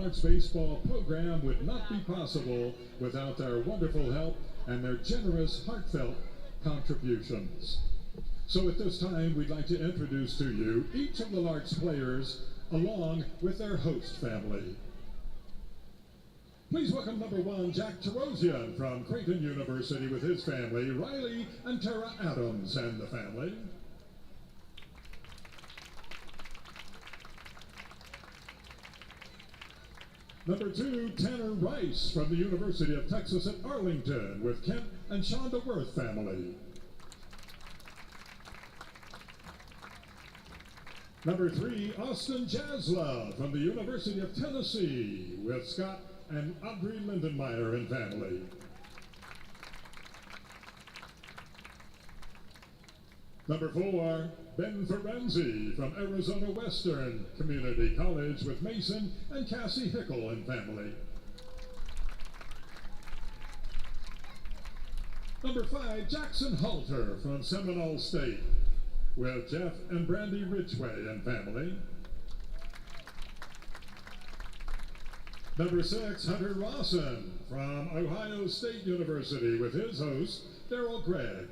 Larks baseball program would not be possible without their wonderful help and their generous, heartfelt contributions. So at this time, we'd like to introduce to you each of the Larks players along with their host family. Please welcome number 1, Jack Tarosian from Creighton University with his family, Riley and Tara Adams and the family. Number 2, Tanner Rice from the University of Texas at Arlington with Kent and Shonda Worth family. Number 3, Austin Jaslove from the University of Tennessee with Scott and Audrey Lindenmeyer and family. Number 4, Ben Ferenzi from Arizona Western Community College with Mason and Cassie Hickle and family. Number 5, Jackson Halter from Seminole State with Jeff and Brandy Ridgway and family. Number 6, Hunter Rawson from Ohio State University with his host, Daryl Gregg.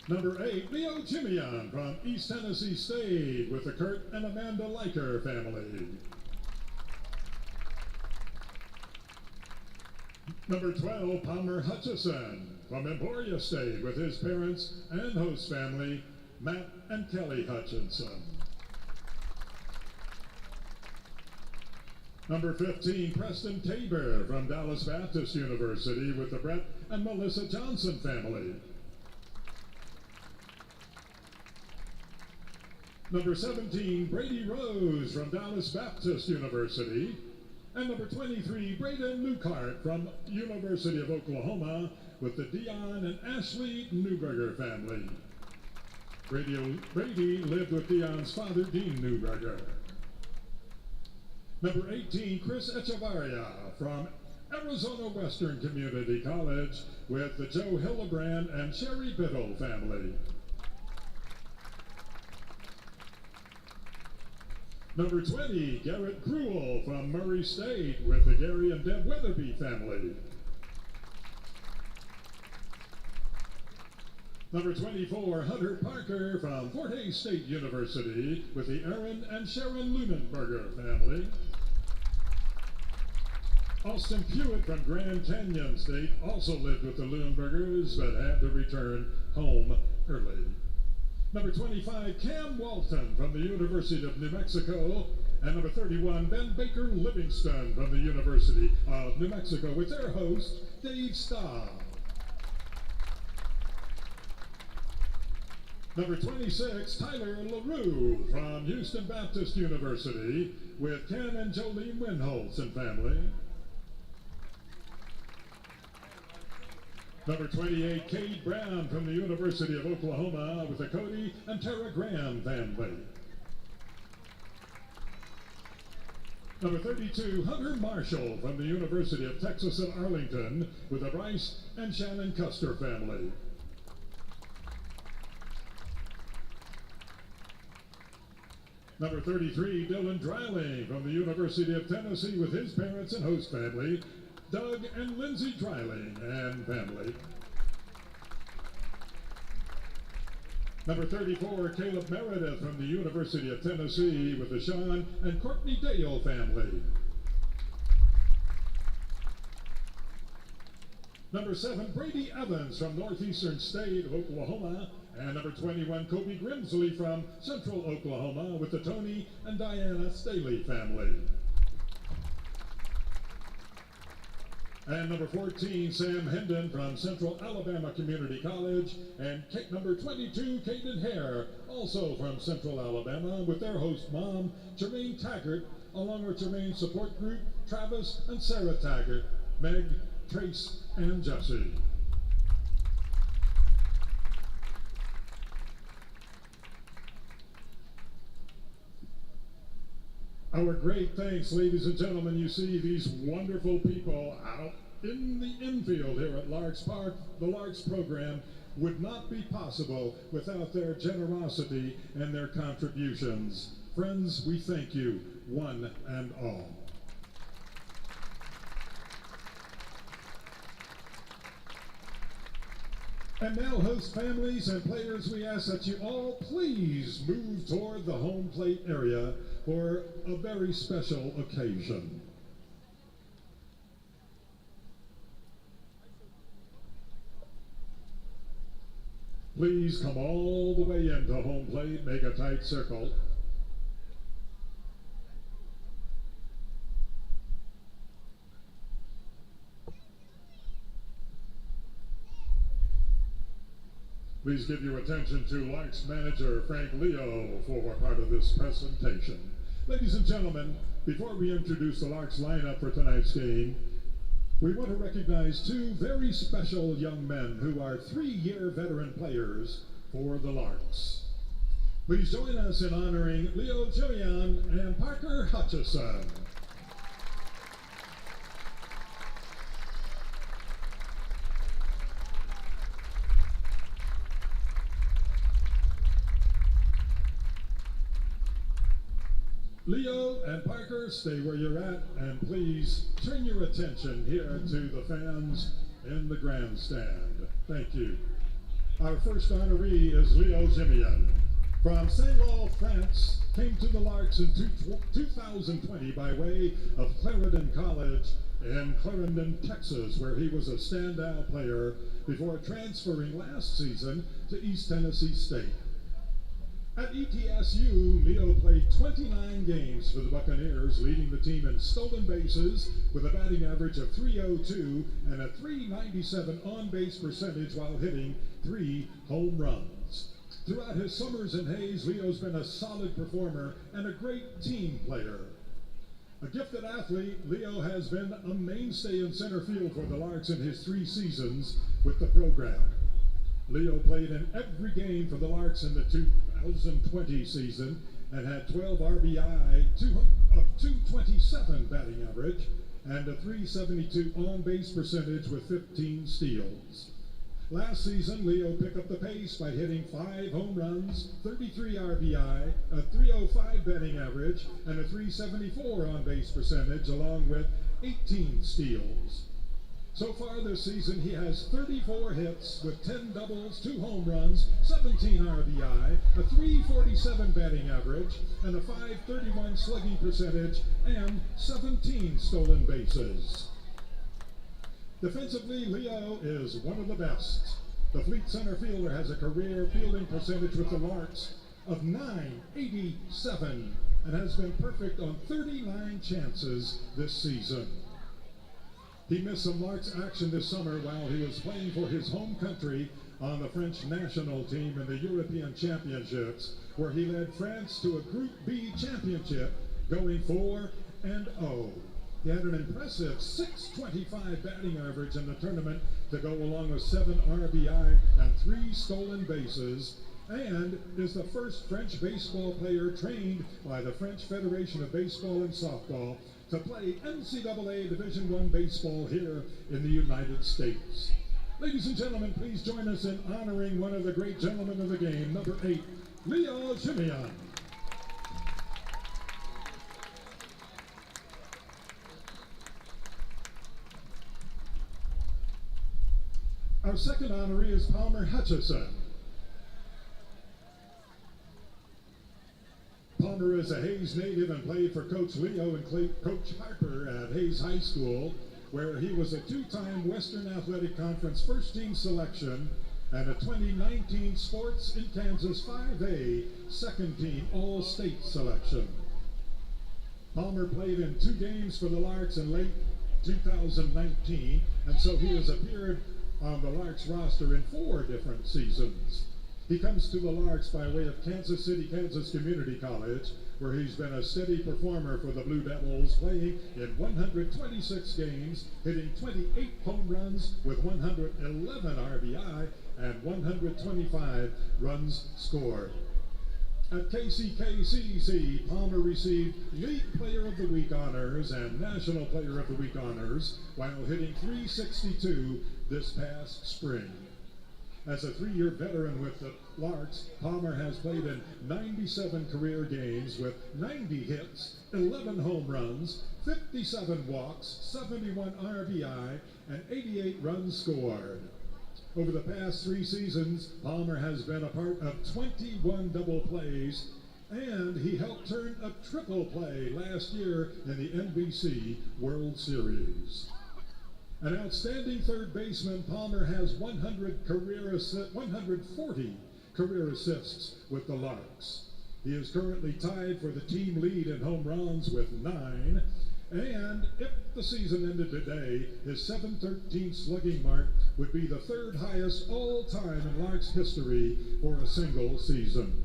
Number 8, Leo Jimian from East Tennessee State with the Kurt and Amanda Leiker family. Number 12, Palmer Hutchison from Emporia State with his parents and host family, Matt and Kelly Hutchinson. Number 15, Preston Tabor from Dallas Baptist University with the Brett and Melissa Johnson family. Number 17, Brady Rose from Dallas Baptist University. And number 23, Braden Newcart from University of Oklahoma with the Dion and Ashley Newberger family. Brady lived with Dion's father, Dean Newberger. Number 18, Chris Echevarria from Arizona Western Community College with the Joe Hillebrand and Sherry Biddle family. Number 20, Garrett Cruel from Murray State with the Gary and Deb Weatherby family. Number 24, Hunter Parker from Fort Hays State University with the Aaron and Sharon Lunenberger family. Austin Hewitt from Grand Canyon State also lived with the Lunenbergers but had to return home early. Number 25, Cam Walton from the University of New Mexico. And number 31, Ben Baker Livingston from the University of New Mexico with their host, Dave Staub. Number 26, Tyler LaRue from Houston Baptist University with Ken and Jolene Winholtz and family. Number 28, Cade Brown from the University of Oklahoma with the Cody and Tara Graham family. Number 32, Hunter Marshall from the University of Texas at Arlington with the Bryce and Shannon Custer family. Number 33, Dylan Dreiling from the University of Tennessee with his parents and host family, Doug and Lindsay Dreiling and family. Number 34, Caleb Meredith from the University of Tennessee with the Sean and Courtney Dale family. Number 7, Brady Evans from Northeastern State of Oklahoma. And number 21, Kobe Grimsley from Central Oklahoma with the Tony and Diana Staley family. And number 14, Sam Hendon from Central Alabama Community College. And number 22, Caden Hare, also from Central Alabama, with their host mom, Jermaine Taggart, along with Jermaine's support group, Travis and Sarah Taggart, Meg, Trace, and Jesse. Our great thanks, ladies and gentlemen. You see these wonderful people out in the infield here at Larks Park. The Larks program would not be possible without their generosity and their contributions. Friends, we thank you, one and all. And now, host families and players, we ask that you all please move toward the home plate area for a very special occasion. Please come all the way into home plate, make a tight circle. Please give your attention to Larks manager Frank Leo for part of this presentation. Ladies and gentlemen, before we introduce the Larks lineup for tonight's game, we want to recognize two very special young men who are 3-year veteran players for the Larks. Please join us in honoring Leo Jillian and Parker Hutchison. Leo and Parker, stay where you're at, and please turn your attention here to the fans in the grandstand. Thank you. Our first honoree is Leo Jimian. From Saint-Lô, France, came to the Larks in 2020 by way of Clarendon College in Clarendon, Texas, where he was a standout player before transferring last season to East Tennessee State. At ETSU, Leo played 29 games for the Buccaneers, leading the team in stolen bases with a batting average of .302 and a .397 on-base percentage while hitting 3 home runs. Throughout his summers in Hayes, Leo's been a solid performer and a great team player. A gifted athlete, Leo has been a mainstay in center field for the Larks in his 3 seasons with the program. Leo played in every game for the Larks in the 2020 season and had 12 RBI, 227 batting average, and a .372 on-base percentage with 15 steals. Last season, Leo picked up the pace by hitting 5 home runs, 33 RBI, a .305 batting average, and a .374 on-base percentage, along with 18 steals. So far this season, he has 34 hits with 10 doubles, 2 home runs, 17 RBI, a .347 batting average, and a .531 slugging percentage, and 17 stolen bases. Defensively, Leo is one of the best. The fleet center fielder has a career fielding percentage with the Larks of .987 and has been perfect on 39 chances this season. He missed some Larks action this summer while he was playing for his home country on the French national team in the European Championships, where he led France to a Group B championship, going 4-0. He had an impressive .625 batting average in the tournament to go along with 7 RBI and 3 stolen bases, and is the first French baseball player trained by the French Federation of Baseball and Softball to play NCAA Division I baseball here in the United States. Ladies and gentlemen, please join us in honoring one of the great gentlemen of the game, number 8, Leo Jimian. Our second honoree is Palmer Hutchison. Palmer is a Hayes native and played for Coach Leo and Coach Harper at Hayes High School, where he was a 2-time Western Athletic Conference first-team selection and a 2019 Sports in Kansas 5A second-team All-State selection. Palmer played in 2 games for the Larks in late 2019, and so he has appeared on the Larks roster in 4 different seasons. He comes to the Larks by way of Kansas City, Kansas Community College, where he's been a steady performer for the Blue Devils, playing in 126 games, hitting 28 home runs with 111 RBI and 125 runs scored. At KCKCC, Palmer received League Player of the Week honors and National Player of the Week honors while hitting .362 this past spring. As a 3-year veteran with the Larks, Palmer has played in 97 career games with 90 hits, 11 home runs, 57 walks, 71 RBI, and 88 runs scored. Over the past 3 seasons, Palmer has been a part of 21 double plays, and he helped turn a triple play last year in the NBC World Series. An outstanding third baseman, Palmer has 140 career assists with the Larks. He is currently tied for the team lead in home runs with 9, and if the season ended today, his .713 slugging mark would be the 3rd highest all time in Larks history for a single season.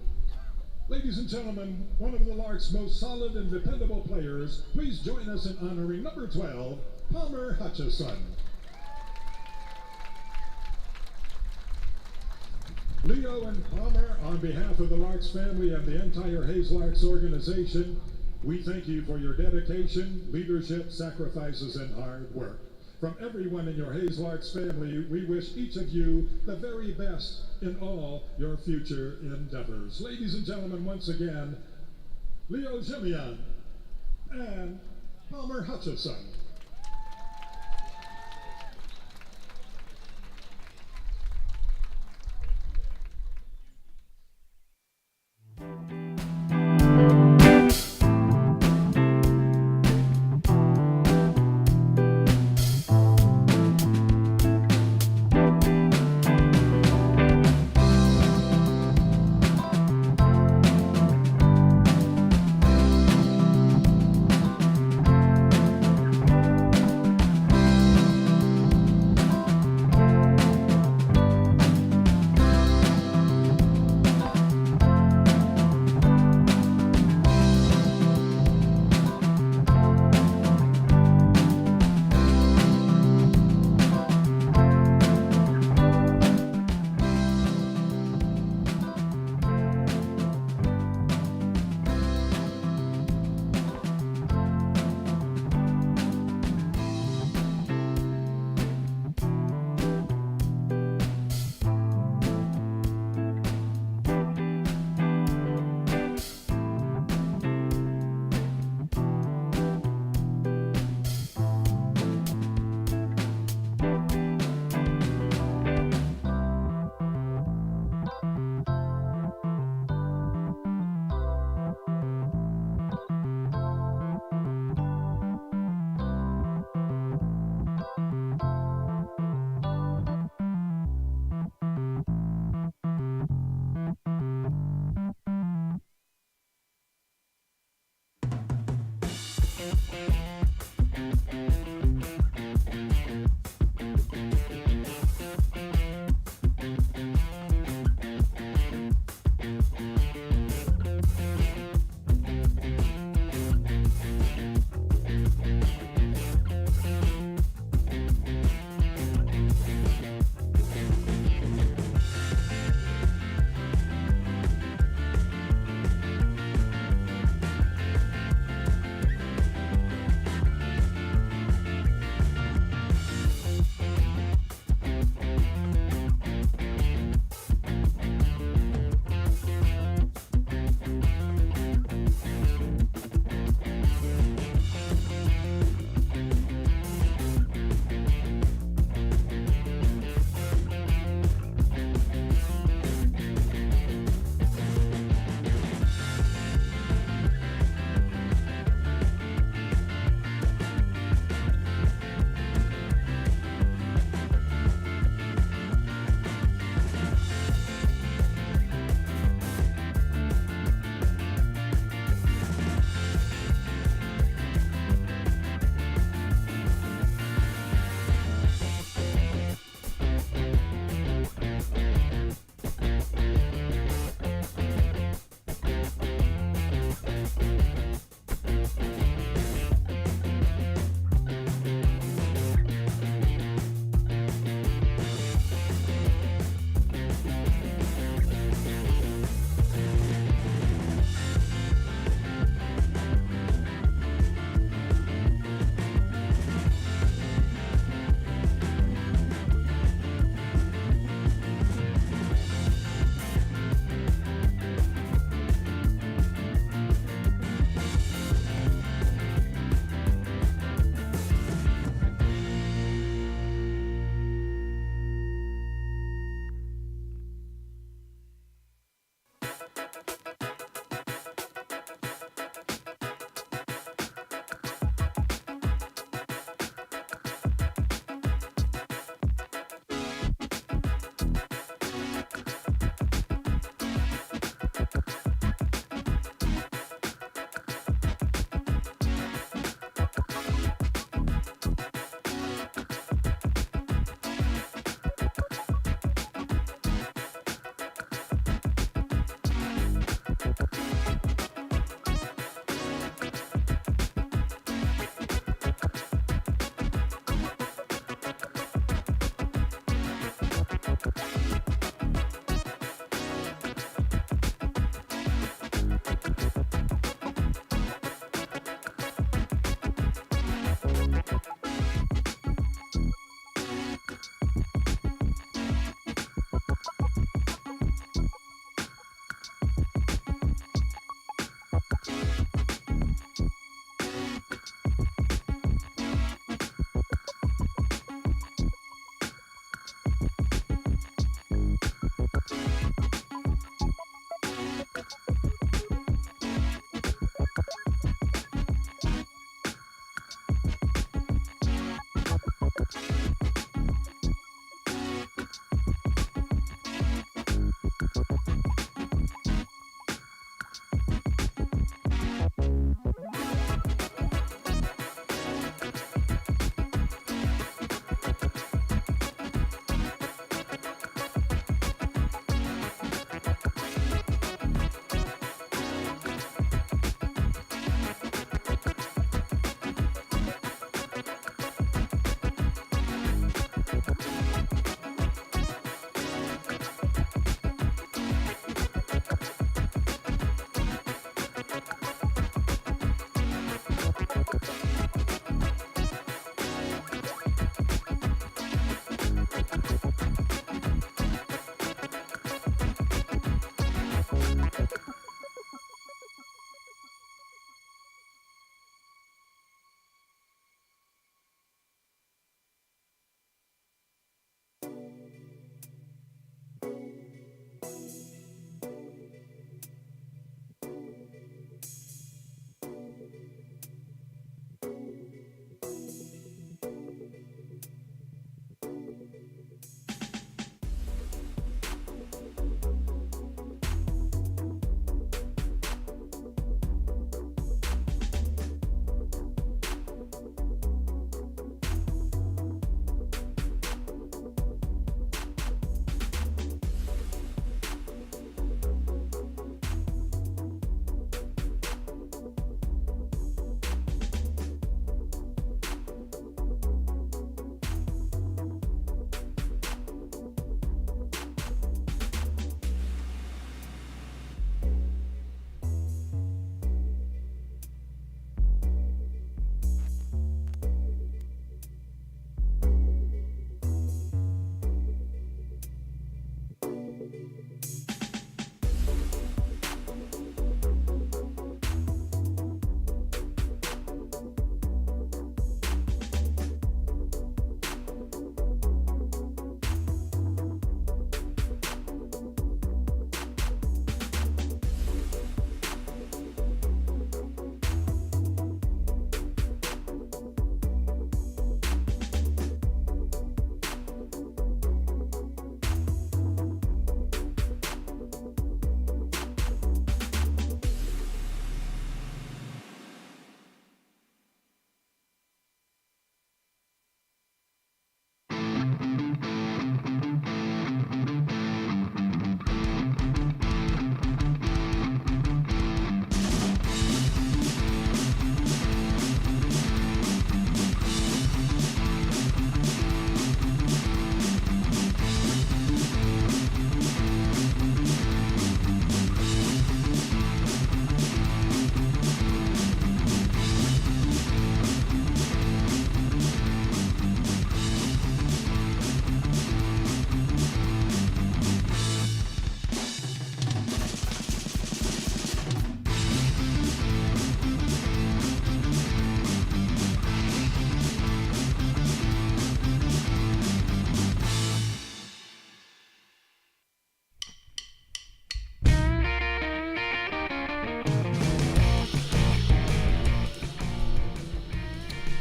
Ladies and gentlemen, one of the Larks' most solid and dependable players, please join us in honoring number 12, Palmer Hutchison. Leo and Palmer, on behalf of the Larks family and the entire Hayes Larks organization, we thank you for your dedication, leadership, sacrifices, and hard work. From everyone in your Hayes Larks family, we wish each of you the very best in all your future endeavors. Ladies and gentlemen, once again, Leo Jimian and Palmer Hutchison.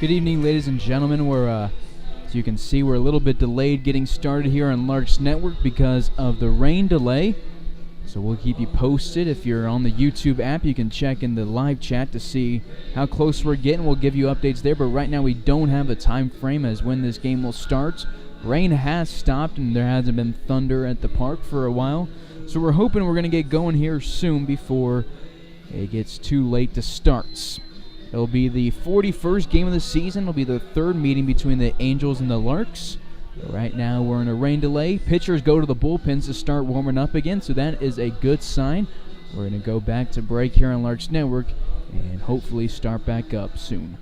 Good evening, ladies and gentlemen. As you can see, we're a little bit delayed getting started here on Larks Network because of the rain delay. So we'll keep you posted. If you're on the YouTube app, you can check in the live chat to see how close we're getting. We'll give you updates there, but right now we don't have a time frame as when this game will start. Rain has stopped and there hasn't been thunder at the park for a while. So we're hoping we're going to get going here soon before it gets too late to start. It'll be the 41st game of the season. It'll be the third meeting between the Angels and the Larks. Right now we're in a rain delay. Pitchers go to the bullpens to start warming up again, so that is a good sign. We're going to go back to break here on Larks Network and hopefully start back up soon.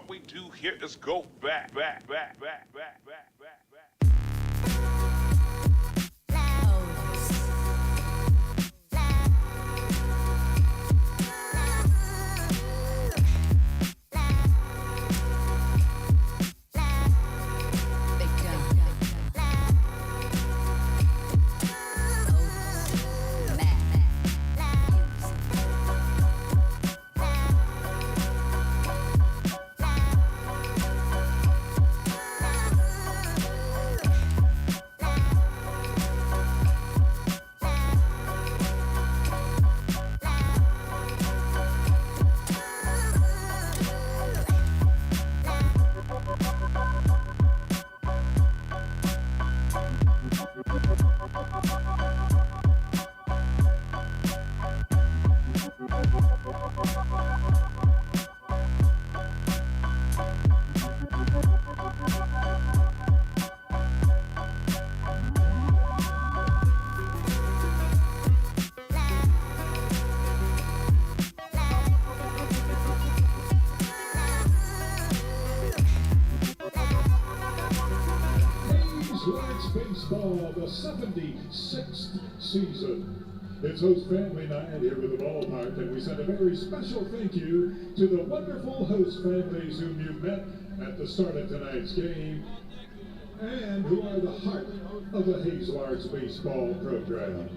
what we do here is go back. Larks baseball, the 76th season. It's host family night here at the ballpark, and we send a very special thank you to the wonderful host families whom you met at the start of tonight's game and who are the heart of the Hayes Larks baseball program.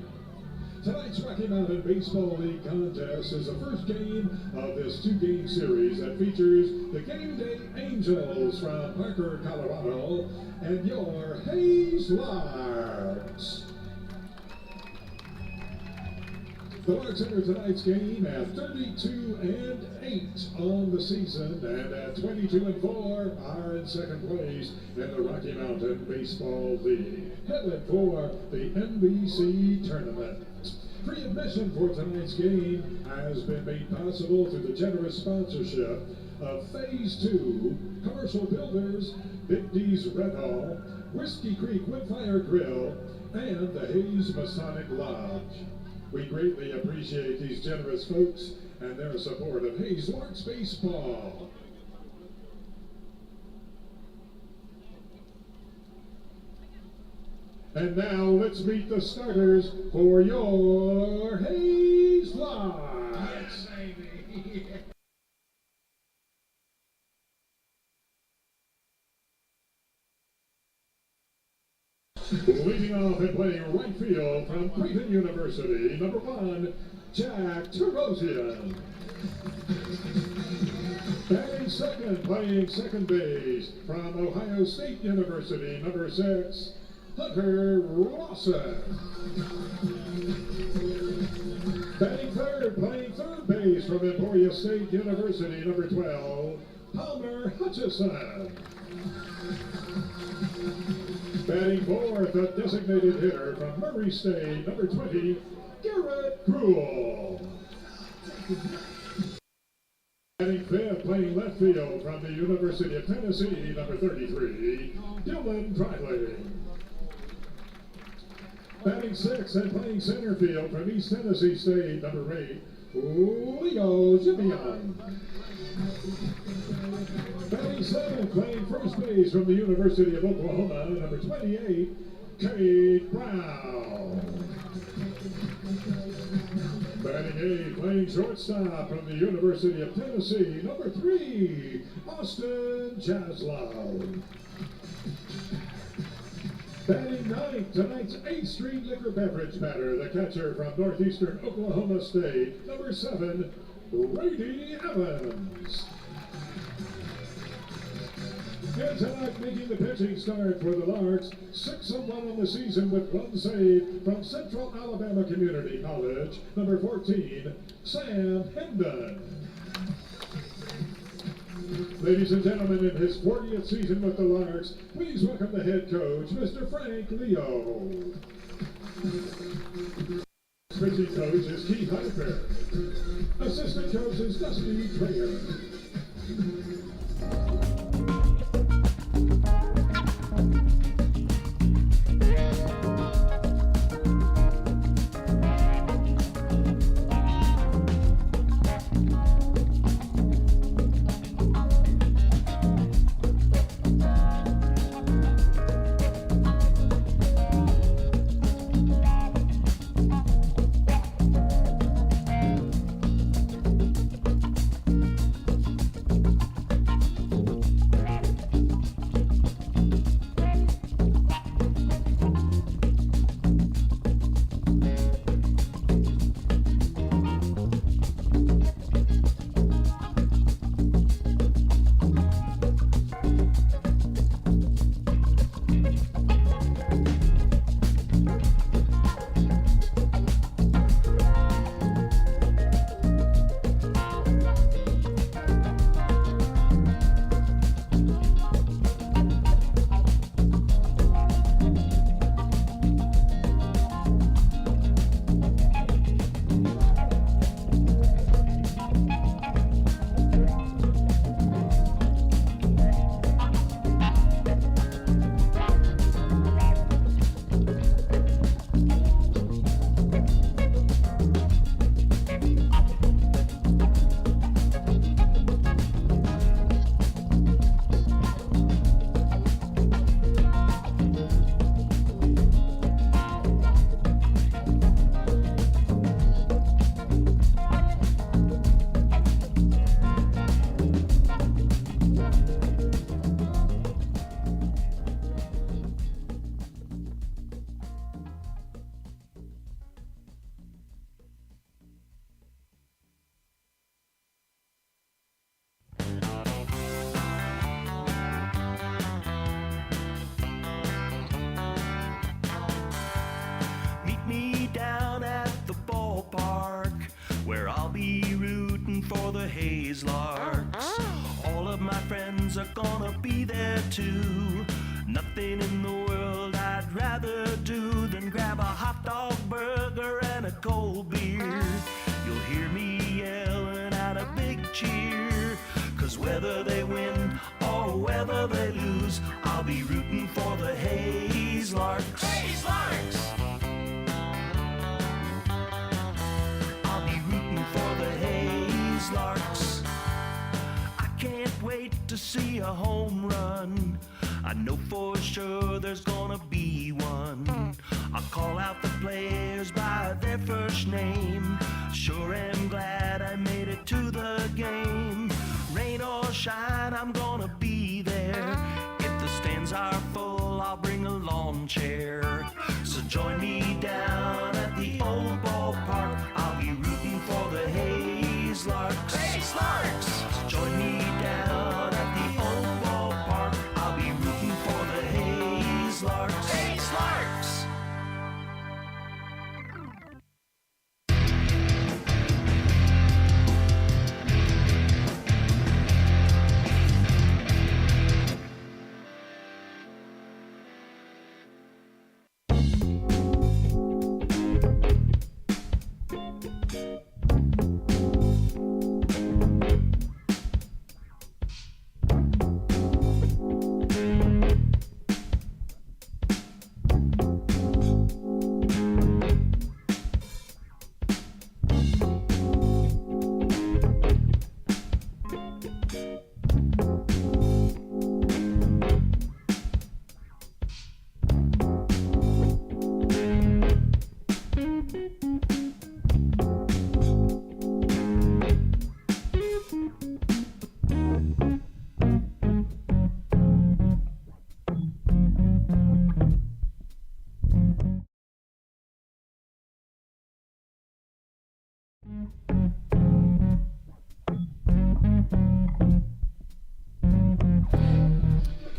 Tonight's Rocky Mountain Baseball League contest is the first game of this two-game series that features the Gameday Angels from Parker, Colorado, and your Hayes Larks. The Larks enter tonight's game at 32-8 on the season, and at 22-4 are in second place in the Rocky Mountain Baseball League, headed for the NBC tournament. Free admission for tonight's game has been made possible through the generous sponsorship of Phase 2, Commercial Builders, Big D's Red Hall, Whiskey Creek Woodfire Grill, and the Hayes Masonic Lodge. We greatly appreciate these generous folks and their support of Hayes Larks baseball. And now let's meet the starters for your Hayes Larks. Yes, baby. Leading off and playing right field from Creighton University, number 1, Jack Terosian. Batting second, playing second base from Ohio State University, number 6, Hunter Rawson. Batting third, playing third base from Emporia State University, number 12, Palmer Hutchison. Batting fourth, a designated hitter from Murray State, number 20, Garrett Gruel. Batting fifth, playing left field from the University of Tennessee, number 33, Dylan Triley. Batting sixth and playing center field from East Tennessee State, number 8, Leo Jimian. Batting seventh, playing first base from the University of Oklahoma, number 28, Cade Brown. Batting eighth, playing shortstop from the University of Tennessee, number 3, Austin Jaslow. Batting ninth, tonight's 8th Street Liquor Beverage batter, the catcher from Northeastern Oklahoma State, number 7, Brady Evans. And tonight, making the pitching start for the Larks, 6-1 on the season with 1 save from Central Alabama Community College, number 14, Sam Hendon. Ladies and gentlemen, in his 40th season with the Larks, please welcome the head coach, Mr. Frank Leo. Pitching coach is Keith Hyper. Assistant coach is Dusty Trayer. be there too. Nothing in the world I'd rather do than grab a hot dog burger and a cold beer. You'll hear me yelling out a big cheer, 'cause whether they win or whether they lose, I'll be rooting for the Hayes Larks. Hayes Larks! I'll be rooting for the Hayes Larks. I can't wait to see a home run. I know for sure there's gonna be one. I'll call out the players by their first name. Sure am glad I made it to the game. Rain or shine, I'm gonna be there. If the stands are full, I'll bring a lawn chair. So join me down at the old ballpark. I'll be rooting for the Hayes Larks. Hayes Larks! So join me down at the old ballpark. I'll be rooting for the Hayes Larks. Hayes Larks!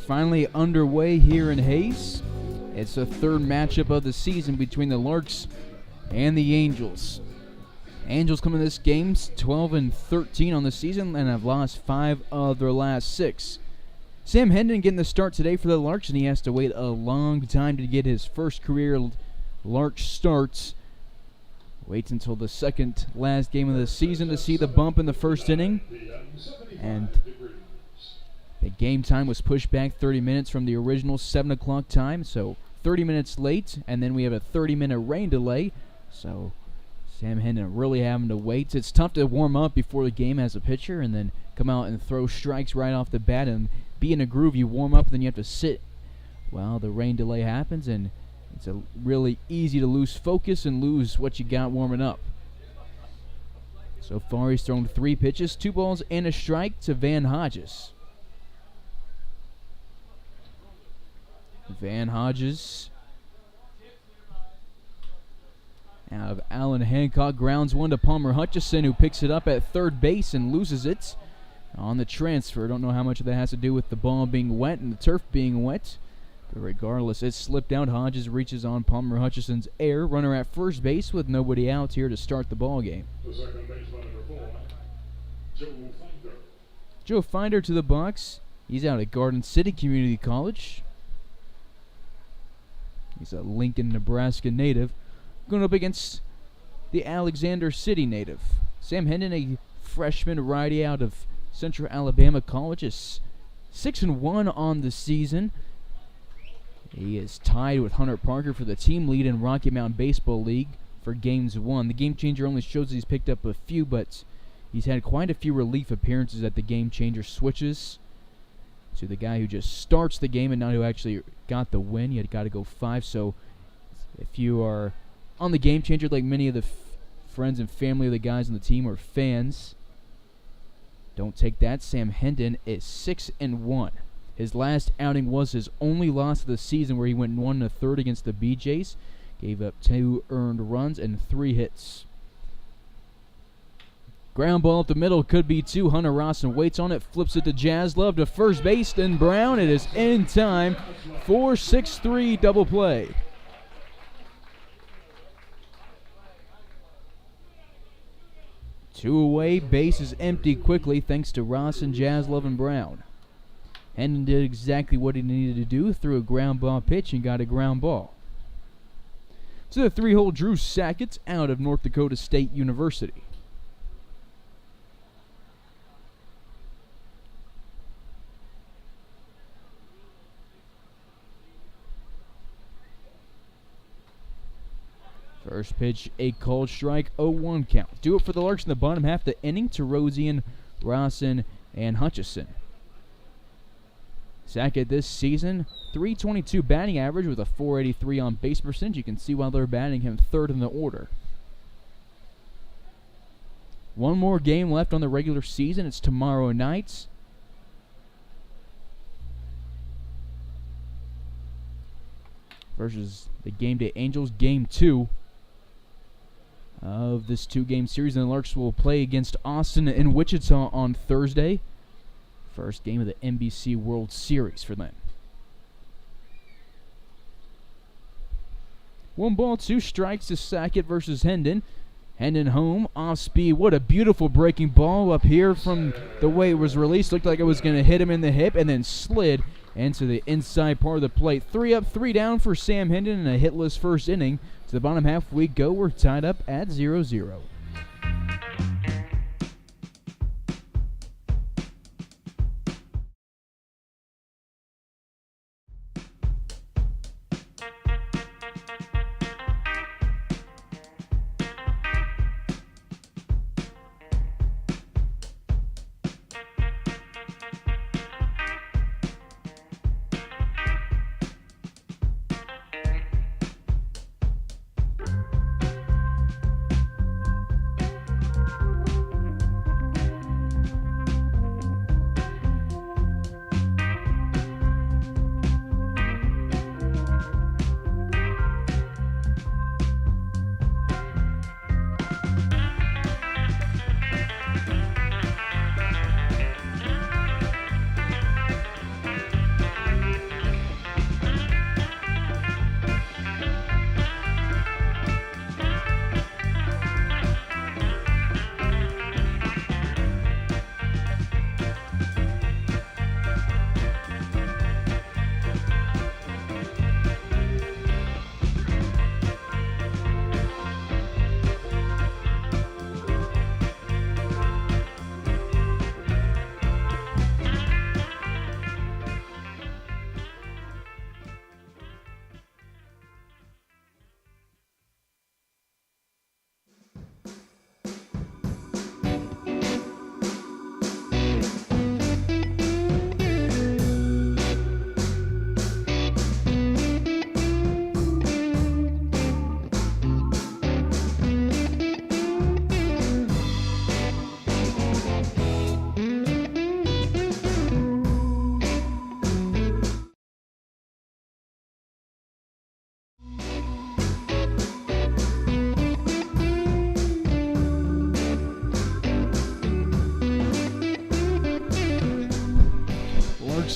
Finally underway here in Hayes. It's the third matchup of the season between the Larks and the Angels. Angels come in this game 12-13 on the season and have lost 5 of their last 6. Sam Hendon getting the start today for the Larks, and he has to wait a long time to get his first career Larks starts. Waits until the second last game of the season to see the bump in the first inning. And the game time was pushed back 30 minutes from the original 7 o'clock time, so 30 minutes late, and then we have a 30-minute rain delay. So Sam Hendon really having to wait. It's tough to warm up before the game as a pitcher and then come out and throw strikes right off the bat and be in a groove. You warm up, and then you have to sit while the rain delay happens, and it's really easy to lose focus and lose what you got warming up. So far, he's thrown 3 pitches, 2 balls and a strike to Van Hodges. Van Hodges out of Allen Hancock grounds one to Palmer Hutchison, who picks it up at third base and loses it on the transfer. Don't know how much of that has to do with the ball being wet and the turf being wet, but regardless, it slipped out. Hodges reaches on Palmer Hutchison's error. Runner at first base with nobody out here to start the ball game. The second baseman, number 4, Joe Finder. Joe Finder to the box. He's out at Garden City Community College. He's a Lincoln, Nebraska native, going up against the Alexander City native. Sam Hendon, a freshman righty out of Central Alabama College, is 6-1 on the season. He is tied with Hunter Parker for the team lead in Rocky Mountain Baseball League for games won. The Game Changer only shows he's picked up a few, but he's had quite a few relief appearances at the Game Changer switches to the guy who just starts the game and not who actually got the win. You got to go 5. So if you are on the Game Changer, like many of the friends and family of the guys on the team or fans, don't take that. Sam Hendon is 6-1. His last outing was his only loss of the season, where he went 1 1/3 against the BJs, gave up 2 earned runs and 3 hits. Ground ball up the middle, could be 2. Hunter Rosson waits on it, flips it to Jaslove to first base, then Brown. It is in time for 6-3 double play. Two away, base is empty quickly thanks to Rosson, Jaslove, and Brown. Hendon did exactly what he needed to do, threw a ground ball pitch and got a ground ball. So the 3-hole Drew Sackett out of North Dakota State University. First pitch, a called strike, 0-1 count. Do it for the Larks in the bottom half of the inning. Terosian, Rawson, and Hutchison. Sackett this season, .322 batting average with a .483 on base percentage. You can see why they're batting him third in the order. One more game left on the regular season. It's tomorrow night. Versus the Gameday Angels, Game 2 of this 2-game series. And the Larks will play against Austin and Wichita on Thursday. First game of the NBC World Series for them. 1 ball, 2 strikes to Sackett versus Hendon. Hendon home, off speed. What a beautiful breaking ball up here from the way it was released. Looked like it was going to hit him in the hip and then slid into the inside part of the plate. 3 up, 3 down for Sam Hendon in a hitless first inning. To the bottom half we go. We're tied up at 0-0.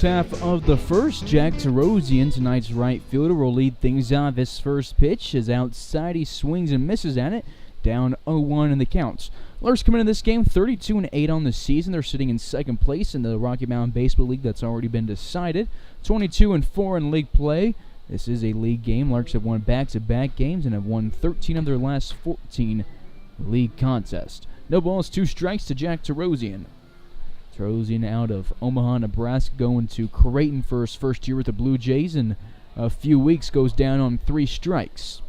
Half of the first, Jack Terosian, tonight's right fielder, will lead things off. His first pitch is outside. He swings and misses at it. Down 0-1 in the counts. Larks come into this game 32-8 on the season. They're sitting in second place in the Rocky Mountain Baseball League. That's already been decided. 22-4 in league play. This is a league game. Larks have won back-to-back games and have won 13 of their last 14 league contests. No balls, 2 strikes to Jack Terosian. Terosian out of Omaha, Nebraska, going to Creighton for his first year with the Blue Jays, and a few weeks goes down on 3 strikes.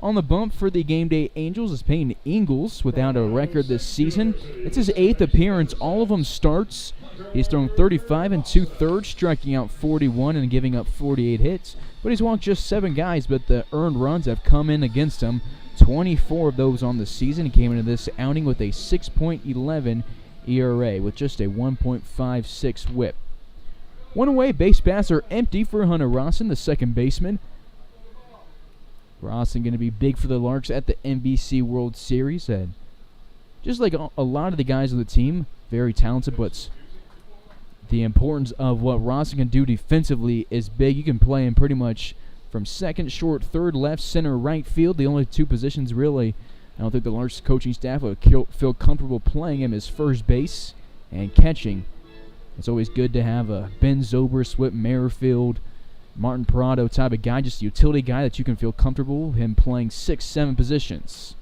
On the bump for the Gameday Angels is Peyton Ingles without a record this season. It's his 8th appearance. All of them starts. He's thrown 35 2/3, striking out 41 and giving up 48 hits. But he's walked just 7 guys, but the earned runs have come in against him. 24 of those on the season. He came into this outing with a 6.11 ERA with just a 1.56 whip. 1 away, base paths are empty for Hunter Rawson, the second baseman. Rawson going to be big for the Larks at the NBC World Series. And just like a lot of the guys on the team, very talented, but the importance of what Rawson can do defensively is big. You can play him pretty much from second, short, third, left, center, right field. The only 2 positions really I don't think the Larks coaching staff would feel comfortable playing him as first base and catching. It's always good to have a Ben Zobrist, Whit Merrifield, Martin Parado type of guy, just a utility guy that you can feel comfortable with him playing 6-7 positions.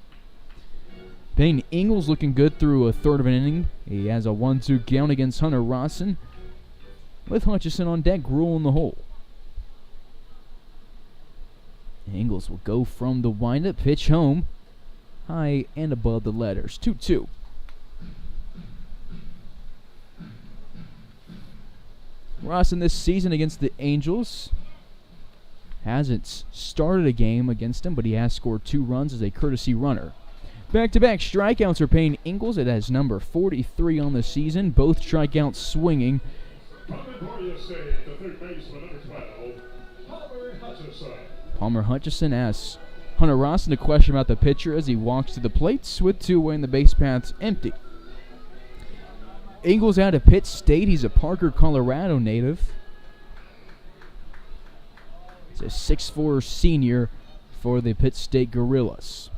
Payne Ingles looking good through a third of an inning. He has a 1-2 count against Hunter Rawson, with Hutchison on deck, Gruel in the hole. Ingles will go from the windup, pitch home, high and above the letters, 2-2. Rawson this season against the Angels hasn't started a game against him, but he has scored 2 runs as a courtesy runner. Back-to-back strikeouts are Payne Ingles. It has number 43 on the season, both strikeouts swinging. Palmer Hutchison asks Hunter Rawson a question about the pitcher as he walks to the plates with 2 away and the base paths empty. Ingles out of Pitt State. He's a Parker, Colorado native. He's a 6'4 senior for the Pitt State Gorillas.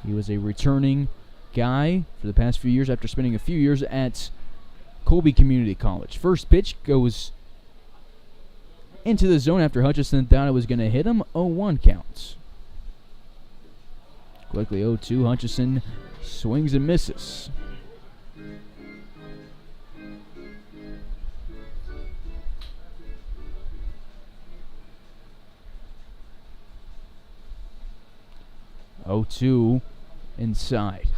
He was a returning guy for the past few years after spending a few years at Colby Community College. First pitch goes into the zone after Hutchison thought it was going to hit him. 0-1 counts. Quickly 0-2. Hutchison swings and misses. Oh-2 inside.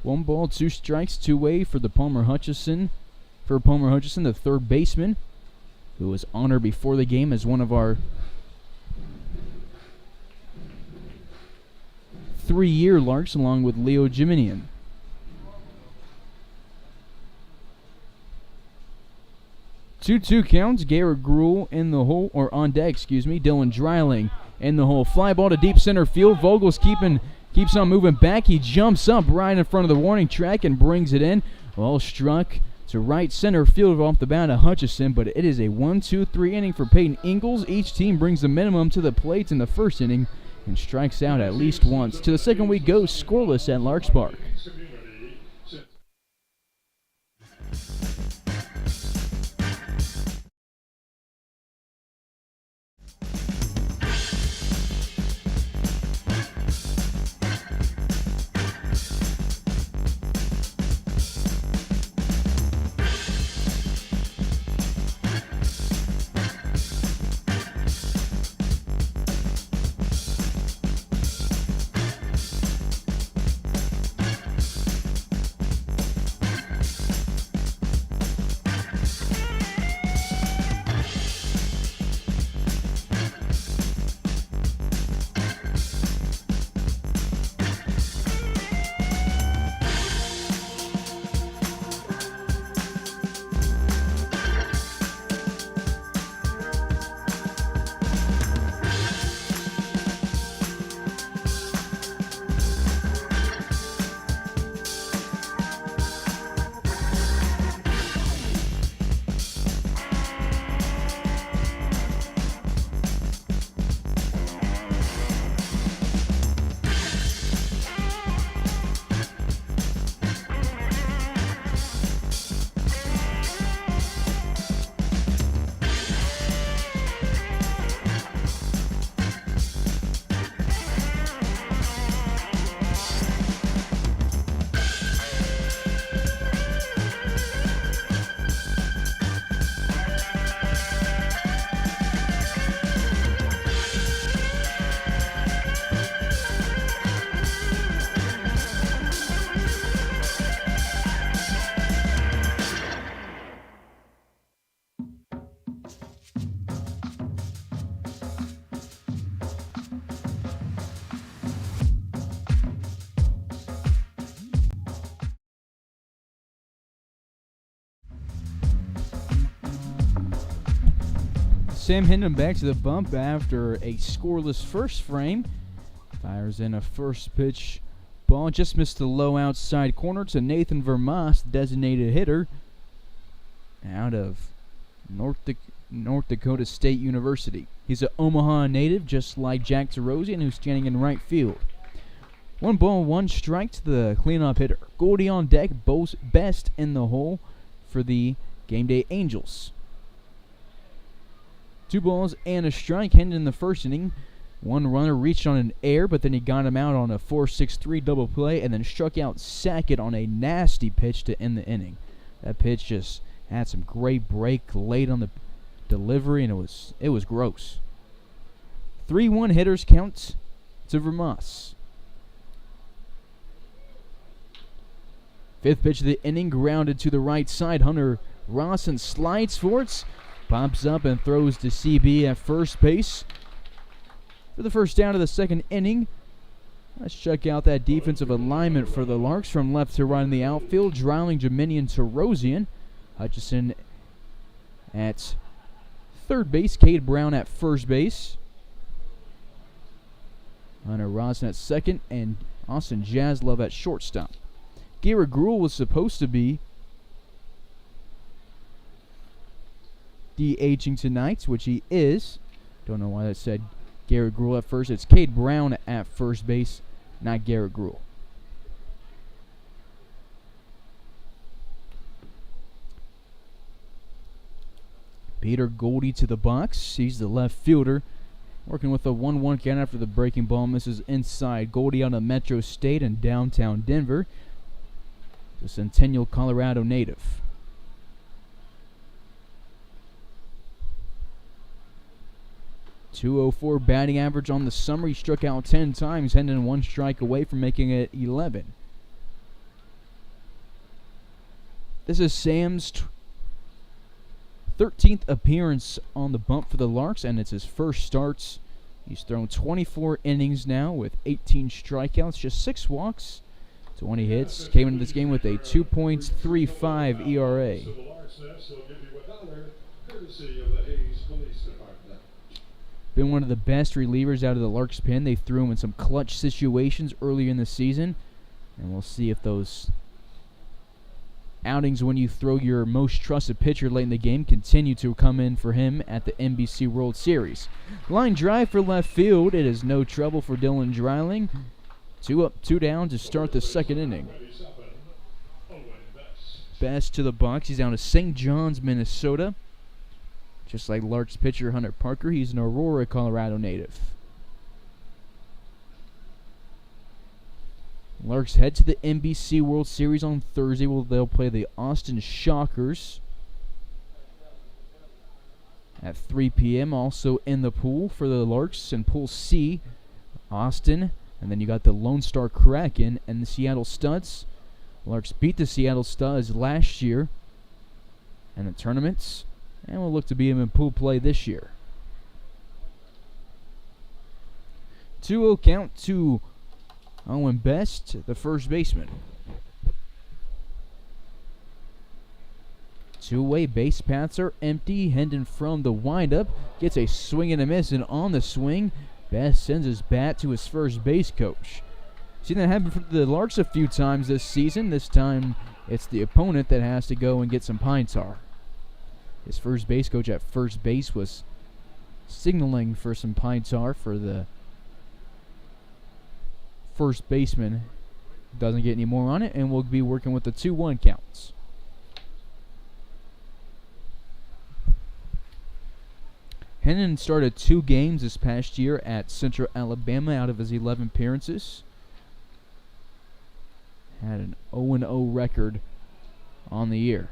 One ball, 2 strikes, 2 away for Palmer Hutchison, the third baseman, who was honored before the game as one of our 3-year Larks, along with Leo Jiminian. 2-2 counts. Garrett Gruel in the hole, or on deck, Dylan Dreiling in the hole. Fly ball to deep center field. Vogel's keeps on moving back. He jumps up right in front of the warning track and brings it in. Ball struck to right center field off the bat of Hutchison, but it is a 1-2-3 inning for Payne Ingles. Each team brings the minimum to the plate in the first inning and strikes out at least once. To the second we go, scoreless at Larks Park. Sam Hendon back to the bump after a scoreless first frame. Fires in a first pitch ball. Just missed the low outside corner to Nathan Vermas, designated hitter, out of North North Dakota State University. He's an Omaha native, just like Jack DeRosian, who's standing in right field. 1 ball, 1 strike to the cleanup hitter. Goldie on deck, both best in the hole for the Gameday Angels. 2 balls and a strike. Hendon in the first inning. 1 runner reached on an error, but then he got him out on a 4-6-3 double play and then struck out Sackett on a nasty pitch to end the inning. That pitch just had some great break late on the delivery, and it was gross. 3-1 hitters count to Vermas. 5th pitch of the inning, grounded to the right side. Hunter Rawson slides for it, pops up and throws to CB at first base for the first down of the 2nd inning. Let's check out that defensive alignment for the Larks from left to right in the outfield. Dreiling, Dominion, Tarosian. Hutchison at third base. Cade Brown at first base. Hunter Rawson at second, and Austin Jaslove at shortstop. Garrett Gruhl was supposed to be DHing tonight, which he is. Don't know why that said Garrett Gruhl at first. It's Cade Brown at first base, not Garrett Gruhl. Peter Goldie to the box. He's the left fielder, working with a 1-1 count after the breaking ball misses inside. Goldie out of Metro State and downtown Denver. The Centennial, Colorado native. .204 batting average on the summer. He struck out 10 times, Hendon 1 strike away from making it 11. This is Sam's 13th appearance on the bump for the Larks, and it's his first starts. He's thrown 24 innings now with 18 strikeouts, just 6 walks, 20 hits. Came into this game with a 2.35 ERA. Been one of the best relievers out of the Larks pen. They threw him in some clutch situations earlier in the season, and we'll see if those outings when you throw your most trusted pitcher late in the game continue to come in for him at the NBC World Series. Line drive for left field. It is no trouble for Dylan Dreiling. 2 up, 2 down to start the 2nd inning. Best to the box. He's down to St. John's, Minnesota. Just like Larks pitcher Hunter Parker, he's an Aurora, Colorado native. Larks head to the NBC World Series on Thursday. They'll play the Austin Shockers at 3 p.m. Also in the pool for the Larks in Pool C, Austin. And then you got the Lone Star Kraken and the Seattle Studs. Larks beat the Seattle Studs last year in the tournaments, and will look to beat them in pool play this year. 2-0 count to Owen Best, the first baseman. Two-way base paths are empty. Hendon from the windup gets a swing and a miss, and on the swing, Best sends his bat to his first base coach. Seen that happen for the Larks a few times this season. This time, it's the opponent that has to go and get some pine tar. His first base coach at first base was signaling for some pine tar for the first baseman. Doesn't get any more on it, and we'll be working with the 2-1 counts. Hendon started 2 games this past year at Central Alabama out of his 11 appearances. Had an 0-0 record on the year.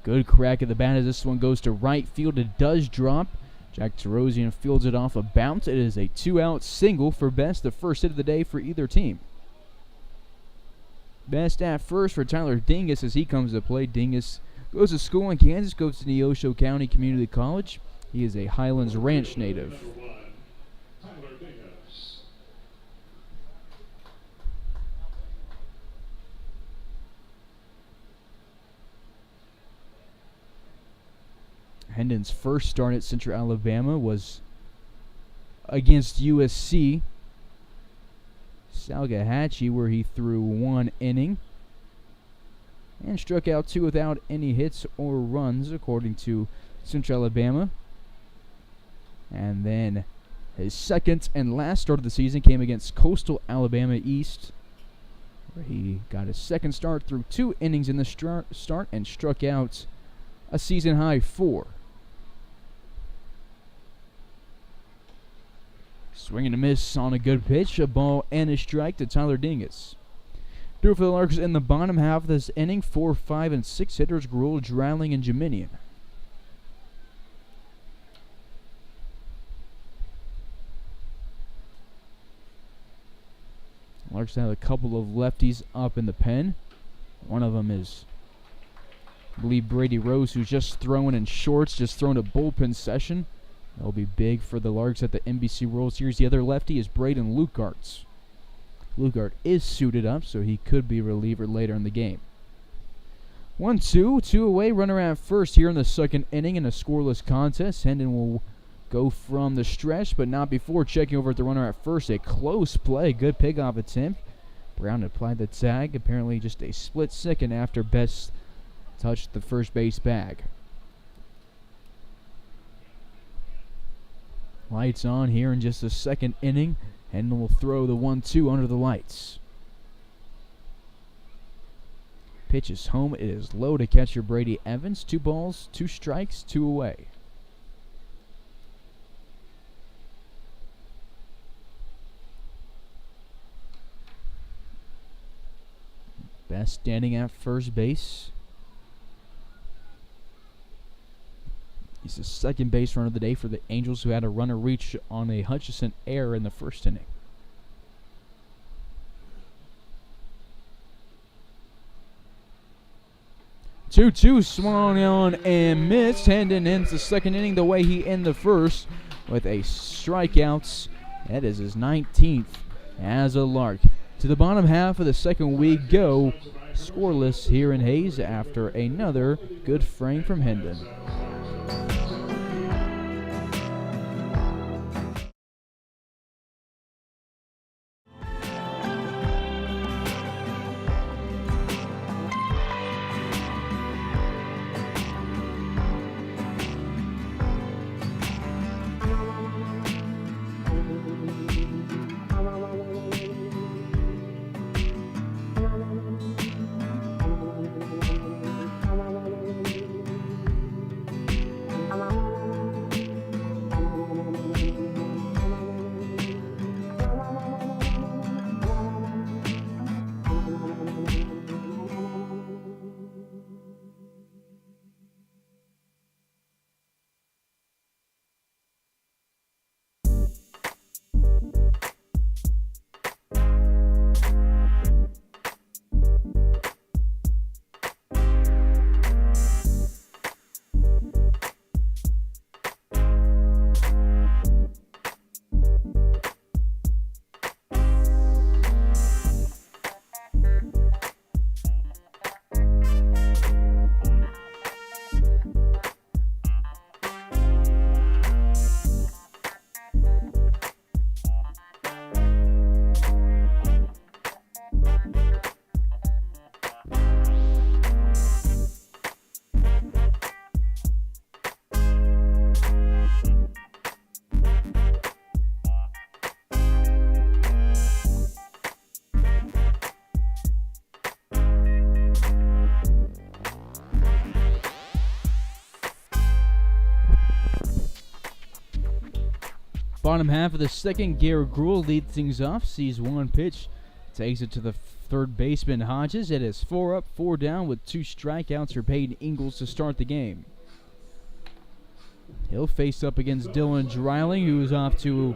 Good crack at the bat as this one goes to right field. It does drop. Jack DeRosian fields it off a bounce. It is a 2-out single for Best, the first hit of the day for either team. Best at first for Tyler Dingus as he comes to play. Dingus goes to school in Kansas, goes to Neosho County Community College. He is a Highlands Ranch native. Hendon's first start at Central Alabama was against USC Salgahatchee, where he threw 1 inning and struck out 2 without any hits or runs, according to Central Alabama. And then his second and last start of the season came against Coastal Alabama East, where he got his second start, threw 2 innings in the start, and struck out a season-high 4. Swing and a miss on a good pitch, a ball and a strike to Tyler Dingus. Through for the Larks in the bottom half of this inning, 4, 5, and 6 hitters, Gruel, Dreiling, and Jeminian. Larks have a couple of lefties up in the pen. One of them is, I believe, Brady Rose, who's just throwing in shorts, just throwing a bullpen session. That'll be big for the Larks at the NBC World Series. The other lefty is Braden Lucarts. Lucart is suited up, so he could be a reliever later in the game. 1-2, 2 away, runner at first here in the second inning in a scoreless contest. Hendon will go from the stretch, but not before checking over at the runner at first. A close play, good pickoff attempt. Brown applied the tag, apparently just a split second after Best touched the first base bag. Lights on here in just the second inning. Hendon will throw the 1-2 under the lights. Pitch is home. It is low to catcher Brady Evans. 2 balls, 2 strikes, 2 away. Best standing at first base. He's the second base runner of the day for the Angels, who had a runner reach on a Hutchison error in the first inning. Two swung on and missed. Hendon ends the second inning the way he ended the first, with a strikeout. That is his 19th as a Lark. To the bottom half of the second we go, scoreless here in Hayes after another good frame from Hendon. Bottom half of the second, Garrett Gruel leads things off, sees 1 pitch, takes it to the third baseman Hodges. It is 4 up, 4 down with 2 strikeouts for Peyton Ingalls to start the game. He'll face up against Dylan Dreiling, who is off to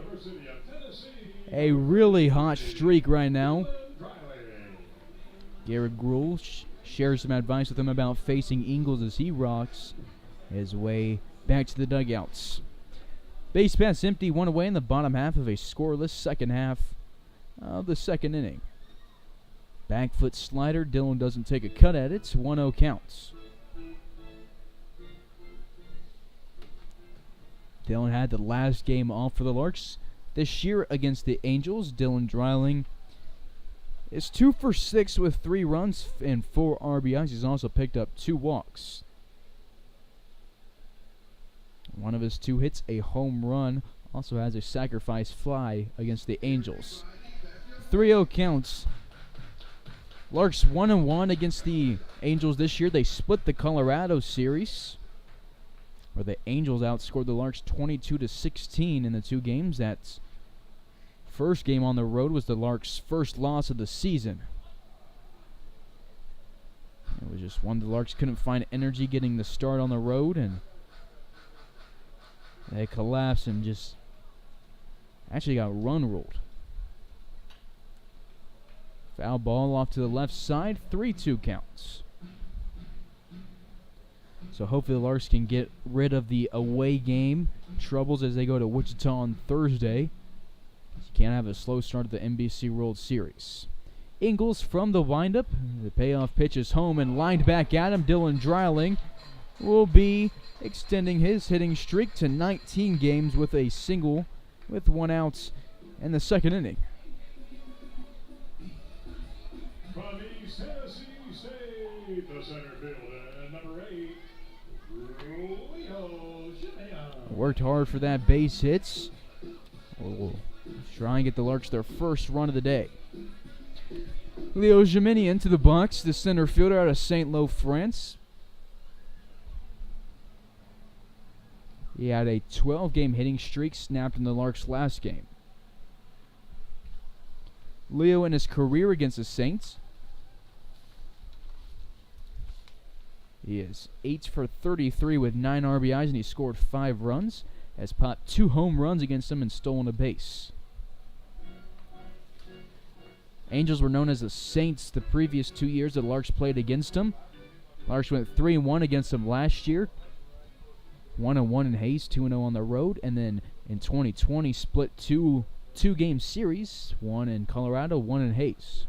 a really hot streak right now. Garrett Gruel shares some advice with him about facing Ingalls as he rocks his way back to the dugouts. Base pass empty, 1 away in the bottom half of a scoreless second half of the second inning. Back foot slider, Dylan doesn't take a cut at it, 1-0 counts. Dylan had the last game off for the Larks, This year against the Angels, Dylan Dreiling is 2 for 6 with 3 runs and 4 RBIs. He's also picked up 2 walks. One of his 2 hits, a home run, also has a sacrifice fly against the Angels. 3-0 counts. Larks 1-1 against the Angels this year. They split the Colorado series, where the Angels outscored the Larks 22-16 in the 2 games. That first game on the road was the Larks' first loss of the season. It was just one the Larks couldn't find energy getting the start on the road, and they collapsed and just actually got run ruled. Foul ball off to the left side, 3-2 counts. So hopefully the Larks can get rid of the away game troubles as they go to Wichita on Thursday. You can't have a slow start to the NBC World Series. Ingles from the windup. The payoff pitch is home and lined back at him. Dylan Dreiling will be extending his hitting streak to 19 games with a single with 1 out in the 2nd inning. From East Tennessee State, the center fielder, number 8, Leo Jimenez. Worked hard for that base hits. We'll try and get the Larks their first run of the day. Leo Jimenez into the box, the center fielder out of St. Lo, France. He had a 12-game hitting streak snapped in the Larks' last game. Leo in his career against the Saints, he is 8 for 33 with 9 RBIs, and he scored 5 runs. Has popped 2 home runs against them and stolen a base. Angels were known as the Saints the previous 2 years that Larks played against them. Larks went 3-1 against them last year. 1-1 in Hayes, 2-0 on the road, and then in 2020 split two-game series, 1 in Colorado, 1 in Hayes.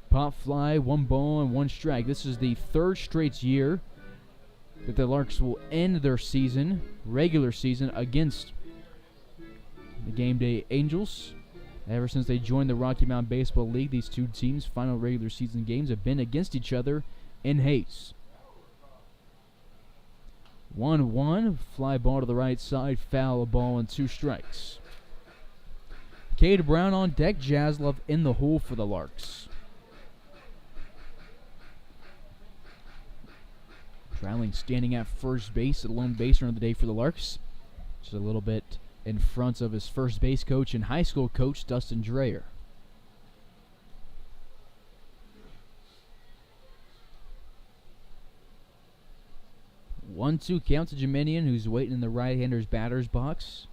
Pop fly, 1 ball and 1 strike. This is the 3rd straight year that the Larks will end their season, regular season, against the Gameday Angels. Ever since they joined the Rocky Mountain Baseball League, these 2 teams' final regular season games have been against each other in Hayes. 1-1, fly ball to the right side, foul, a ball, and 2 strikes. Cade Brown on deck, Jaslov in the hole for the Larks. Dreiling standing at first base, the lone base runner of the day for the Larks. Just a little bit in front of his first base coach and high school coach, Dustin Dreyer. One-two count to Jiminian, who's waiting in the right-hander's batter's box.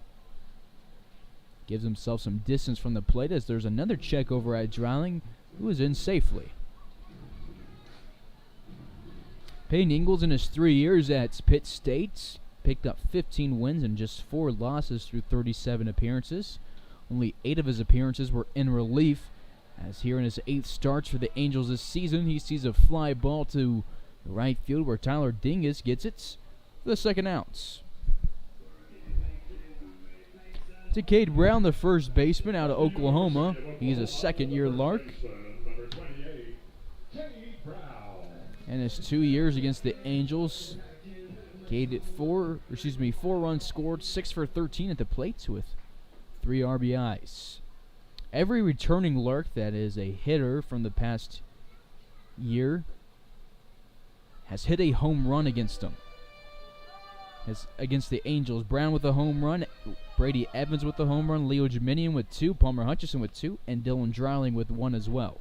Gives himself some distance from the plate as there's another check over at Dreiling, who is in safely. Peyton Ingles in his 3 years at Pitt State picked up 15 wins and just 4 losses through 37 appearances. Only 8 of his appearances were in relief, as here in his 8th starts for the Angels this season, he sees a fly ball to the right field where Tyler Dingus gets it for the 2nd out. To Cade Brown, the first baseman out of Oklahoma. He's a 2nd-year Lark. In his 2 years against the Angels, Cade at 4 runs scored, 6 for 13 at the plate with 3 RBIs. Every returning Lark that is a hitter from the past year has hit a home run against them. As against the Angels, Brown with a home run, Brady Evans with a home run, Leo Jiminian with 2, Palmer Hutchison with 2, and Dylan Dreiling with 1 as well.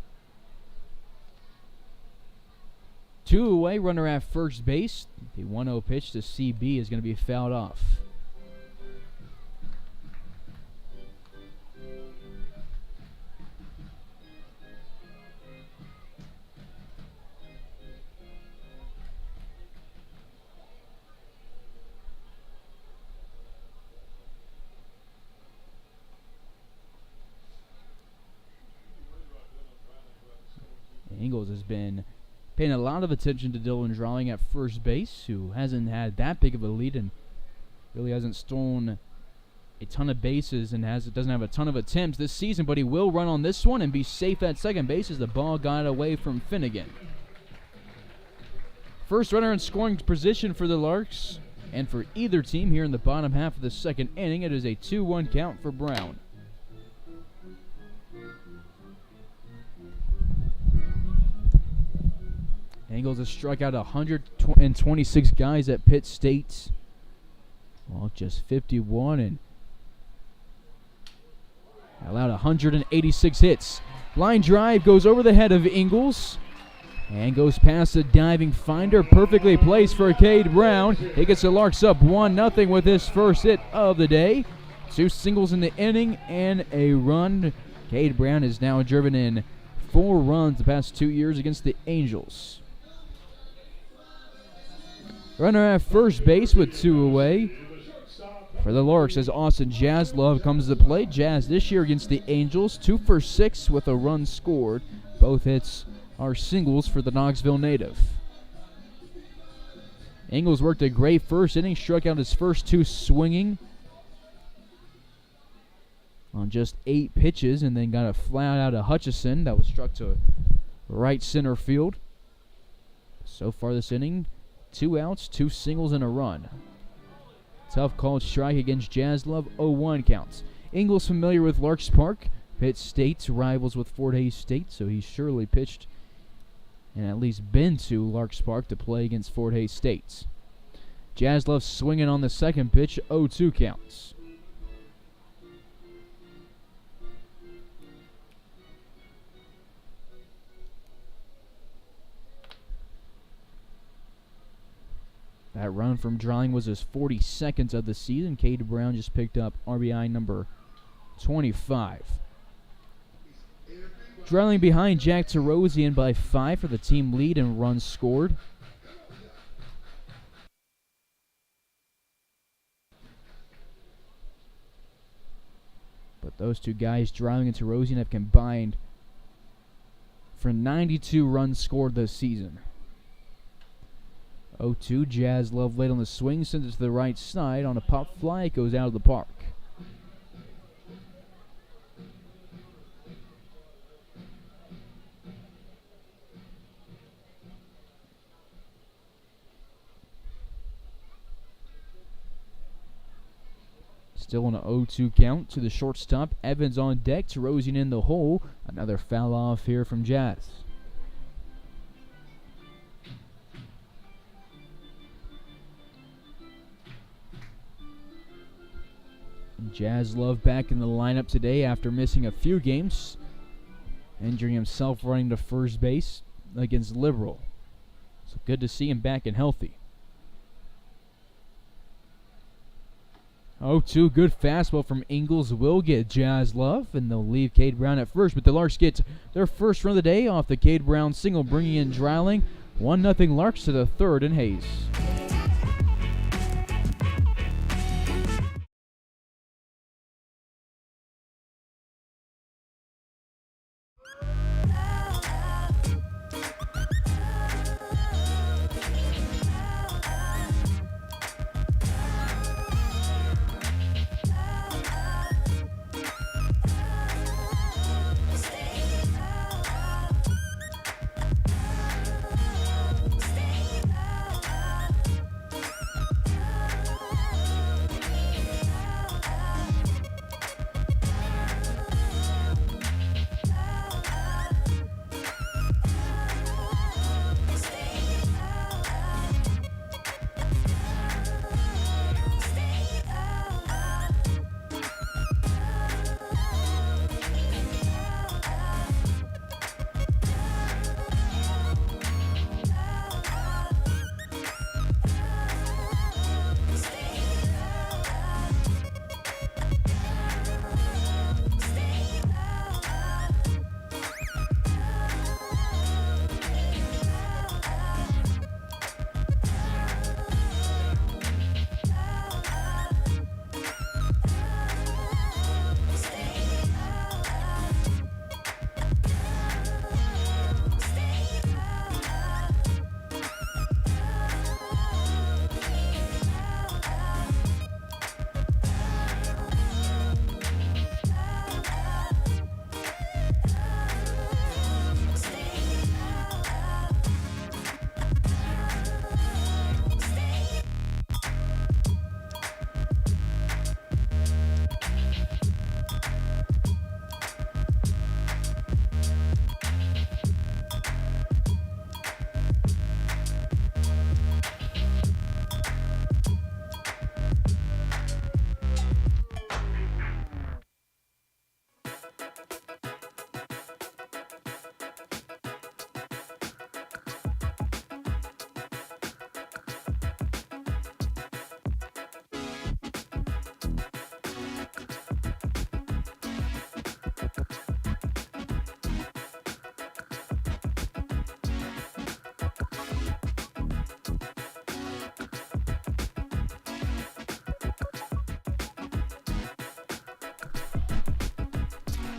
2 away, runner at first base. The 1-0 pitch to CB is going to be fouled off. Ingles has been paying a lot of attention to Dylan Dreiling at first base, who hasn't had that big of a lead and really hasn't stolen a ton of bases and doesn't have a ton of attempts this season, but he will run on this one and be safe at second base as the ball got away from Finnegan. First runner in scoring position for the Larks and for either team here in the bottom half of the second inning. It is a 2-1 count for Brown. Ingles has struck out 126 guys at Pitt State. Well, just 51 and allowed 186 hits. Line drive goes over the head of Ingles and goes past the diving finder. Perfectly placed for Cade Brown. He gets the Larks up 1-0 with his first hit of the day. 2 singles in the inning and a run. Cade Brown has now driven in 4 runs the past 2 years against the Angels. Runner at first base with 2 away for the Larks as Austin Jaslove comes to play. Jazz this year against the Angels, 2 for 6 with a run scored. Both hits are singles for the Knoxville native. Ingles worked a great first inning, struck out his first 2 swinging on just 8 pitches, and then got a fly out of Hutchison that was struck to right center field. So far this inning, 2 outs, 2 singles, and a run. Tough called strike against Jaslove, 0-1 counts. Ingles familiar with Larks Park. Pitt State's rivals with Fort Hays State, so he's surely pitched and at least been to Larks Park to play against Fort Hays State. Jaslove swinging on the second pitch, 0-2 counts. That run from Drawing was his 42nd of the season. Cade Brown just picked up RBI number 25. Trailing behind Jack Terosian by 5 for the team lead and runs scored. But those 2 guys, Drowning and Terosian, have combined for 92 runs scored this season. 0-2, Jaslove late on the swing, sends it to the right side. On a pop fly, it goes out of the park. Still on an 0-2 count to the shortstop. Evans on deck, Terosian in the hole. Another foul off here from Jazz. Jaslove back in the lineup today after missing a few games, injuring himself running to first base against Liberal. So good to see him back and healthy. 0-2, good fastball from Ingles will get Jaslove, and they'll leave Cade Brown at first, but the Larks get their first run of the day off the Cade Brown single, bringing in Dreiling. 1-0 Larks to the third and Hayes.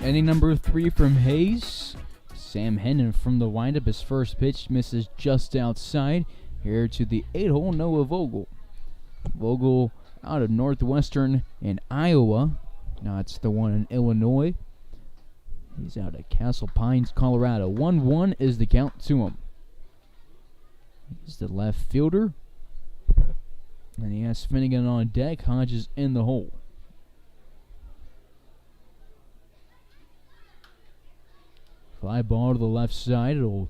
Inning number 3 from Hayes. Sam Hendon from the windup. His first pitch misses just outside. Here to the 8-hole, Noah Vogel. Vogel out of Northwestern in Iowa. Now it's the one in Illinois. He's out of Castle Pines, Colorado. 1-1 is the count to him. He's the left fielder. And he has Finnegan on deck. Hodges in the hole. Fly ball to the left side. It'll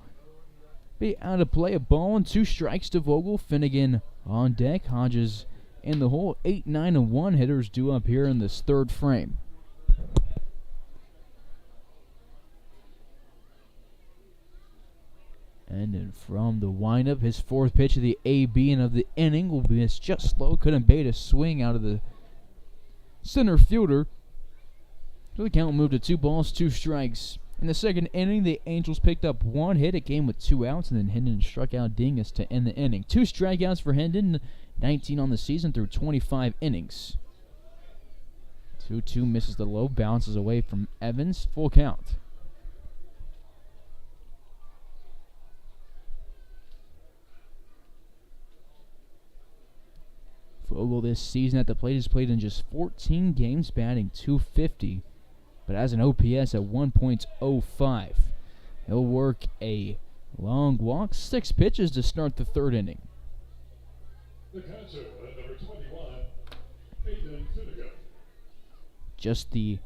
be out of play. A ball and 2 strikes to Vogel. Finnegan on deck. Hodges in the hole. 8, 9, and 1 hitters due up here in this third frame. And then from the windup, his 4th pitch of the AB and of the inning will be just slow. Couldn't bait a swing out of the center fielder. So the count moved to 2 balls, 2 strikes. In the second inning, the Angels picked up 1 hit. It came with 2 outs, and then Hendon struck out Dingus to end the inning. 2 strikeouts for Hendon, 19 on the season through 25 innings. 2-2 misses the low, bounces away from Evans. Full count. Vogel this season at the plate has played in just 14 games, batting .250. But has an OPS at 1.05. He'll work a long walk, 6 pitches to start the third inning. The catcher at number 21, Aiden Finnegan. Just the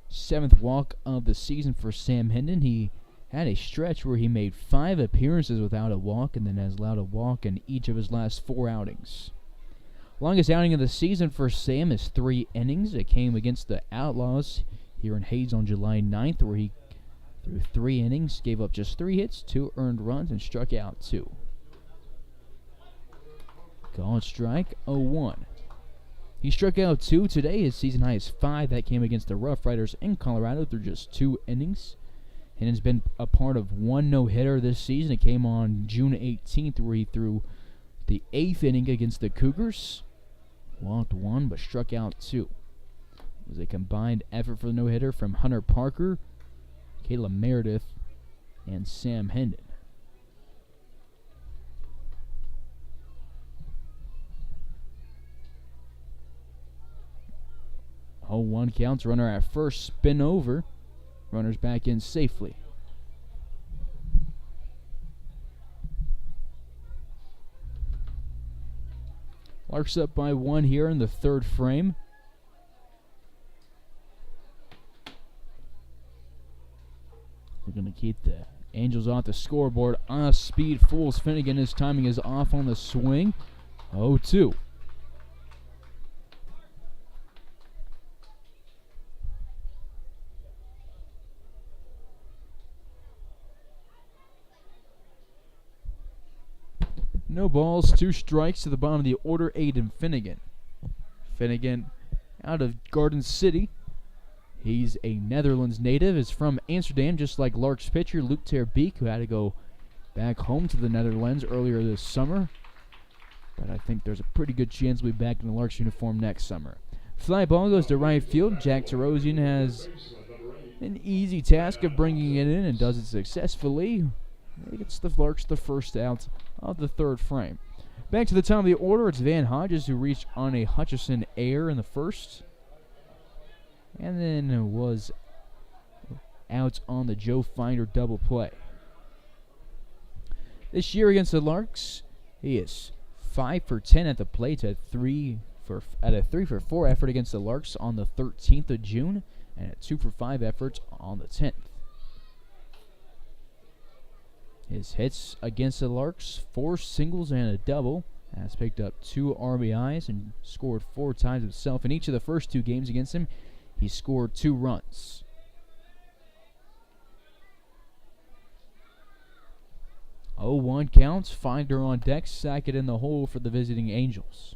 7th walk of the season for Sam Hendon. He had a stretch where he made 5 appearances without a walk and then has allowed a walk in each of his last 4 outings. Longest outing of the season for Sam is 3 innings. It came against the Outlaws here in Hayes on July 9th, where he threw 3 innings, gave up just 3 hits, 2 earned runs, and struck out 2. Called strike, 0-1. He struck out 2 today. His season high is 5. That came against the Rough Riders in Colorado through just 2 innings. And has been a part of 1 no-hitter this season. It came on June 18th, where he threw the 8th inning against the Cougars. Walked 1, but struck out 2. It was a combined effort for the no-hitter from Hunter Parker, Kayla Meredith, and Sam Hendon. Oh, 1 counts. Runner at first. Spin over. Runners back in safely. Larks up by 1 here in the third frame. We're going to keep the Angels off the scoreboard. On speed, fools Finnegan. His timing is off on the swing. 0-2. No balls, 2 strikes to the bottom of the order. Aiden Finnegan. Finnegan out of Garden City. He's a Netherlands native, is from Amsterdam, just like Larks pitcher Luke Terbeek, who had to go back home to the Netherlands earlier this summer. But I think there's a pretty good chance we'll be back in the Larks uniform next summer. Fly ball goes to right field. Jack Tarosian has an easy task of bringing it in and does it successfully. He gets the Larks the first out of the third frame. Back to the top of the order, it's Van Hodges who reached on a Hutchison error in the first. And then was out on the Joe Finder double play. This year against the Larks, he is 5 for 10 at the plate at a 3 for 4 effort against the Larks on the 13th of June and a 2 for 5 effort on the 10th. His hits against the Larks, 4 singles and a double, has picked up 2 RBIs and scored 4 times himself. In each of the first 2 games against him, he scored 2 runs. Oh, 1 counts. Finder on deck. Sackett in the hole for the visiting Angels.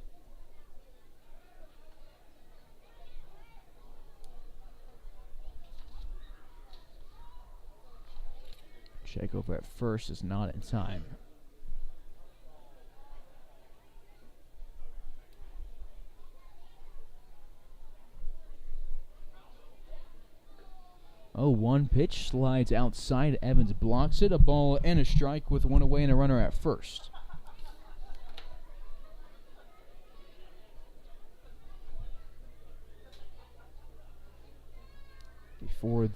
Check over at first is not in time. 0-1 pitch slides outside. Evans blocks it. A ball and a strike with one away and a runner at first. Before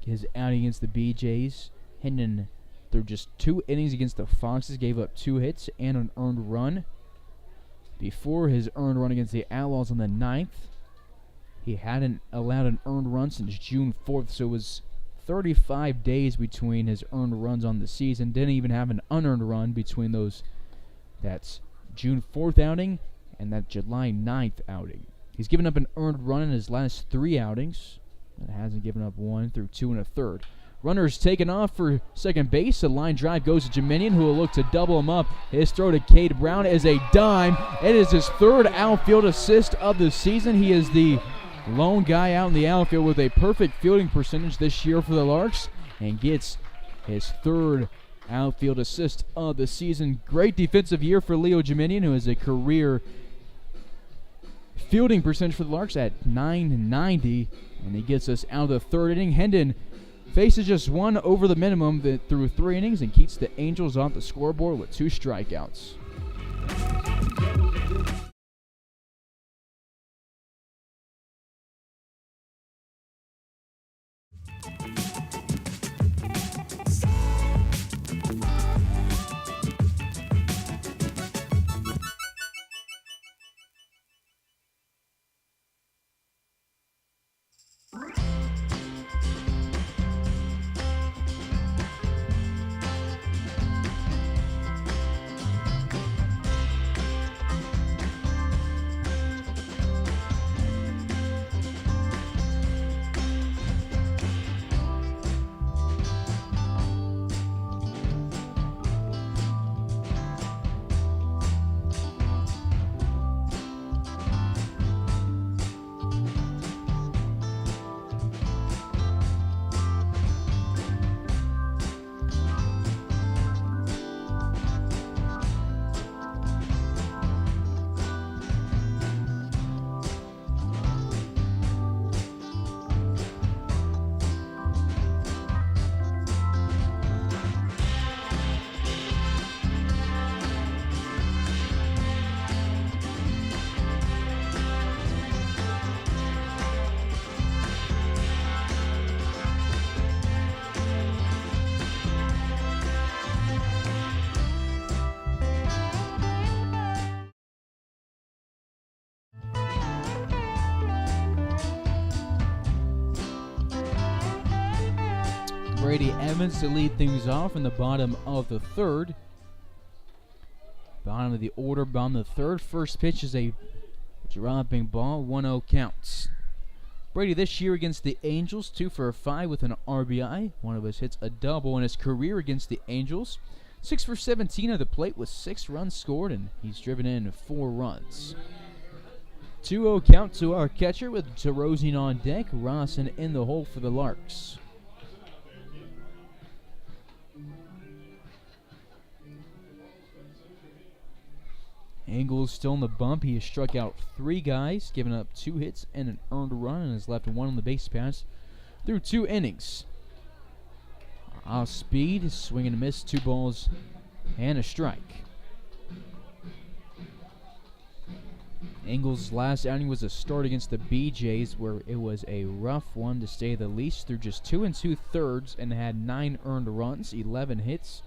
his outing against the BJs, Hendon through just 2 innings against the Foxes gave up 2 hits and an earned run. Before his earned run against the Outlaws on the 9th, he hadn't allowed an earned run since June 4th, so it was 35 days between his earned runs on the season. Didn't even have an unearned run between those. That's June 4th outing and that July 9th outing. He's given up an earned run in his last 3 outings. And hasn't given up 1 through 2 1/3. Runner's taken off for second base. A line drive goes to Jeminian, who will look to double him up. His throw to Cade Brown is a dime. It is his 3rd outfield assist of the season. He is the lone guy out in the outfield with a perfect fielding percentage this year for the Larks and gets his 3rd outfield assist of the season. Great defensive year for Leo Jeminian, who has a career fielding percentage for the Larks at .990, and he gets us out of the 3rd inning. Hendon faces just 1 over the minimum through 3 innings and keeps the Angels off the scoreboard with 2 strikeouts. Brady Evans to lead things off in the bottom of the 3rd. Bottom of the order, bottom of the 3rd. First pitch is a dropping ball, 1-0 counts. Brady this year against the Angels, 2 for 5 with an RBI. One of his hits a double in his career against the Angels. 6 for 17 at the plate with 6 runs scored, and he's driven in 4 runs. 2-0 count to our catcher with Terosian on deck. Rawson in the hole for the Larks. Engels still in the bump. He has struck out 3 guys, given up 2 hits and an earned run, and has left 1 on the base pass through 2 innings. Off speed, swing and a miss, 2 balls and a strike. Engels' last outing was a start against the BJs, where it was a rough one to say the least, through just 2 2/3 and had 9 earned runs, 11 hits.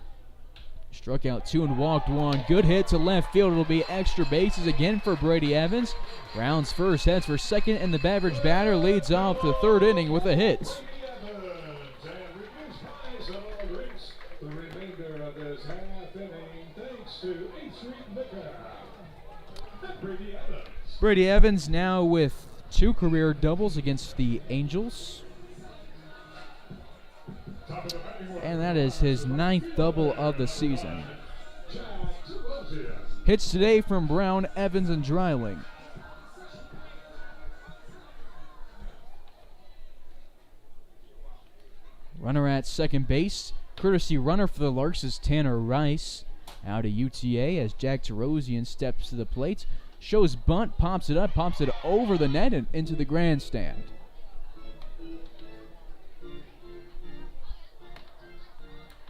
Struck out 2 and walked 1. Good hit to left field. It'll be extra bases again for Brady Evans. Rounds first, heads for second, and the Beverage batter leads off the 3rd inning with a hit. The remainder of this half inning thanks to Brady Evans now with 2 career doubles against the Angels. And that is his 9th double of the season. Hits today from Brown, Evans, and Dreiling. Runner at second base. Courtesy runner for the Larks is Tanner Rice. Out of UTA as Jack Terosian steps to the plate. Shows bunt, pops it up, pops it over the net and into the grandstand.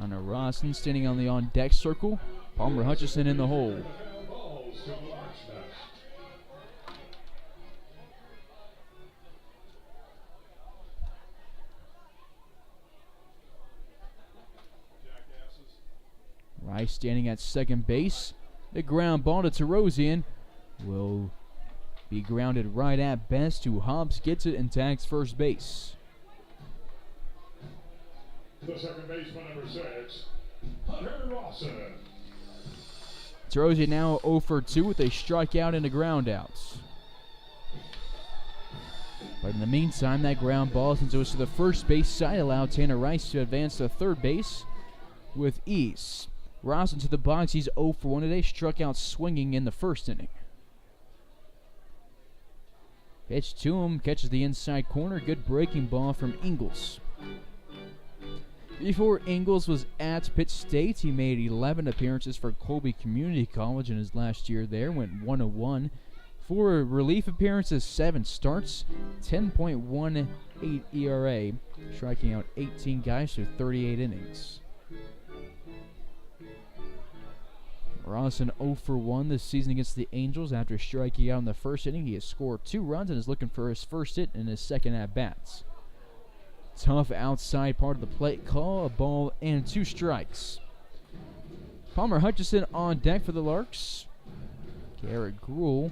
Hunter Rawson standing on the on-deck circle. Palmer Hutchison in the hole. Balls to the Larks nest. Rice standing at second base. The ground ball to Terosian will be grounded right at best to Hobbs, gets it and tags first base. The second baseman, number 6, Hunter Rawson. Terosian now 0 for 2 with a strikeout and a ground outs. But in the meantime, that ground ball, since it was to the first base side, allowed Tanner Rice to advance to third base with ease. Rawson to the box. He's 0 for 1 today. Struck out swinging in the first inning. Pitch to him. Catches the inside corner. Good breaking ball from Ingles. Before Ingles was at Pitt State, he made 11 appearances for Colby Community College in his last year there. Went 1-1. 4 relief appearances, 7 starts, 10.18 ERA. Striking out 18 guys through 38 innings. Rawson 0 for 1 this season against the Angels. After striking out in the first inning, he has scored 2 runs and is looking for his first hit in his second at-bats. Tough outside part of the plate call, a ball and 2 strikes. Palmer Hutchison on deck for the Larks. Garrett Gruhl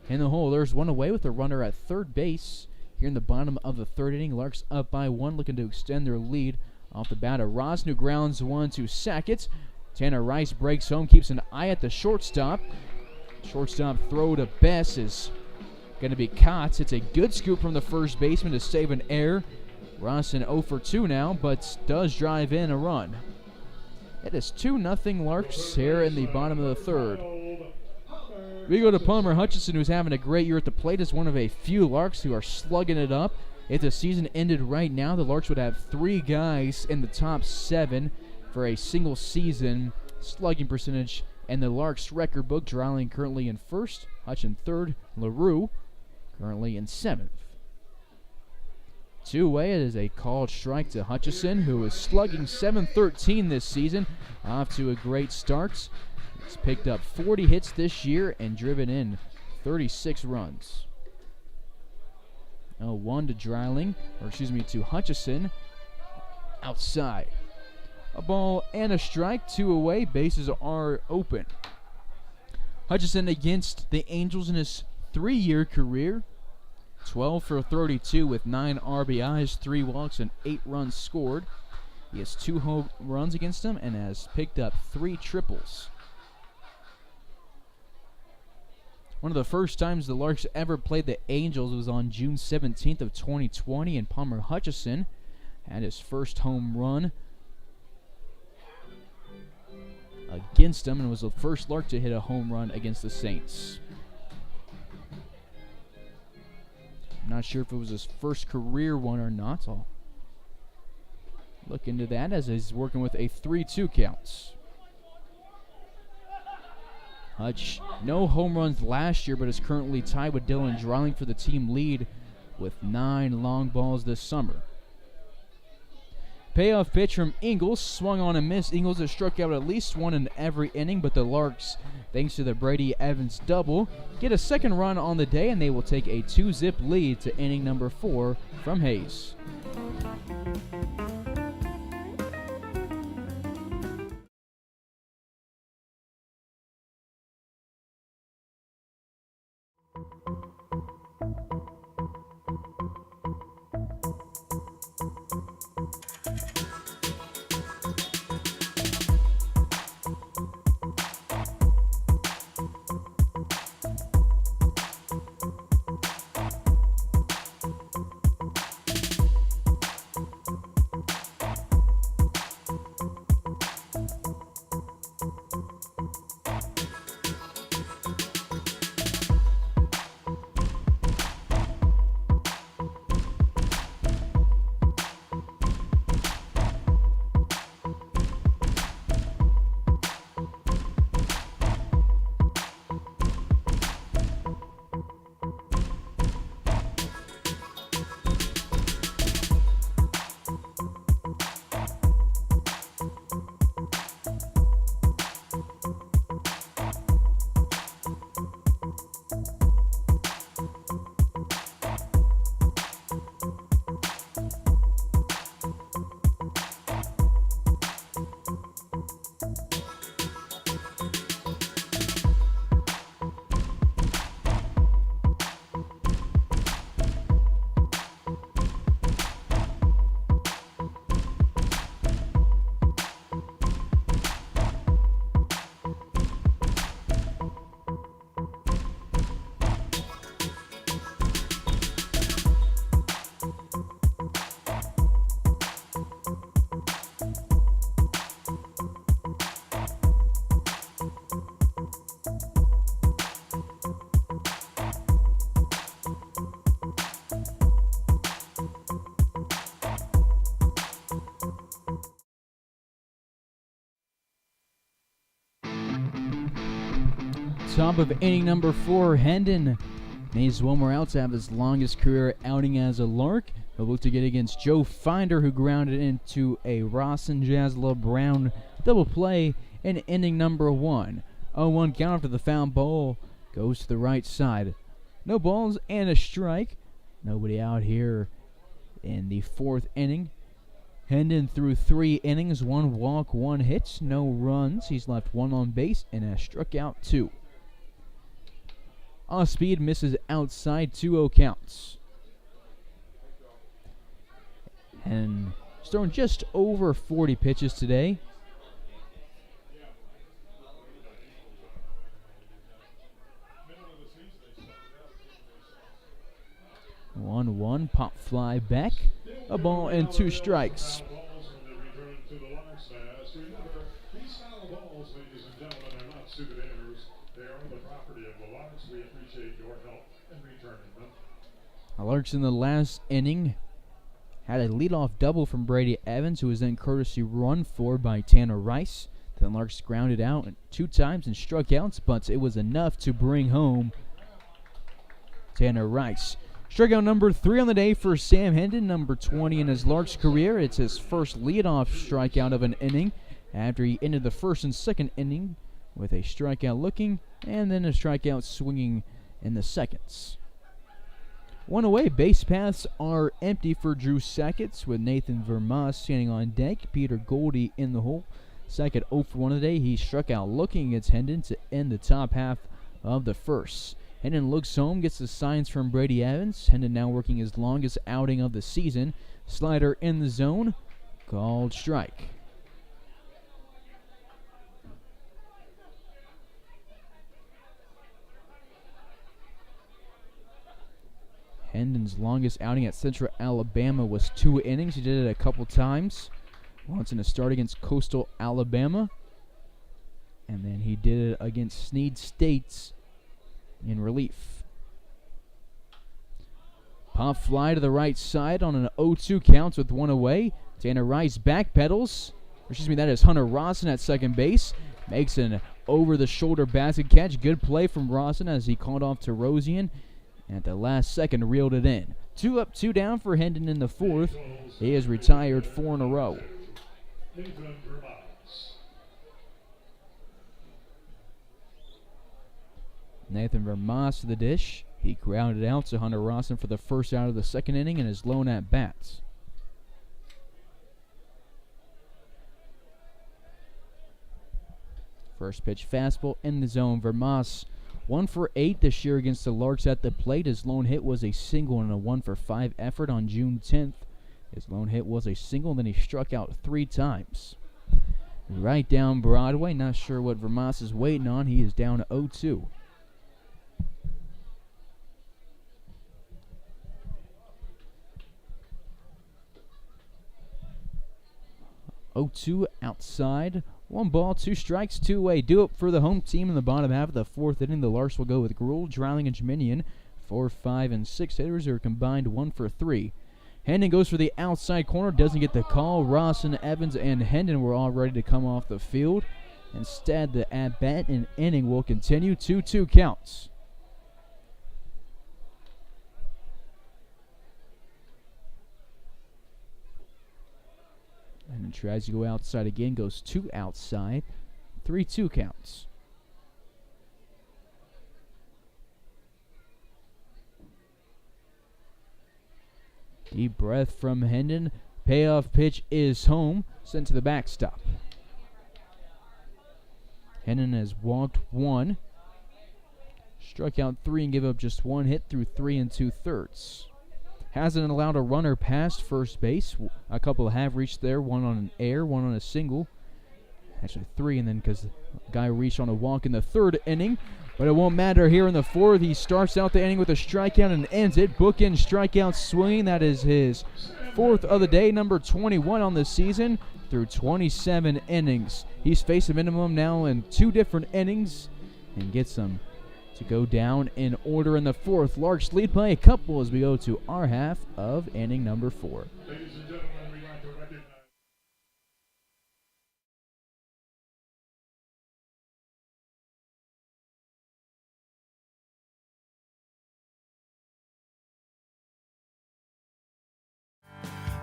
in the hole. There's one away with a runner at third base. Here in the bottom of the third inning, Larks up by 1, looking to extend their lead. Off the bat, Rosnu grounds one to Sackett. Tanner Rice breaks home, keeps an eye at the shortstop. Shortstop throw to Bess is going to be caught. It's a good scoop from the first baseman to save an error. Rawson 0 for 2 now, but does drive in a run. It is 2-0 Larks here in the bottom of the third. We go to Palmer Hutchison, who's having a great year at the plate, as one of a few Larks who are slugging it up. If the season ended right now, the Larks would have 3 guys in the top 7 for a single season slugging percentage, and the Larks record book. Dryling currently in first, Hutch in third, LaRue currently in 7th. 2 away, it is a called strike to Hutchison, who is slugging .713 this season, off to a great start. He's picked up 40 hits this year and driven in 36 runs. 0-1 to Dryling, to Hutchison, outside. A ball and a strike, 2 away, bases are open. Hutchison against the Angels in his 3-year career. 12 for 32 with 9 RBIs, 3 walks, and 8 runs scored. He has 2 home runs against him and has picked up 3 triples. One of the first times the Larks ever played the Angels was on June 17th of 2020, and Palmer Hutchison had his first home run against him and was the first Lark to hit a home run against the Saints. I'm not sure if it was his first career one or not. I'll look into that as he's working with a 3-2 count. Hutch, no home runs last year, but is currently tied with Dylan Dryling for the team lead with 9 long balls this summer. Payoff pitch from Ingles, swung on and missed. Ingles has struck out at least 1 in every inning, but the Larks, thanks to the Brady Evans double, get a second run on the day, and they will take a 2-zip lead to inning number 4 from Hayes. top of inning number 4. Hendon needs one more out to have his longest career outing as a Lark. He'll look to get against Joe Finder, who grounded into a Rawson Jasla Brown double play in inning number 1. 0-1 count after the foul ball goes to the right side. No balls and a strike. Nobody out here in the 4th inning. Hendon threw 3 innings, 1 walk, 1 hit, no runs. He's left 1 on base and has struck out 2. Off speed, misses outside, 2-0 counts. And he's thrown just over 40 pitches today. 1-1, pop fly back, a ball and 2 strikes. These foul balls, ladies and gentlemen, are not stupid errors. They are the property of the Larks. We appreciate your help in returning them. The Larks in the last inning had a leadoff double from Brady Evans, who was then courtesy run for by Tanner Rice. The Larks grounded out 2 times and struck out, but it was enough to bring home Tanner Rice. Strikeout number 3 on the day for Sam Hendon, number 20 in his Larks career. It's his first leadoff strikeout of an inning after he ended the 1st and 2nd inning with a strikeout looking and then a strikeout swinging in the seconds. 1 away, base paths are empty for Drew Sackett with Nathan Vermas standing on deck. Peter Goldie in the hole. Sackett 0 for 1 today. He struck out looking against Hendon to end the top half of the 1st. Hendon looks home, gets the signs from Brady Evans. Hendon now working his longest outing of the season. Slider in the zone, called strike. Hendon's longest outing at Central Alabama was 2 innings. He did it a couple times. Once in a start against Coastal Alabama. And then he did it against Snead States in relief. Pop fly to the right side on an 0-2 count with 1 away. Tanner Rice backpedals. That is Hunter Rawson at second base. Makes an over-the-shoulder basket catch. Good play from Rawson as he called off to Rosian. At the last second, reeled it in. 2 up, 2 down for Hendon in the 4th. He has retired 4 in a row. Nathan Vermas to the dish. He grounded out to Hunter Rawson for the first out of the 2nd inning and his lone at bats. First pitch fastball in the zone. Vermas 1 for 8 this year against the Larks at the plate. His lone hit was a single in a 1 for 5 effort on June 10th. His lone hit was a single, then he struck out 3 times. Right down Broadway. Not sure what Vermas is waiting on. He is down 0-2. 0-2 outside. 1 ball, 2 strikes, 2 away. Do it for the home team in the bottom half of the 4th inning. The Larks will go with Gruel, Dreiling, and Jeminian. 4, 5, and 6 hitters are combined 1 for 3. Hendon goes for the outside corner, doesn't get the call. Rawson, Evans, and Hendon were all ready to come off the field. Instead, the at-bat and inning will continue. 2-2 counts. And then tries to go outside again, goes 2 outside. 3-2 counts. Deep breath from Hendon. Payoff pitch is home, sent to the backstop. Hendon has walked 1, struck out 3, and give up just 1 hit through 3 2/3. Hasn't allowed a runner past first base. A couple have reached there, 1 on an air, 1 on a single. Actually 3, and then because the guy reached on a walk in the 3rd inning. But it won't matter here in the 4th. He starts out the inning with a strikeout and ends it. Bookend strikeout swinging. That is his 4th of the day, number 21 on the season, through 27 innings. He's faced a minimum now in 2 different innings and gets them to go down in order in the 4th. Larks lead by a couple as we go to our half of inning number 4. Ladies and gentlemen,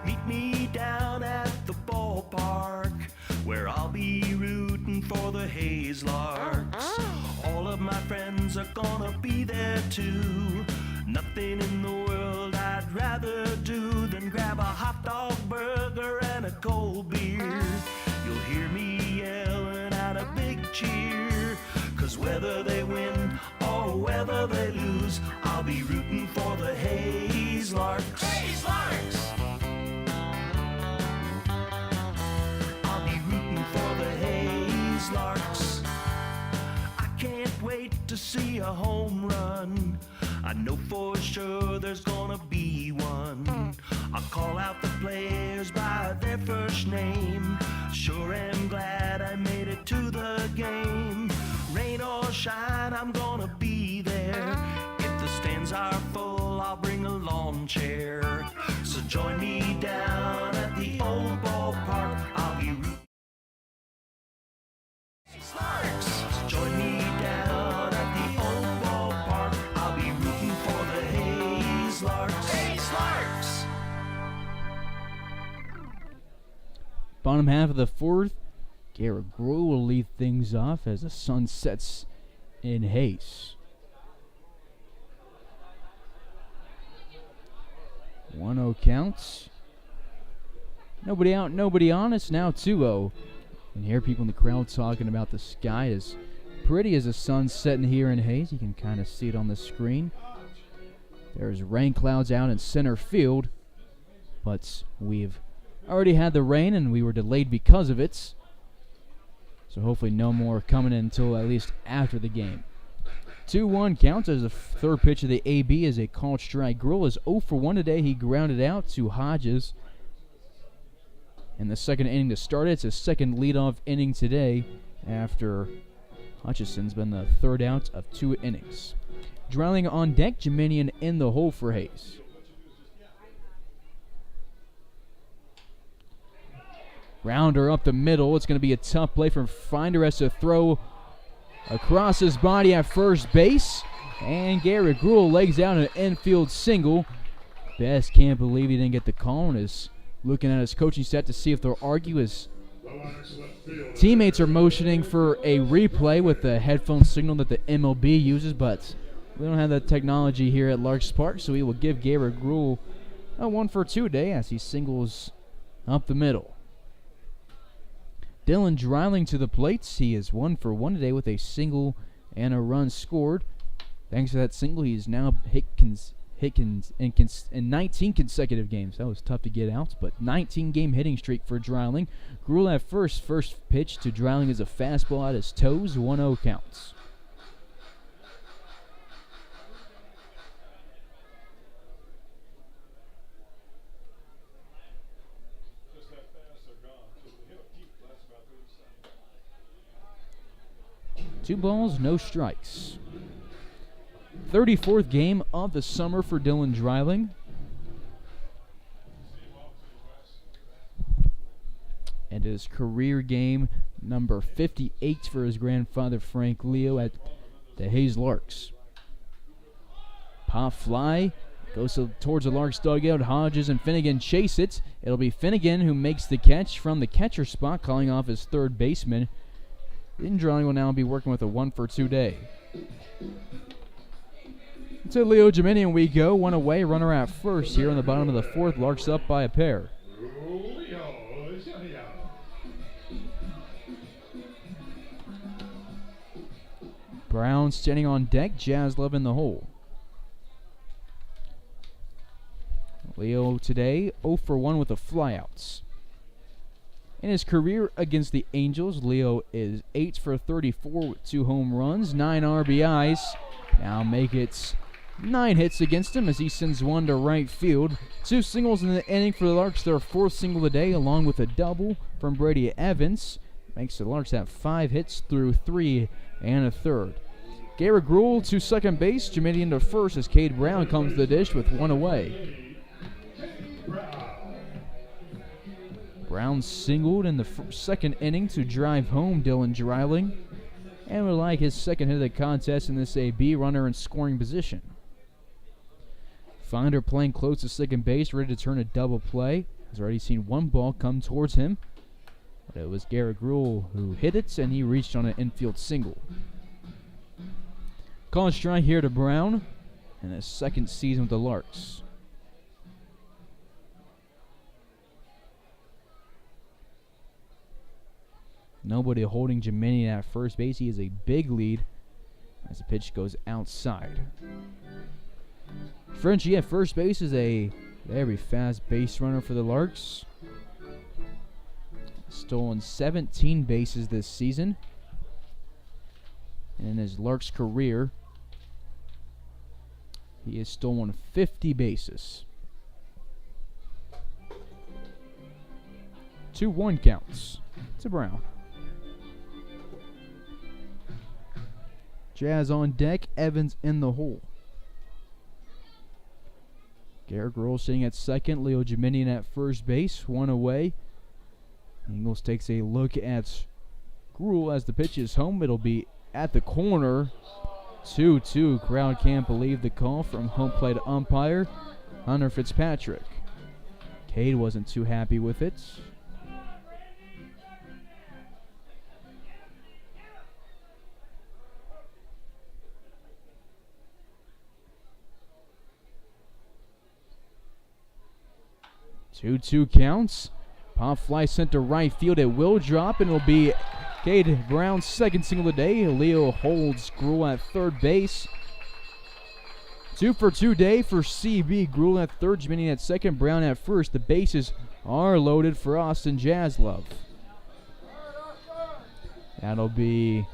Meet me down at the ballpark, where I'll be rooting for the Hayes Larks. All of my friends are gonna be there too. Nothing in the world I'd rather do than grab a hot dog burger and a cold beer. You'll hear me yelling out a big cheer, 'cause whether they win or whether they lose, I'll be rooting for the Hayes Larks. Hayes Larks! I'll be rooting for the Hayes Larks. I can't wait to see a home run. I know for sure there's gonna be one. I'll call out the players by their first name. Sure am glad I made it to the game. Rain or shine, I'm gonna be there. If the stands are full, I'll bring a lawn chair. So join me down at the old ballpark. I'll be rooting. Larks. So join me down at the old ballpark. I'll be rooting for the Hayes Larks. Hayes Larks. Bottom half of the fourth, Garrett Gruhl will lead things off as the sun sets in Hayes. 1-0 counts. Nobody out, nobody on. It's now 2-0. And hear people in the crowd talking about the sky as pretty as the sun's setting here in Hayes. You can kind of see it on the screen. There's rain clouds out in center field, but we've already had the rain and we were delayed because of it. So hopefully no more coming in until at least after the game. 2-1 counts as the third pitch of the AB is a called strike. Gruhl is 0 for 1 today. He grounded out to Hodges in the second inning to start it. It's his second leadoff inning today after Hutchison's been the third out of 2 innings. Drilling on deck, Jeminian in the hole for Hayes. Rounder up the middle. It's going to be a tough play from Finder. Has to throw across his body at first base. And Garrett Gruhl legs out an infield single. Best can't believe he didn't get the call and is looking at his coaching set to see if they'll argue. His teammates are motioning for a replay with the headphone signal that the MLB uses, but we don't have that technology here at Larks Park, so we will give Garrett Gruhl a 1 for 2 day as he singles up the middle. Dylan Dreiling to the plates. He is 1 for 1 today with a single and a run scored. Thanks to that single, he's now hit in 19 consecutive games. That was tough to get out, but 19-game hitting streak for Dreiling. Gruhl at first. First pitch to Dreiling is a fastball at his toes. 1-0 counts. Two balls, no strikes. 34th game of the summer for Dylan Dreiling. And his career game number 58 for his grandfather Frank Leo at the Hayes Larks. Pop fly goes towards the Larks dugout. Hodges and Finnegan chase it. It'll be Finnegan who makes the catch from the catcher spot, calling off his third baseman. Dylan Dreiling will now be working with a 1 for 2 day. To Leo Jeminian we go. One away, runner at first here in the bottom of the fourth. Larks up by a pair. Brown standing on deck. Jaslov in the hole. Leo today 0 for 1 with the flyouts. In his career against the Angels, Leo is 8 for 34 with 2 home runs, 9 RBIs. Now make it 9 hits against him as he sends one to right field. 2 singles in the inning for the Larks, their 4th single of the day, along with a double from Brady Evans. Makes the Larks have 5 hits through 3 and a third. Garrett Gruhl to second base, Jeminian to first as Cade Brown comes to the dish with 1 away. Brown singled in the second inning to drive home Dylan Dreiling, and would like his second hit of the contest in this AB, runner in scoring position. Finder playing close to second base, ready to turn a double play. He's already seen one ball come towards him. But it was Garrett Gruhl who hit it, and he reached on an infield single. Calling strike here to Brown in his second season with the Larks. Nobody holding Jiminy at first base. He has a big lead as the pitch goes outside. Frenchie at first base is a very fast base runner for the Larks. Stolen 17 bases this season. And in his Larks career, he has stolen 50 bases. 2-1 counts to Brown. Jazz on deck, Evans in the hole. Garrett Gruhl sitting at second, Leo Jiminian at first base, one away. Ingles takes a look at Gruhl as the pitch is home. It'll be at the corner. 2-2. Crowd can't believe the call from home plate umpire Hunter Fitzpatrick. Cade wasn't too happy with it. Two counts. Pop fly sent to right field. It will drop, and it'll be Cade Brown's second single of the day. Leo holds Gruhl at third base. 2 for 2 day for CB. Gruhl at third, Jiminy at second, Brown at first. The bases are loaded for Austin Jaslove. That'll be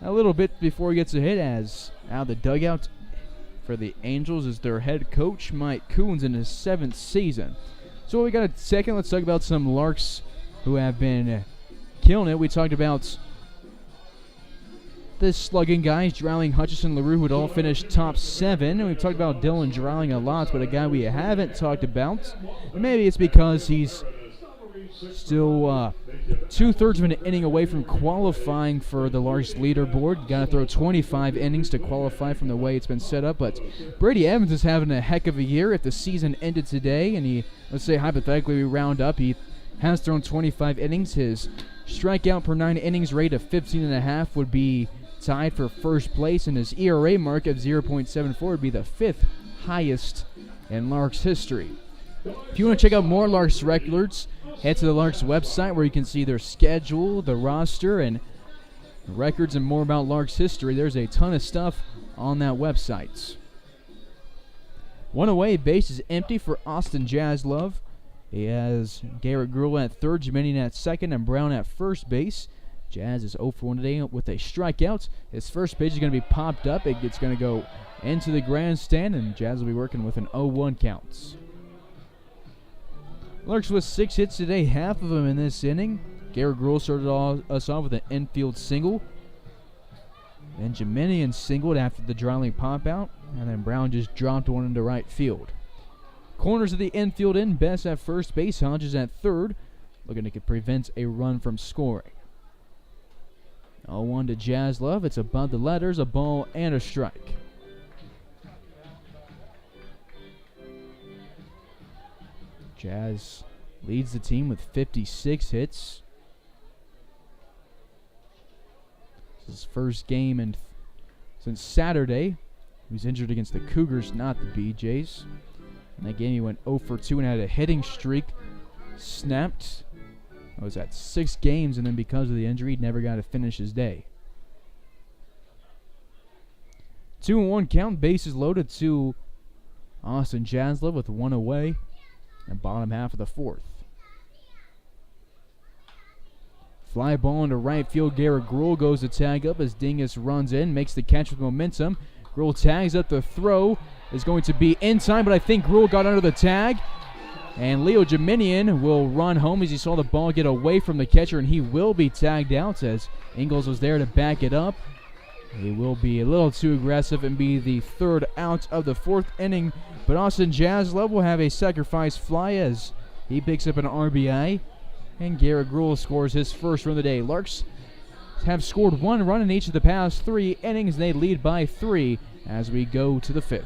a little bit before he gets a hit, as out of the dugout for the Angels is their head coach, Mike Coons, in his 7th season. So we got a second. Let's talk about some Larks who have been killing it. We talked about the slugging guys, Drouling, Hutchison, LaRue, who had all finished top 7. And we've talked about Dylan Drouling a lot, but a guy we haven't talked about, and maybe it's because he's still 2/3 of an inning away from qualifying for the Larks leaderboard. Got to throw 25 innings to qualify from the way it's been set up. But Brady Evans is having a heck of a year. If the season ended today, and he, let's say hypothetically we round up, he has thrown 25 innings. His strikeout per 9 innings rate of 15.5 would be tied for first place, and his ERA mark of 0.74 would be the 5th highest in Larks history. If you want to check out more Larks records, head to the Larks website where you can see their schedule, the roster, and records and more about Larks history. There's a ton of stuff on that website. One away, base is empty for Austin Jaslove. He has Garrett Gruhl at third, Jiminian at second, and Brown at first base. Jazz is 0 for 1 today with a strikeout. His first pitch is going to be popped up. It's going to go into the grandstand, and Jazz will be working with an 0-1 count. Larks with 6 hits today, half of them in this inning. Garrett Gruhl started us off with an infield single. Then Jiminian singled after the Drouling pop out, and then Brown just dropped one into right field. Corners of the infield in, Best at first base, Hodges at third, looking to prevent a run from scoring. 0-1 to Jaslove. It's above the letters, a ball and a strike. Jazz leads the team with 56 hits. This is his first game since Saturday. He was injured against the Cougars, not the BJs. In that game, he went 0 for 2 and had a hitting streak snapped. It was at 6 games, and then because of the injury, he never got to finish his day. 2-1 count, bases loaded to Austin Jaslove with 1 away. And bottom half of the 4th. Fly ball into right field. Garrett Gruhl goes to tag up as Dingus runs in, makes the catch with momentum. Gruhl tags up, the throw is going to be in time, but I think Gruhl got under the tag. And Leo Jiminian will run home as he saw the ball get away from the catcher, and he will be tagged out as Ingles was there to back it up. He will be a little too aggressive and be the 3rd out of the 4th inning. But Austin Jaslove will have a sacrifice fly as he picks up an RBI. And Garrett Gruhl scores his first run of the day. Larks have scored 1 run in each of the past 3 innings. They lead by 3 as we go to the 5th.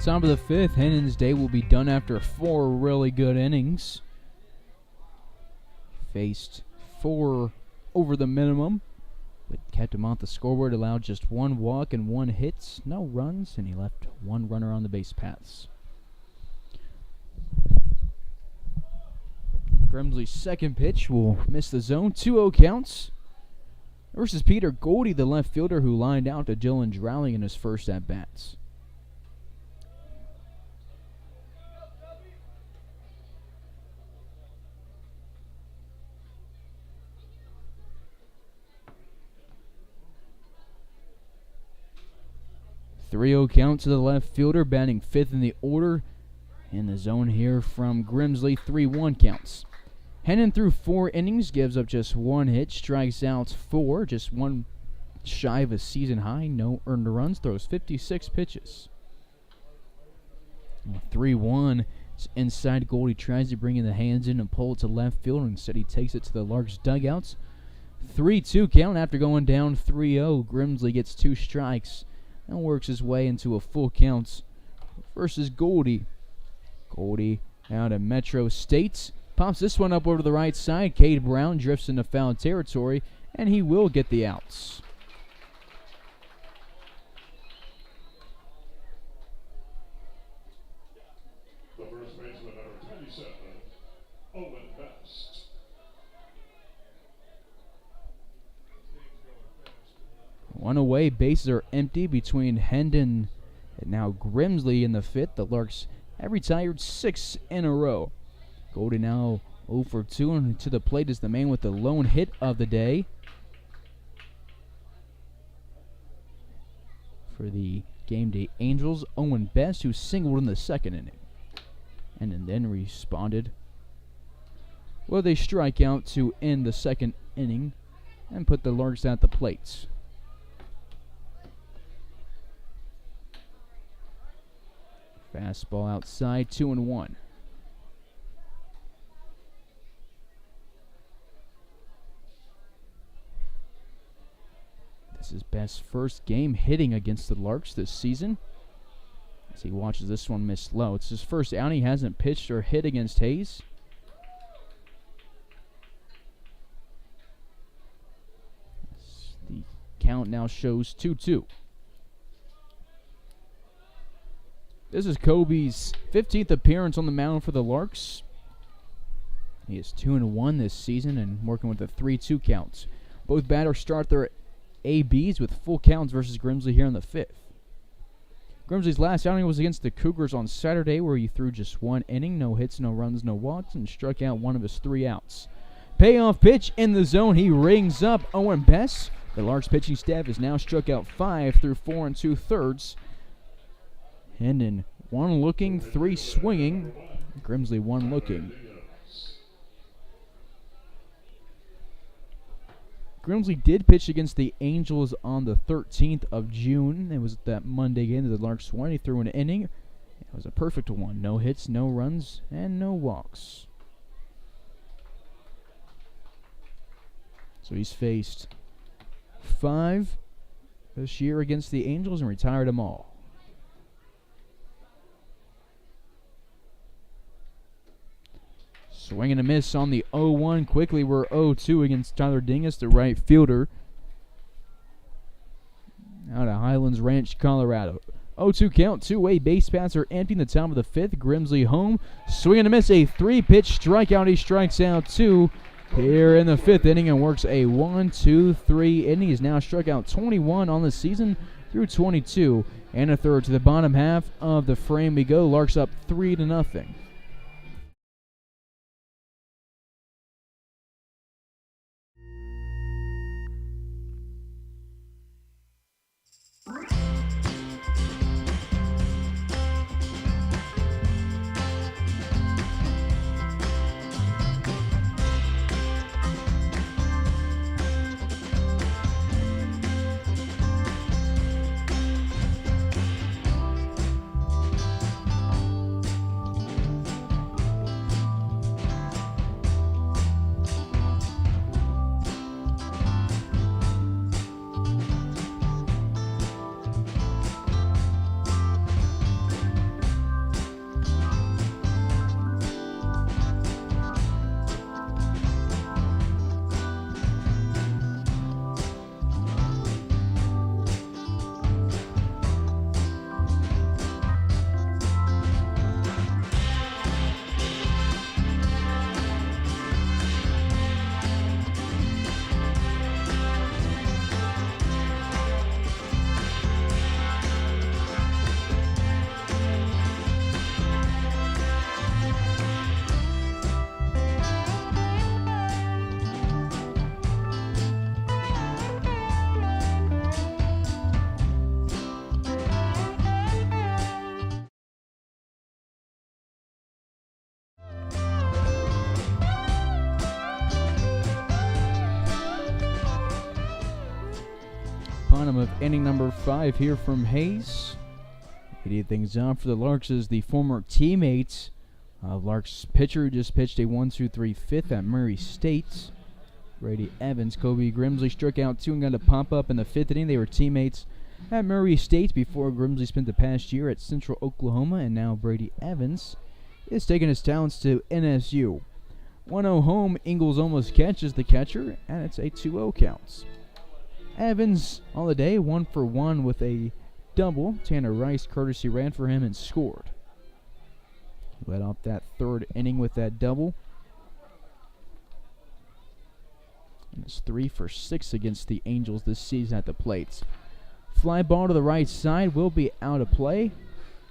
Top of the fifth, Hendon's day will be done after 4 really good innings. Faced 4 over the minimum, but kept him off the scoreboard, allowed just 1 walk and 1 hit, no runs, and he left 1 runner on the base paths. Grimsley's second pitch will miss the zone, 2-0 counts. Versus Peter Goldie, the left fielder who lined out to Dylan Drowling in his first at-bats. .3-0 count to the left fielder, batting 5th in the order. In the zone here from Grimsley, 3-1 counts. Hendon through 4 innings, gives up just 1 hit, strikes out 4, just 1 shy of a season high, no earned runs, throws 56 pitches. 3-1, it's inside Goldie, tries to bring in the hands in and pull it to left field, and instead he takes it to the Larks dugouts. 3-2 count after going down 3-0. Grimsley gets 2 strikes and works his way into a full count versus Goldie. Goldie out of Metro States. Pops this one up over to the right side. Cade Brown drifts into foul territory, and he will get the outs. The first baseman, number 27, Owen Best. One away, bases are empty between Hendon and now Grimsley in the 5th. The Larks have retired 6 in a row. Goldie now 0 for 2, and to the plate is the man with the lone hit of the day. For the Gameday Angels, Owen Best, who singled in the 2nd inning. And then responded with a strikeout to end the 2nd inning and put the Larks at the plates. Fastball outside, 2-1. This is Best's first game hitting against the Larks this season, as he watches this one miss low. It's his first out. He hasn't pitched or hit against Hayes. The count now shows 2-2. This is Kobe's 15th appearance on the mound for the Larks. He is 2-1 this season and working with a 3-2 count. Both batters start their ABs with full counts versus Grimsley here in the 5th. Grimsley's last outing was against the Cougars on Saturday, where he threw just 1 inning, no hits, no runs, no walks, and struck out 1 of his 3 outs. Payoff pitch in the zone. He rings up Owen Best. The Larks pitching staff has now struck out 5 through 4 2/3. Hendon 1 looking, 3 swinging. Grimsley 1 looking. Grimsley did pitch against the Angels on the 13th of June. It was that Monday game that the Larks won. He threw an inning. It was a perfect one. No hits, no runs, and no walks. So he's faced 5 this year against the Angels and retired them all. Swing and a miss on the 0-1. Quickly, we're 0-2 against Tyler Dingus, the right fielder, out of Highlands Ranch, Colorado. 0-2 count, 2-way base paths are empty in the top of the 5th. Grimsley home. Swing and a miss, a 3-pitch strikeout. He strikes out 2 here in the 5th inning and works a 1-2-3 inning. He's now struck out 21 on the season through 22 and a third. To the bottom half of the frame we go. Larks up 3-0. bottom of inning number 5 here from Hayes. Leading things off for the Larks is the former teammate of Larks pitcher who just pitched a 1-2-3 fifth at Murray State. Brady Evans. Kobe Grimsley struck out 2 and got a pop-up in the 5th inning. They were teammates at Murray State before Grimsley spent the past year at Central Oklahoma, and now Brady Evans is taking his talents to NSU. 1-0 home, Ingles almost catches the catcher, and it's a 2-0 count. Evans on the day, 1 for 1 with a double. Tanner Rice courtesy ran for him and scored. Led off that 3rd inning with that double. And it's 3 for 6 against the Angels this season at the plates. Fly ball to the right side will be out of play.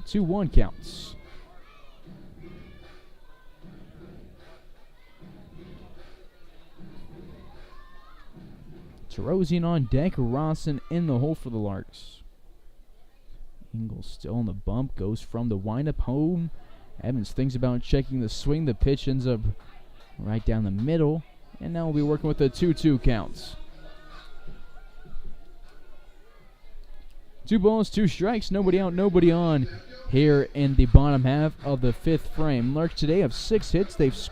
2-1 counts. Tarosian on deck, Rawson in the hole for the Larks. Ingles still on the bump, goes from the windup home. Evans thinks about checking the swing. The pitch ends up right down the middle. And now we'll be working with the 2-2 counts. 2 balls, 2 strikes, nobody out, nobody on here in the bottom half of the 5th frame. Larks today have 6 hits. They've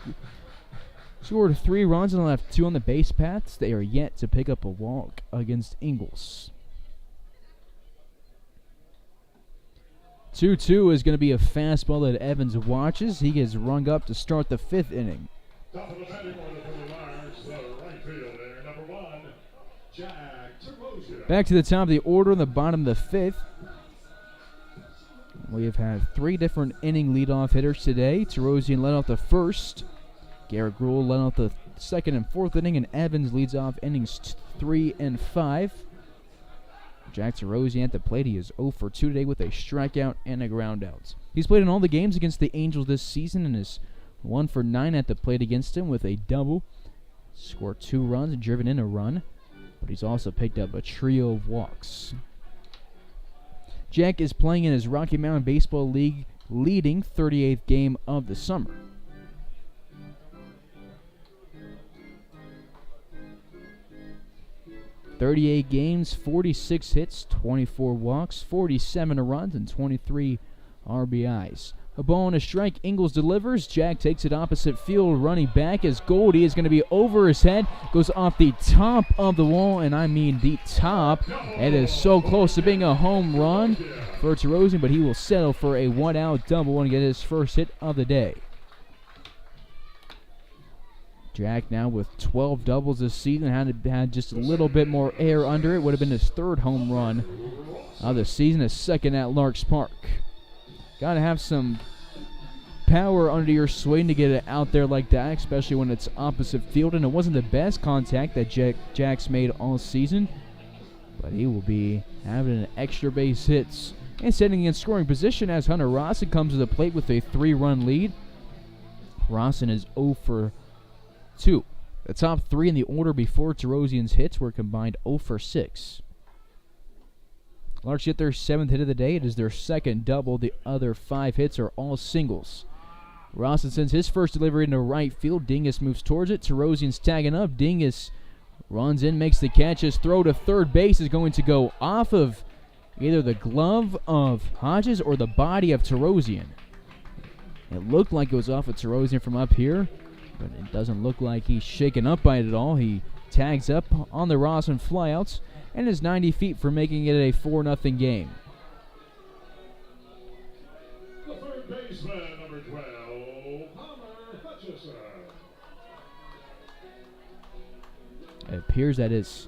scored 3 runs and left 2 on the base paths. They are yet to pick up a walk against Ingles. 2-2 is going to be a fastball that Evans watches. He gets rung up to start the 5th inning. Top of the batting order for the Larks, the right fielder, number 1, Jack Tarosian. Back to the top of the order in the bottom of the 5th. We have had 3 different inning leadoff hitters today. Tarosian led off the 1st. Garrett Gruhl led off the 2nd and 4th inning, and Evans leads off innings 3 and 5. Jack Tarosian at the plate. He is 0 for 2 today with a strikeout and a groundout. He's played in all the games against the Angels this season and is 1 for 9 at the plate against him with a double. Scored 2 runs and driven in a run, but he's also picked up a trio of walks. Jack is playing in his Rocky Mountain Baseball League leading 38th game of the summer. .38 games, 46 hits, 24 walks, 47 runs, and 23 RBIs. A ball and a strike. Ingles delivers. Jack takes it opposite field. Running back as Goldie is going to be over his head. Goes off the top of the wall, and I mean the top. It is so close to being a home run for Tarosian, but he will settle for a 1-out double and get his first hit of the day. Jack now with 12 doubles this season. Had just a little bit more air under it. Would have been his 3rd home run of the season, his 2nd at Larks Park. Got to have some power under your swing to get it out there like that, especially when it's opposite field. And it wasn't the best contact that Jack's made all season, but he will be having an extra base hits and sitting in scoring position as Hunter Rawson comes to the plate with a 3-run lead. Rawson is 0 for 2. The top 3 in the order before Tarosian's hits were combined 0 for 6. Larks get their 7th hit of the day. It is their 2nd double. The other 5 hits are all singles. Rawson sends his first delivery into right field. Dingus moves towards it. Tarosian's tagging up. Dingus runs in, makes the catch. His throw to third base is going to go off of either the glove of Hodges or the body of Tarosian. It looked like it was off of Tarosian from up here, but it doesn't look like he's shaken up by it at all. He tags up on the Rawson flyouts and is 90 feet for making it a 4-0 game. The third baseman, number 12, Palmer Hutchison. It appears that it's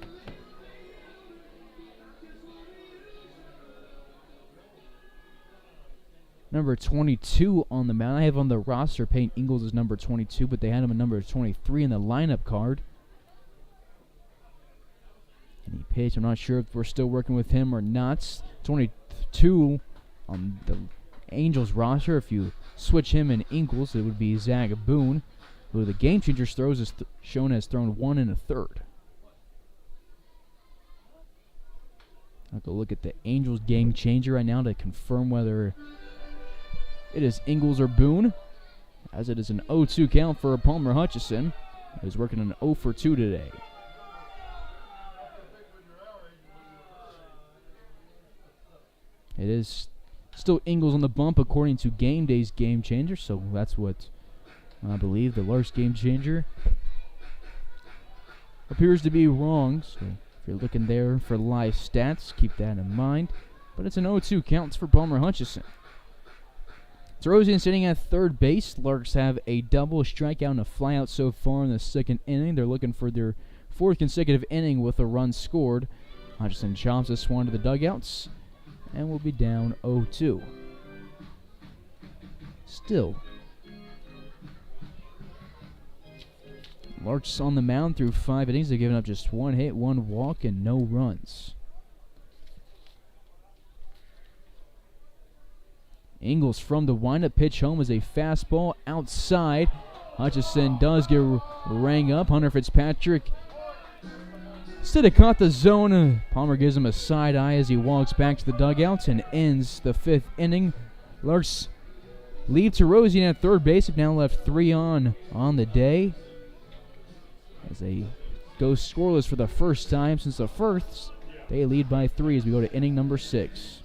number 22 on the mound. I have on the roster Payne Ingles as number 22, but they had him at number 23 in the lineup card. And he pitched. I'm not sure if we're still working with him or not. 22 on the Angels roster. If you switch him and Ingles, it would be Zach Boone, who the Game Changers throws is shown as thrown 1 1/3. I'll have to look at the Angels Game Changer right now to confirm whether it is Ingles or Boone, as it is an 0-2 count for Palmer Hutchison, who is working an 0 for 2 today. It is still Ingles on the bump according to Gameday's game changer, so that's what I believe the Larks game changer appears to be wrong. So if you're looking there for live stats, keep that in mind. But it's an 0-2 counts for Palmer Hutchison. Rosian sitting at third base. Larks have a double, strikeout, and a flyout so far in the second inning. They're looking for their fourth consecutive inning with a run scored. Hutchison chops this one to the dugouts and will be down 0-2. Still, Larks on the mound through 5 innings. They've given up just 1 hit, 1 walk, and no runs. Ingles from the windup pitch home is a fastball outside. Hutchison does get rang up. Hunter Fitzpatrick still caught the zone. Palmer gives him a side eye as he walks back to the dugouts and ends the 5th inning. Larks leave Rosian at third base. Have now left 3 on the day as they go scoreless for the first time since the first. They lead by 3 as we go to inning number 6.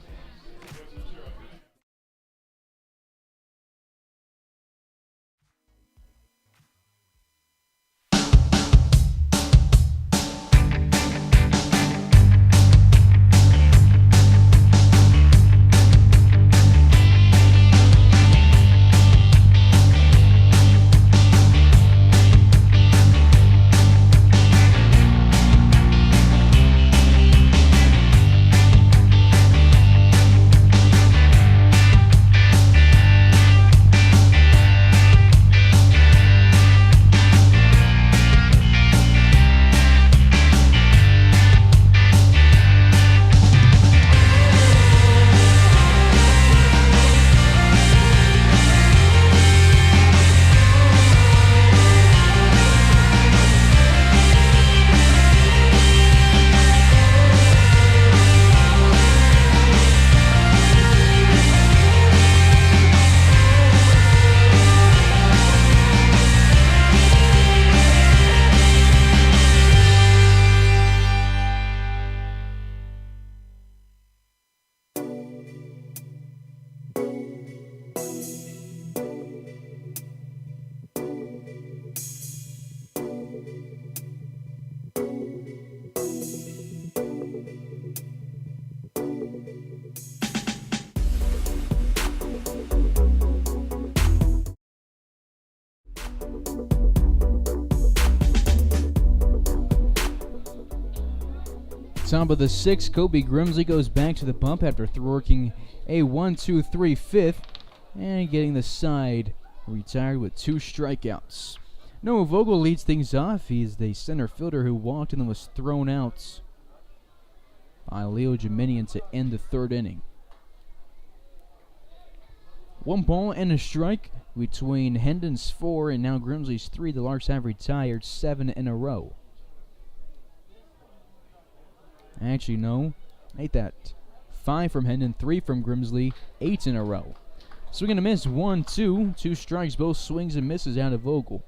Top of the 6th, Kobe Grimsley goes back to the bump after working a 1-2-3 fifth and getting the side retired with 2 strikeouts. Noah Vogel leads things off. He's the center fielder who walked and then was thrown out by Leo Jeminian to end the 3rd inning. 1 ball and a strike between Hendon's 4 and now Grimsley's 3. The Larks have retired 7 in a row. Actually, no. Ain't that 5 from Hendon, 3 from Grimsley, 8 in a row. Swing and a miss, 1-2. 2 strikes, both swings and misses out of Vogel.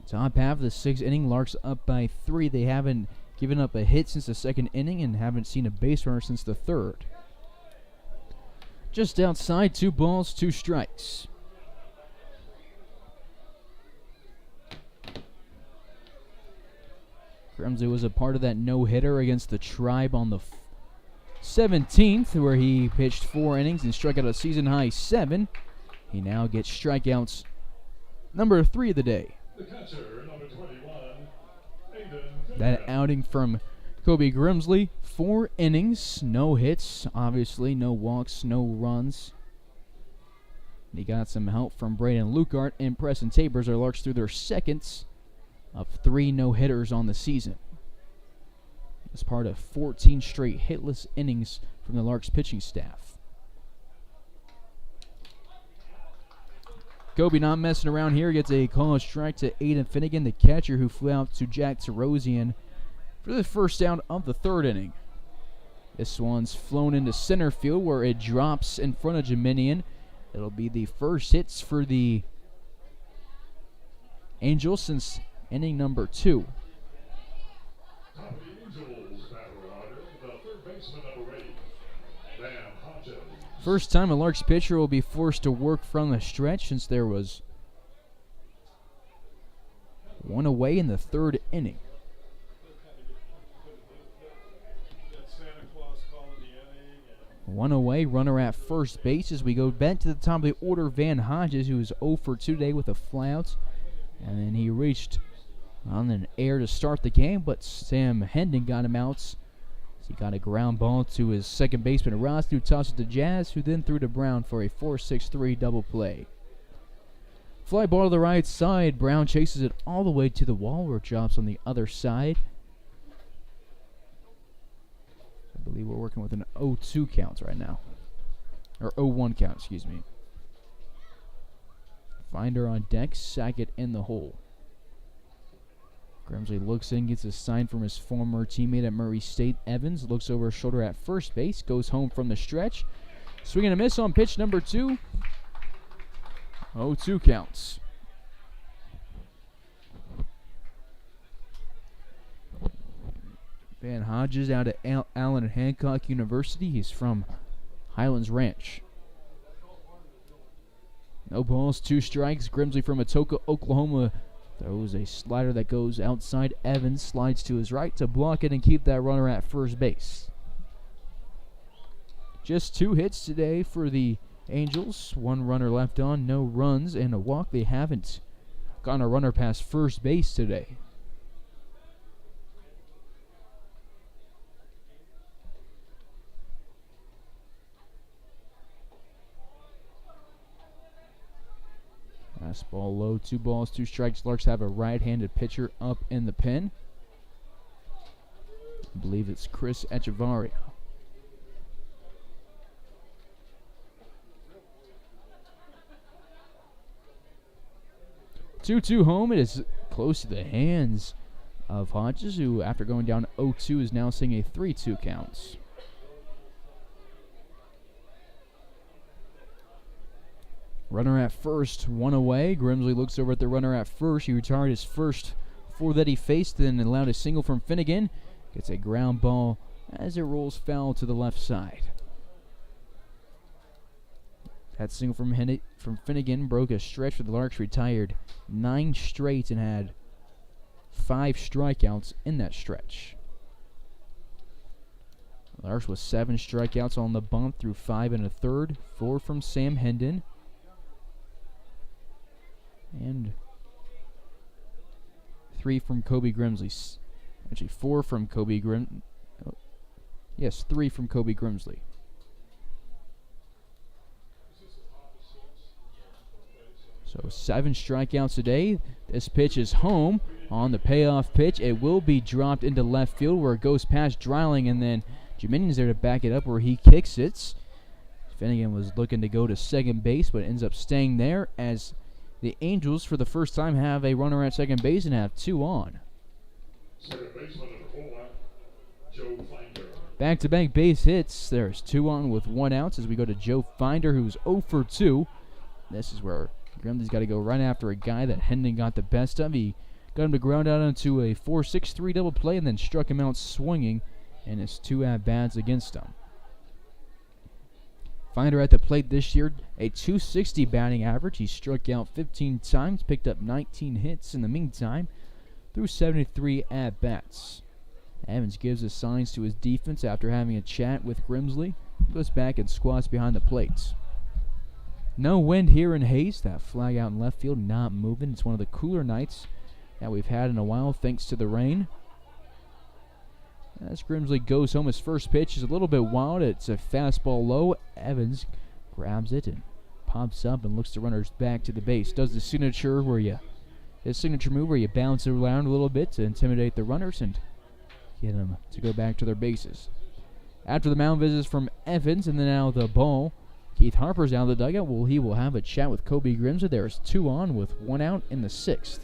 Top half of the 6th inning, Larks up by 3. They haven't given up a hit since the 2nd inning and haven't seen a base runner since the 3rd. Just outside, 2 balls, 2 strikes. Grimsley was a part of that no-hitter against the Tribe on the 17th, where he pitched 4 innings and struck out a season-high 7. He now gets strikeouts number 3 of the day. The catcher, number 21, that outing from Kobe Grimsley, 4 innings, no hits, obviously, no walks, no runs. He got some help from Braden Lukart and Preston Tabers. Our Larks through their seconds of 3 no-hitters on the season. As part of 14 straight hitless innings from the Larks pitching staff. Kobe not messing around here, gets a call strike to Aiden Finnegan, the catcher who flew out to Jack Tarosian for the first out of the 3rd inning. This one's flown into center field where it drops in front of Jeminian. It'll be the first hits for the Angels since inning number 2. Top of the Angels, batter order, First time a Larks pitcher will be forced to work from the stretch since there was one away in the third inning. One away, runner at first base as we go back to the top of the order. Van Hodges, who is 0 for 2 today with a flyout. And then he reached on an air to start the game, but Sam Hendon got him out. He got a ground ball to his second baseman, Ross, who tossed it to Jazz, who then threw to Brown for a 4-6-3 double play. Fly ball to the right side. Brown chases it all the way to the wall where it drops on the other side. I believe we're working with an 0-2 count right now. Or 0-1 count, excuse me. Finder on deck, Sackett in the hole. Grimsley looks in, gets a sign from his former teammate at Murray State. Evans looks over his shoulder at first base, goes home from the stretch. Swing and a miss on pitch number 2. 0-2 counts. Van Hodges out at Allen and Hancock University. He's from Highlands Ranch. No balls, 2 strikes. Grimsley from Atoka, Oklahoma, throws a slider that goes outside. Evans slides to his right to block it and keep that runner at first base. Just 2 hits today for the Angels. 1 runner left on, no runs, and a walk. They haven't gotten a runner past first base today. Fastball low, 2 balls, 2 strikes. Larks have a right-handed pitcher up in the pen. I believe it's Chris Echevarria. Two home. It is close to the hands of Hodges, who, after going down 0-2, is now seeing a 3-2 count. Runner at first, 1 away. Grimsley looks over at the runner at first. He retired his first 4 that he faced, then allowed a single from Finnegan. Gets a ground ball as it rolls foul to the left side. That single from Finnegan broke a stretch where the Larks retired 9 straight and had 5 strikeouts in that stretch. Larks with 7 strikeouts on the bump through 5 1/3. 4 from Sam Hendon. And 3 from Kobe Grimsley. Actually, 4 from Kobe Grim. Oh, yes, 3 from Kobe Grimsley. So 7 strikeouts today. This pitch is home on the payoff pitch. It will be dropped into left field where it goes past Dreiling, and then Jimenez there to back it up where he kicks it. Finnegan was looking to go to second base, but ends up staying there as the Angels, for the first time, have a runner at second base and have 2 on. Second baseman number 4, Joe Finder. Back-to-back base hits. There's 2 on with 1 out as we go to Joe Finder, who's 0 for 2. This is where Grimsley's got to go right after a guy that Hendon got the best of. He got him to ground out onto a 4-6-3 double play and then struck him out swinging in his 2 at-bats against him. Finder at the plate this year, a .260 batting average. He struck out 15 times, picked up 19 hits in the meantime, through 73 at-bats. Evans gives his signs to his defense after having a chat with Grimsley. Goes back and squats behind the plate. No wind here in Hayes. That flag out in left field not moving. It's one of the cooler nights that we've had in a while thanks to the rain. As Grimsley goes home, his first pitch is a little bit wild. It's a fastball low. Evans grabs it and pops up and looks the runners back to the base. Does the signature move where you bounce it around a little bit to intimidate the runners and get them to go back to their bases. After the mound visits from Evans and then now the ball, Keith Harper's out of the dugout. Well, he will have a chat with Kobe Grimsley. There's 2 on with 1 out in the 6th.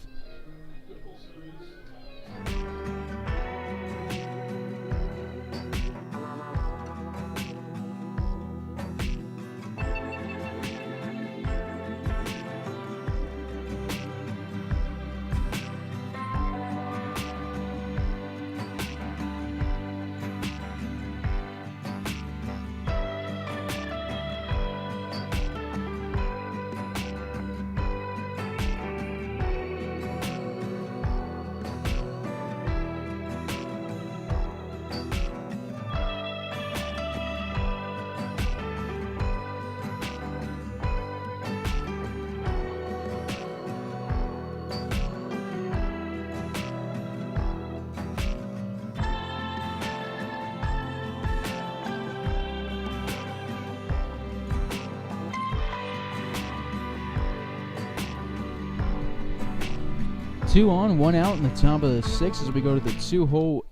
2 on, 1 out in the top of the 6th as we go to the 2-hole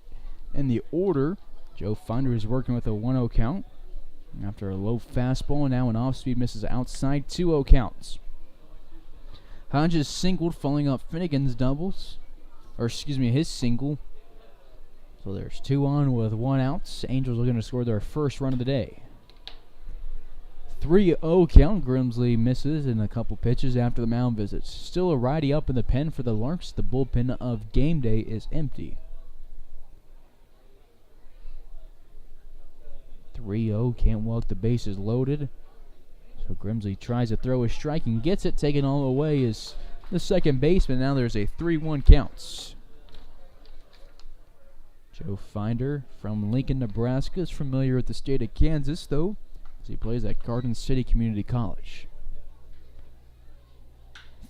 in the order. Joe Finder is working with a 1-0 count. After a low fastball, now an off-speed misses outside, 2-0 counts. Hodges singled, following up Finnegan's doubles. Or, excuse me, his single. So there's 2 on with 1 out. Angels are going to score their first run of the day. 3-0 count. Grimsley misses in a couple pitches after the mound visits. Still a righty up in the pen for the Larks. The bullpen of Gameday is empty. 3-0, can't walk, the bases loaded. So Grimsley tries to throw a strike and gets it. Taken all away is the second baseman. Now there's a 3-1 count. Joe Finder from Lincoln, Nebraska is familiar with the state of Kansas, though, as he plays at Garden City Community College.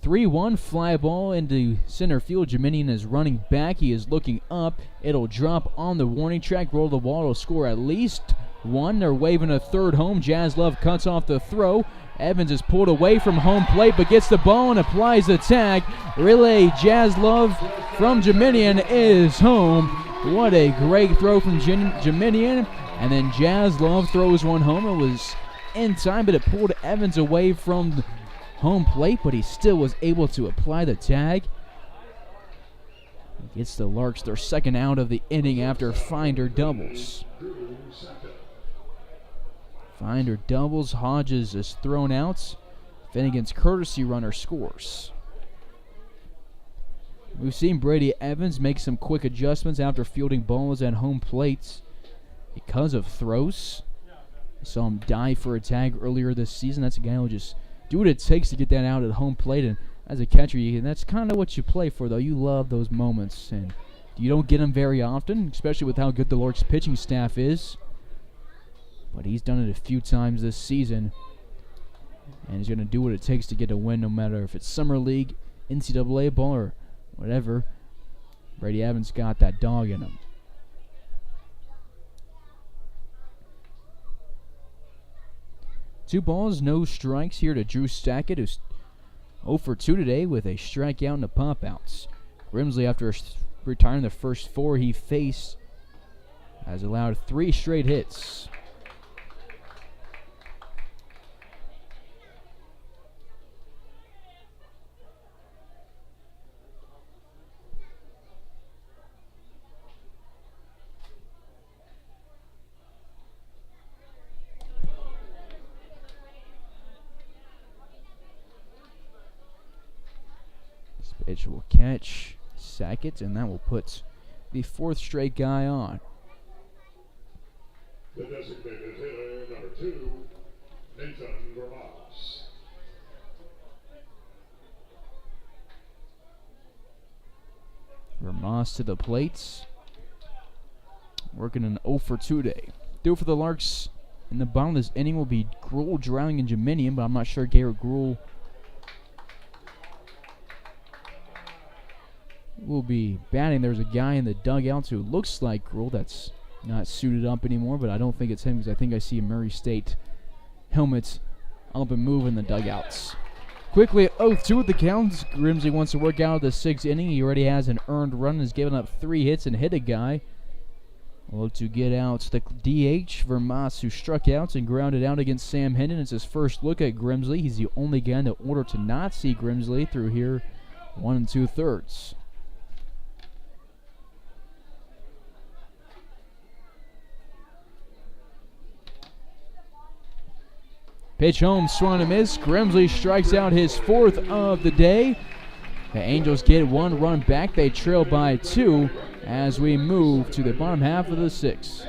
3-1 fly ball into center field. Jeminian is running back. He is looking up. It'll drop on the warning track. Roll the ball. It'll score at least 1. They're waving a third home. Jazz Love cuts off the throw. Evans is pulled away from home plate but gets the ball and applies the tag. Relay Jazz Love from Jeminian is home. What a great throw from Jeminian. And then Jazz Love throws one home. It was in time, but it pulled Evans away from home plate, but he still was able to apply the tag. Gets the Larks their second out of the inning after Finder doubles. Finder doubles. Hodges is thrown out. Finnegan's courtesy runner scores. We've seen Brady Evans make some quick adjustments after fielding balls at home plates because of throws. I saw him dive for a tag earlier this season. That's a guy who'll just do what it takes to get that out at home plate. And as a catcher, that's kind of what you play for, though. You love those moments, and you don't get them very often, especially with how good the Larks pitching staff is. But he's done it a few times this season, and he's going to do what it takes to get a win, no matter if it's Summer League, NCAA ball, or whatever. Brady Evans got that dog in him. Two balls, no strikes here to Drew Stackett, who's 0 for 2 today with a strikeout and a pop-outs. Grimsley, after retiring the first 4 he faced, has allowed 3 straight hits. Pitch will catch Sackett, and that will put the 4th straight guy on. The designated hitter, number 2, Nathan Vermos. Vermos to the plate. Working an 0 for 2 day. Due for the Larks in the bottom of this inning will be Gruhl, Drowning, and Jeminian, but I'm not sure Garrett Gruhl will be batting. There's a guy in the dugouts who looks like Gruhl that's not suited up anymore, but I don't think it's him because I think I see a Murray State helmet up and move in the dugouts. Quickly, 0-2 at the counts. Grimsley wants to work out of the 6th inning. He already has an earned run, has given up 3 hits and hit a guy. Look to get out the DH, Vermos, who struck out and grounded out against Sam Hendon. It's his first look at Grimsley. He's the only guy in the order to not see Grimsley through here 1 2/3. Pitch home, swung and miss. Grimsley strikes out his 4th of the day. The Angels get 1 run back. They trail by 2 as we move to the bottom half of the 6th.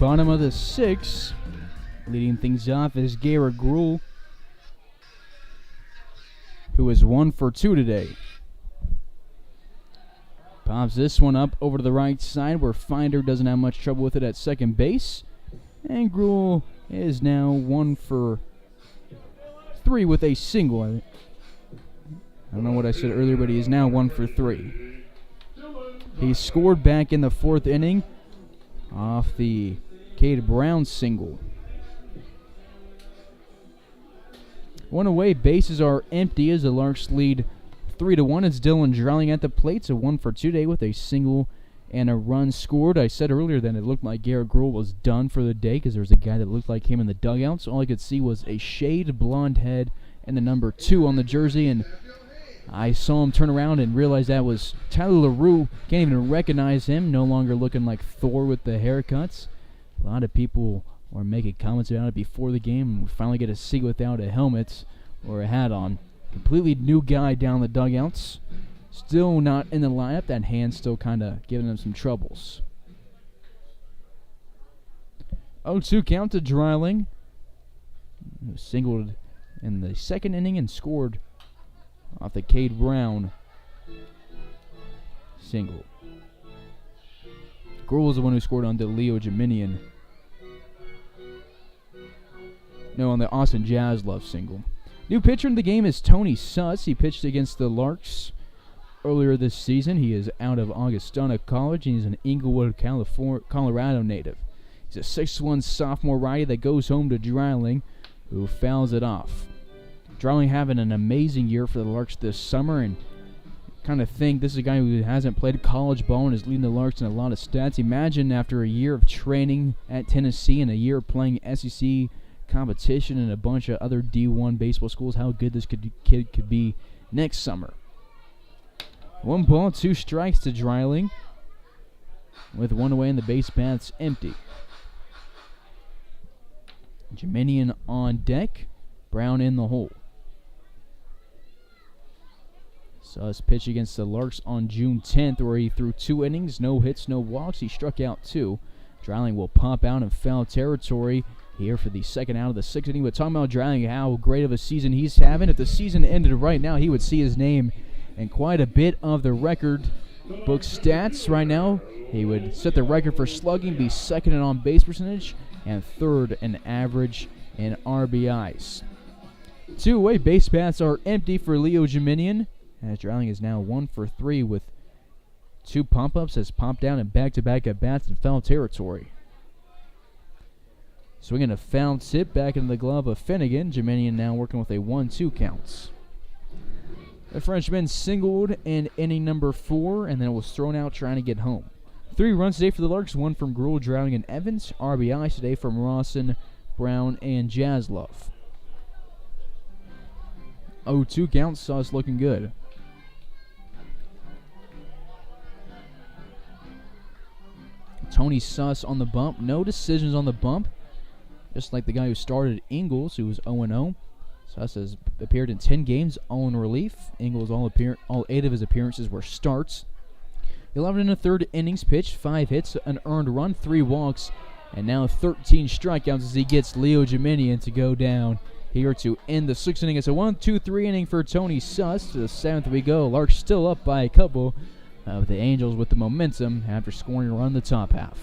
Bottom of the 6th. Leading things off is Garrett Gruhl, who is 1 for 2 today. Pops this one up over to the right side where Finder doesn't have much trouble with it at second base. And Gruhl is now 1 for 3 with a single. I don't know what I said earlier, but he is now 1 for 3. He scored back in the 4th inning off the Cade Brown single. One away, bases are empty as the Larks lead 3-1. It's Dylan Dreiling at the plate, so 1 for 2 today with a single and a run scored. I said earlier that it looked like Garrett Gruhl was done for the day because there was a guy that looked like him in the dugout, so all I could see was a shaved blonde head and the number 2 on the jersey, and I saw him turn around and realize that was Tyler LaRue. Can't even recognize him, no longer looking like Thor with the haircuts. A lot of people were making comments about it before the game, and we finally get to see without a helmet or a hat on. Completely new guy down the dugouts. Still not in the lineup. That hand still kind of giving him some troubles. 0-2 count to Dreiling. Singled in the 2nd inning and scored off the Cade Brown single. Gruhl was the one who scored on the Leo Jeminian. No, on the Austin Jaslove single. New pitcher in the game is Tony Suss. He pitched against the Larks earlier this season. He is out of Augustana College, and he's an Inglewood, Colorado native. He's a 6'1 sophomore righty that goes home to Dreiling, who fouls it off. Dreiling having an amazing year for the Larks this summer, and kind of think this is a guy who hasn't played college ball and is leading the Larks in a lot of stats. Imagine after a year of training at Tennessee and a year of playing SEC competition and a bunch of other D1 baseball schools, how good this kid could be next summer. 1 ball, 2 strikes to Dreiling, with 1 away and the base path's empty. Jeminian on deck, Brown in the hole. Suss pitched against the Larks on June 10th, where he threw 2 innings, no hits, no walks. He struck out 2. Dreiling will pop out in foul territory here for the 2nd out of the 6th inning. But talking about Dreiling, how great of a season he's having. If the season ended right now, he would see his name in quite a bit of the record book stats right now. He would set the record for slugging, be 2nd in on-base percentage, and 3rd in average and RBIs. 2 away base paths are empty for Leo Jeminian, as Dreiling is now 1 for 3 with 2 pump-ups, has popped down in back-to-back at-bats in foul territory. Swinging a foul tip back into the glove of Finnegan. Jeminian now working with a 1-2 counts. The Frenchman singled in inning number 4 and then was thrown out trying to get home. 3 runs today for the Larks, 1 from Gruhl, Dreiling, and Evans. RBIs today from Rawson, Brown, and Jaslove. 0-2 count, Suss looking good. Tony Suss on the bump. No decisions on the bump. Just like the guy who started Ingles, who was 0-0. Suss has appeared in 10 games, all in relief. Ingles, all 8 of his appearances were starts. 11 1/3 innings pitched, 5 hits, an earned run, 3 walks, and now 13 strikeouts as he gets Leo Jeminian to go down here to end the 6th inning. It's a 1-2-3 inning for Tony Suss. To the 7th we go. Larks still up by a couple. The Angels with the momentum after scoring a run in the top half.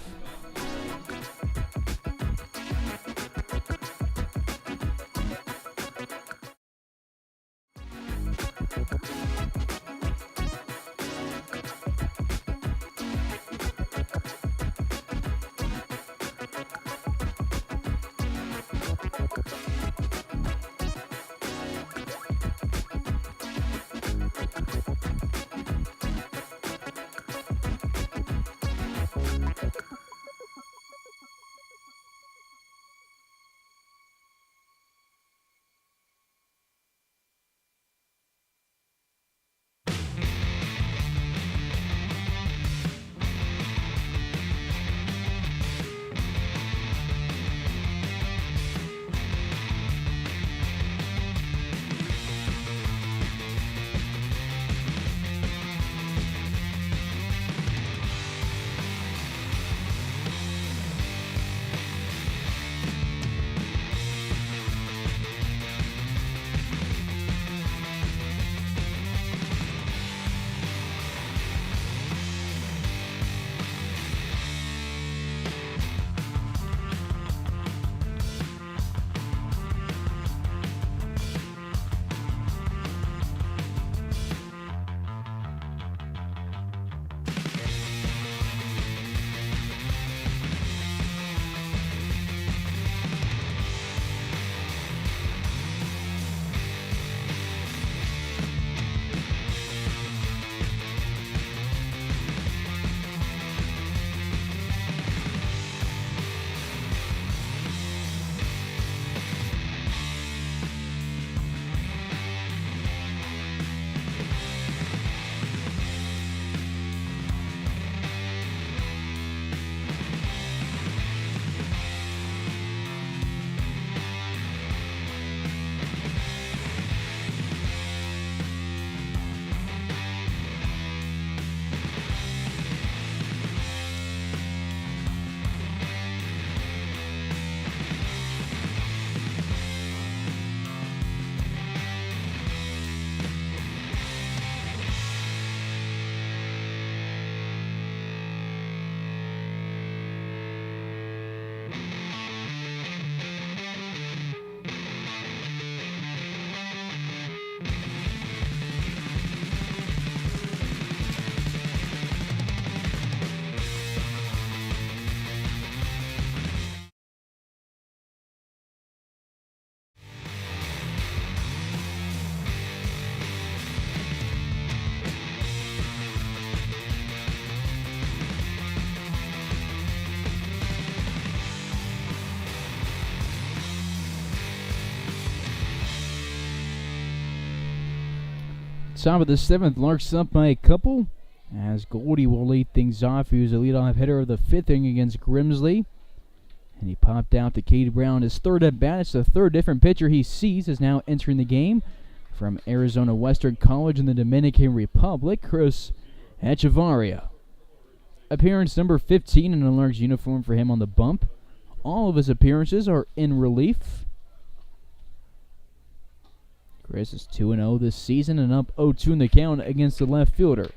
Top of the 7th, Larks up by a couple, as Goldie will lead things off. He was the leadoff hitter of the 5th inning against Grimsley, and he popped out to Cade Brown. His third at bat. It's the third different pitcher he sees is now entering the game from Arizona Western College in the Dominican Republic, Chris Echevarria. Appearance number 15 in a Larks uniform for him on the bump. All of his appearances are in relief. Chris is 2-0 this season and up 0-2 in the count against the left fielder.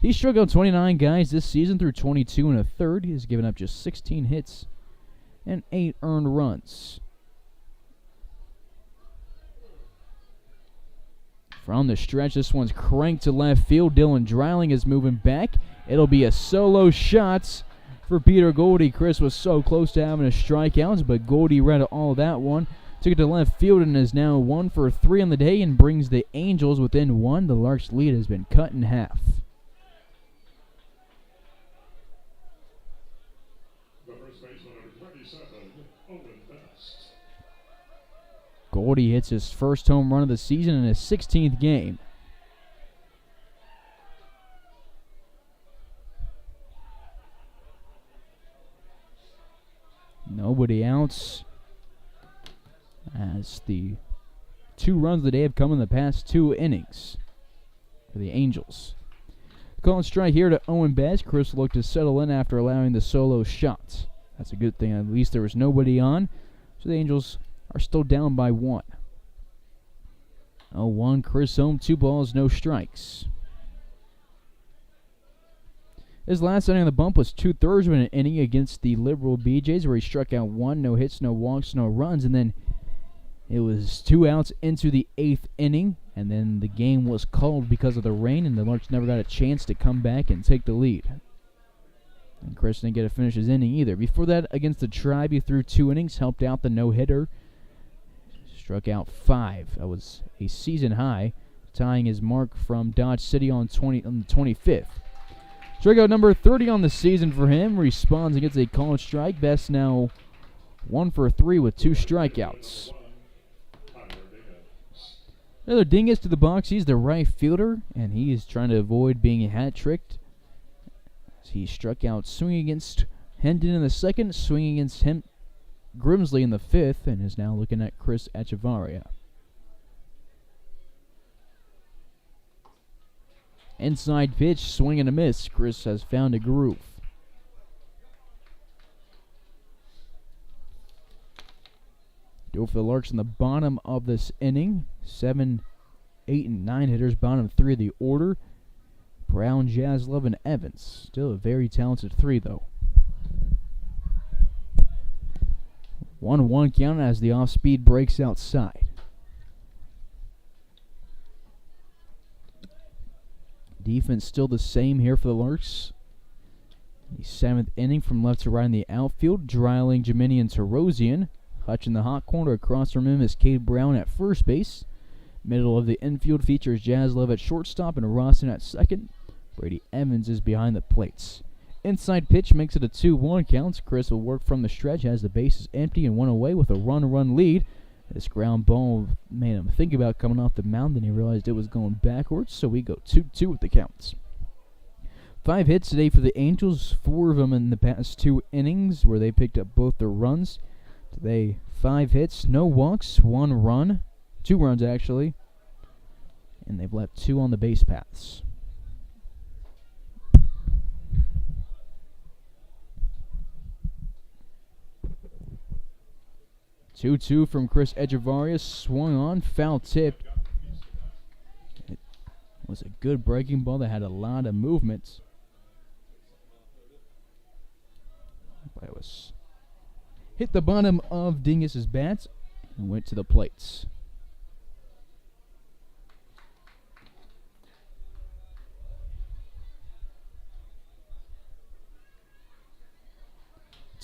He struck out 29 guys this season through 22 1/3. He has given up just 16 hits and 8 earned runs. From the stretch, this one's cranked to left field. Dylan Dreiling is moving back. It'll be a solo shot for Peter Goldie. Chris was so close to having a strikeout, but Goldie read all that one. Took it to left field and is now 1 for 3 on the day and brings the Angels within 1. The Larks' lead has been cut in half. The first baseman, number 27, Owen Best. Goldie hits his first home run of the season in his 16th game. Nobody outs, as the 2 runs of the day have come in the past 2 innings for the Angels. Call and strike here to Owen Best. Chris looked to settle in after allowing the solo shot. That's a good thing. At least there was nobody on, so the Angels are still down by 1. 0-1, Chris home, 2 balls, no strikes. His last inning on the bump was 2/3 of an inning against the Liberal BJs, where he struck out 1, no hits, no walks, no runs, and then it was 2 outs into the 8th inning, and then the game was called because of the rain, and the Larks never got a chance to come back and take the lead. And Chris didn't get to finish his inning either. Before that, against the Tribe, he threw 2 innings, helped out the no-hitter, struck out 5. That was a season high, tying his mark from Dodge City on the 25th. Strikeout number 30 on the season for him. Responds and gets a called strike. Best now 1 for 3 with 2 strikeouts. Another dingus to the box. He's the right fielder, and he is trying to avoid being hat-tricked. He struck out swinging against Hendon in the 2nd, swinging against him Grimsley in the 5th, and is now looking at Chris Echevarria. Inside pitch, swing and a miss. Chris has found a groove. Do it for the Larks in the bottom of this inning. 7, 8, and 9 hitters, bottom 3 of the order. Brown, Jaslov, and Evans. Still a very talented 3, though. 1-1 count as the off-speed breaks outside. Defense still the same here for the Larks. The 7th inning from left to right in the outfield. Dreiling, Gemini, and Tarosian. Hutch in the hot corner. Across from him is Cade Brown at first base. Middle of the infield features Jaslov at shortstop and Rawson at second. Brady Evans is behind the plates. Inside pitch makes it a 2-1 count. Chris will work from the stretch, has the bases empty and 1 away with a run lead. This ground ball made him think about coming off the mound, and he realized it was going backwards, so we go 2-2 with the counts. 5 hits today for the Angels, 4 of them in the past 2 innings, where they picked up both their runs. Today, 5 hits, no walks, 1 run, 2 runs actually, and they've left 2 on the base paths. Two from Chris Echevarria, swung on, foul tip. It was a good breaking ball that had a lot of movement. But it was hit the bottom of Dingus's bat and went to the plates.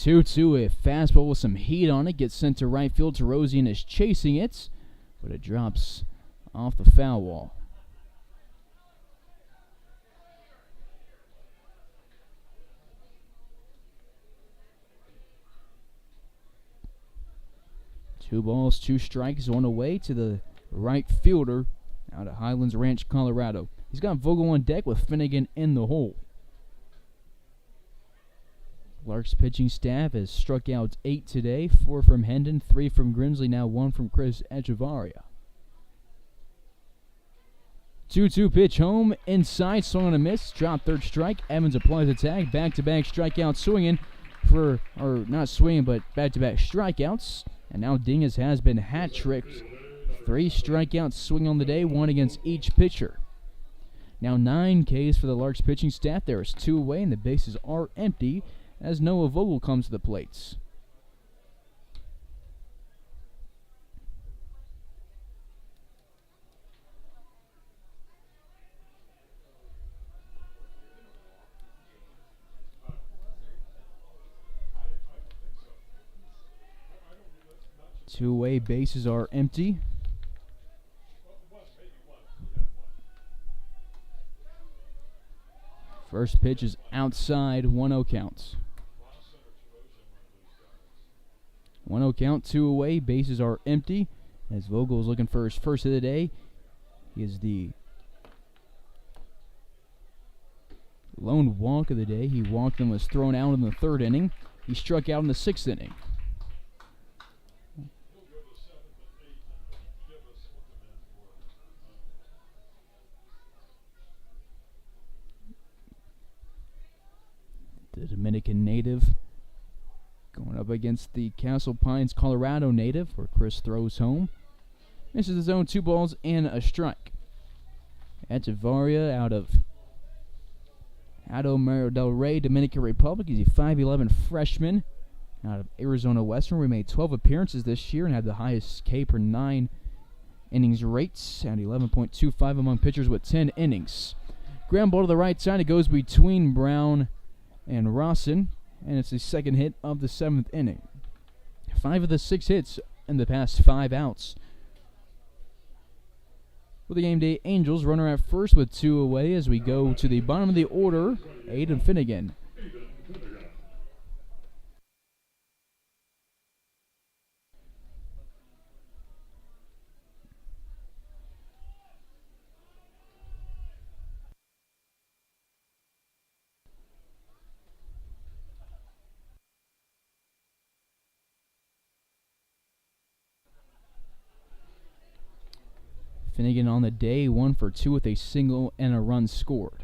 A fastball with some heat on it gets sent to right field. Tarosian is chasing it, but it drops off the foul wall. Two balls, 2 strikes, 1 away to the right fielder, out of Highlands Ranch, Colorado. He's got Vogel on deck with Finnegan in the hole. Larks pitching staff has struck out 8 today, 4 from Hendon, 3 from Grimsley, now 1 from Chris Echevarria. 2-2 pitch home, inside, swung on a miss, drop third strike. Evans applies the tag, back-to-back strikeouts, swinging for, or not swinging, but back-to-back strikeouts. And now Dingus has been hat-tricked. 3 strikeouts swing on the day, 1 against each pitcher. Now 9 Ks for the Larks pitching staff. There is 2 away, and the bases are empty as Noah Vogel comes to the plates. Two-way bases are empty. First pitch is outside, 1-0 count. 1-0 count, 2 away, bases are empty. As Vogel is looking for his first of the day. He is the lone walk of the day. He walked and was thrown out in the 3rd inning. He struck out in the 6th inning. The Dominican native going up against the Castle Pines, Colorado native, where Chris throws home. Misses his own 2 balls and a strike. Echevarria out of Mario del Rey, Dominican Republic. He's a 5'11 freshman out of Arizona Western. We made 12 appearances this year and had the highest K per 9 innings rates at 11.25 among pitchers with 10 innings. Ground ball to the right side. It goes between Brown and Rawson, and it's the second hit of the 7th inning. 5 of the 6 hits in the past 5 outs. For the Game Day Angels, runner at first with 2 away as we go to the bottom of the order, Aiden Finnegan. Finnegan on the day, 1 for 2 with a single and a run scored.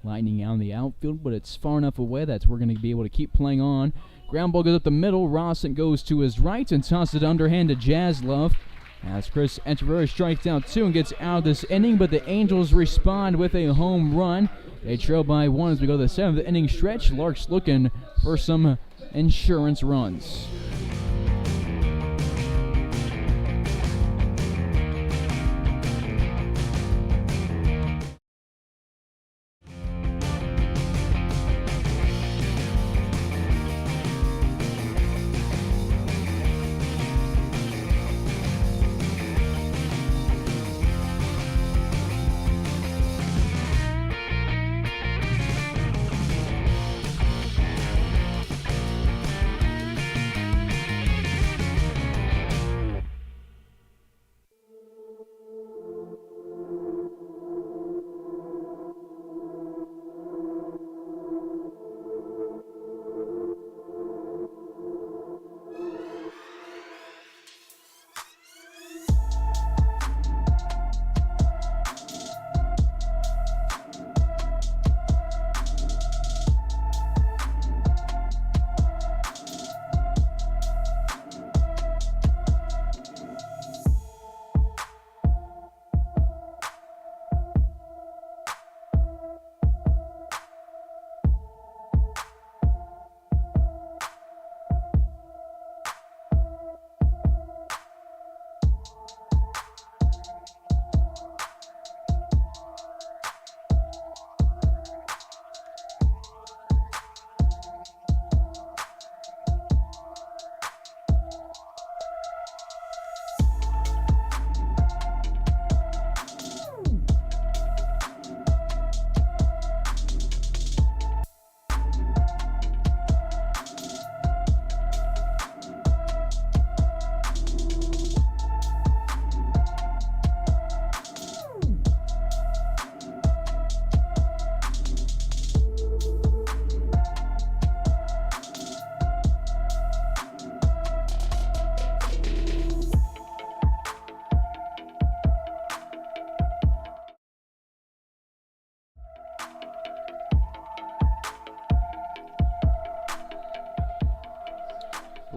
Lightning out in the outfield, but it's far enough away that we're going to be able to keep playing on. Ground ball goes up the middle. Rawson goes to his right and tosses it underhand to Jaslove. As Chris Echevarria strikes out 2 and gets out of this inning, but the Angels respond with a home run. They trail by 1 as we go to the 7th inning stretch. Larks looking for some insurance runs.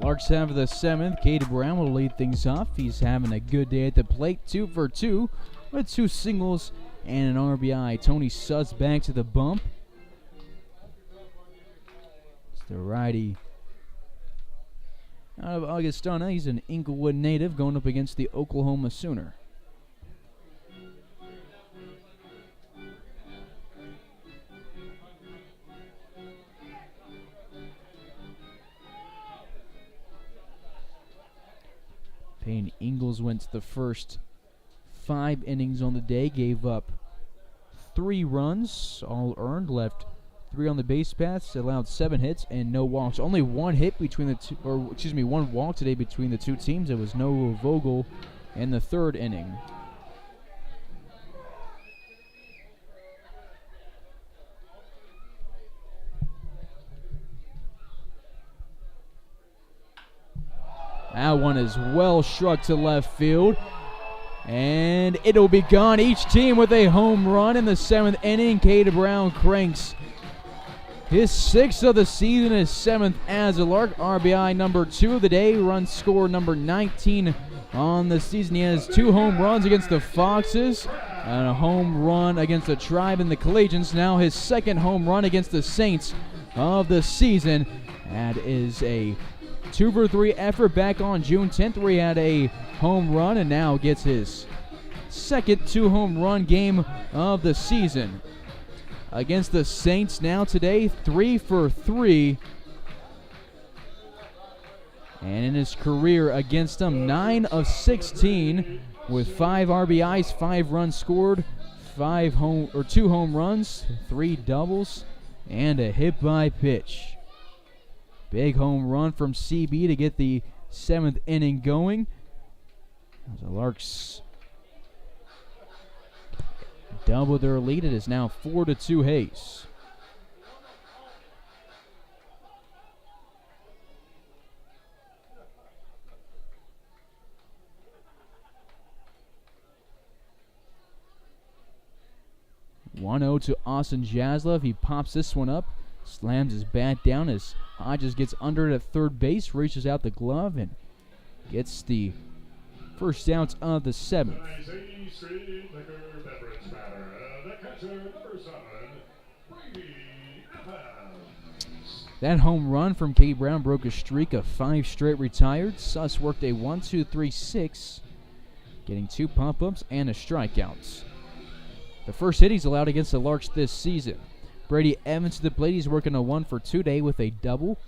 Larks have the 7th. Cade Brown will lead things off. He's having a good day at the plate. 2 for 2 with 2 singles and an RBI. Tony Suss back to the bump. It's the righty out of Augustana. He's an Inglewood native going up against the Oklahoma Sooner. Payne Ingles went to the first 5 innings on the day, gave up 3 runs, all earned, left 3 on the base paths, allowed 7 hits and no walks. Only 1 hit between the two, or excuse me, 1 walk today between the two teams. It was Noah Vogel in the 3rd inning. That one is well struck to left field, and it'll be gone. Each team with a home run in the 7th inning. Cade Brown cranks his 6th of the season, his 7th as a Lark. RBI number 2 of the day, run score number 19 on the season. He has 2 home runs against the Foxes and a home run against the Tribe and the Collegians. Now his 2nd home run against the Saints of the season. That is a 2 for 3 effort back on June 10th where he had a home run and now gets his 2nd 2-home run game of the season. Against the Saints now today, 3 for 3. And in his career against them, 9 of 16 with 5 RBIs, 5 runs scored, 2 home runs, 3 doubles, and a hit by pitch. Big home run from CB to get the 7th inning going. The Larks double their lead. It is now 4-2 Hayes. (1-0) to Austin Jaslov. He pops this one up, slams his bat down as Hodges gets under it at 3rd base, reaches out the glove, and gets the first out of the 7th. That home run from Cade Brown broke a streak of 5 straight retired. Suss worked a 1-2-3-6, getting 2 pump-ups and a strikeout. The first hit he's allowed against the Larks this season. Brady Evans to the plate. He's working a 1 for 2 day with a double.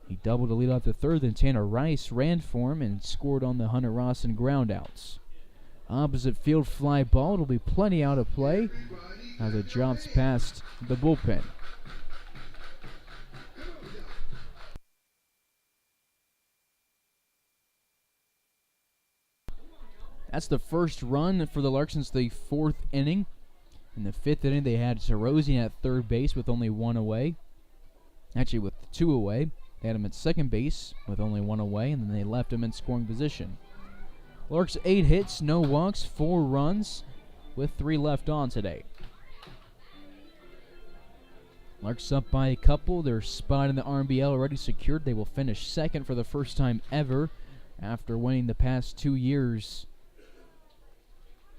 He doubled to lead off the 3rd, then Tanner Rice ran for him and scored on the Hunter Rawson groundouts. Opposite field fly ball. It'll be plenty out of play as it drops past the bullpen. That's the first run for the Larks since the 4th inning. In the 5th inning, they had Serosian at 3rd base with only 1 away. Actually, with 2 away. They had him at 2nd base with only 1 away, and then they left him in scoring position. Larks 8 hits, no walks, 4 runs, with 3 left on today. Larks up by a couple. Their spot in the RBL already secured. They will finish 2nd for the first time ever after winning the past 2 years.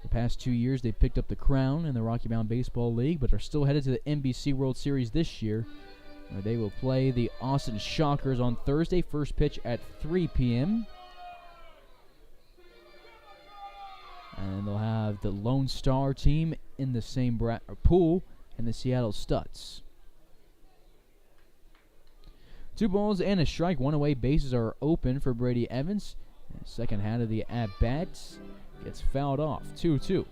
The past 2 years, they picked up the crown in the Rocky Mountain Baseball League, but are still headed to the NBC World Series this year, where they will play the Austin Shockers on Thursday. First pitch at 3 p.m. And they'll have the Lone Star team in the same pool and the Seattle Studs. 2 balls and a strike, 1 away. Bases are open for Brady Evans. And second half of the at-bats gets fouled off. 2-2.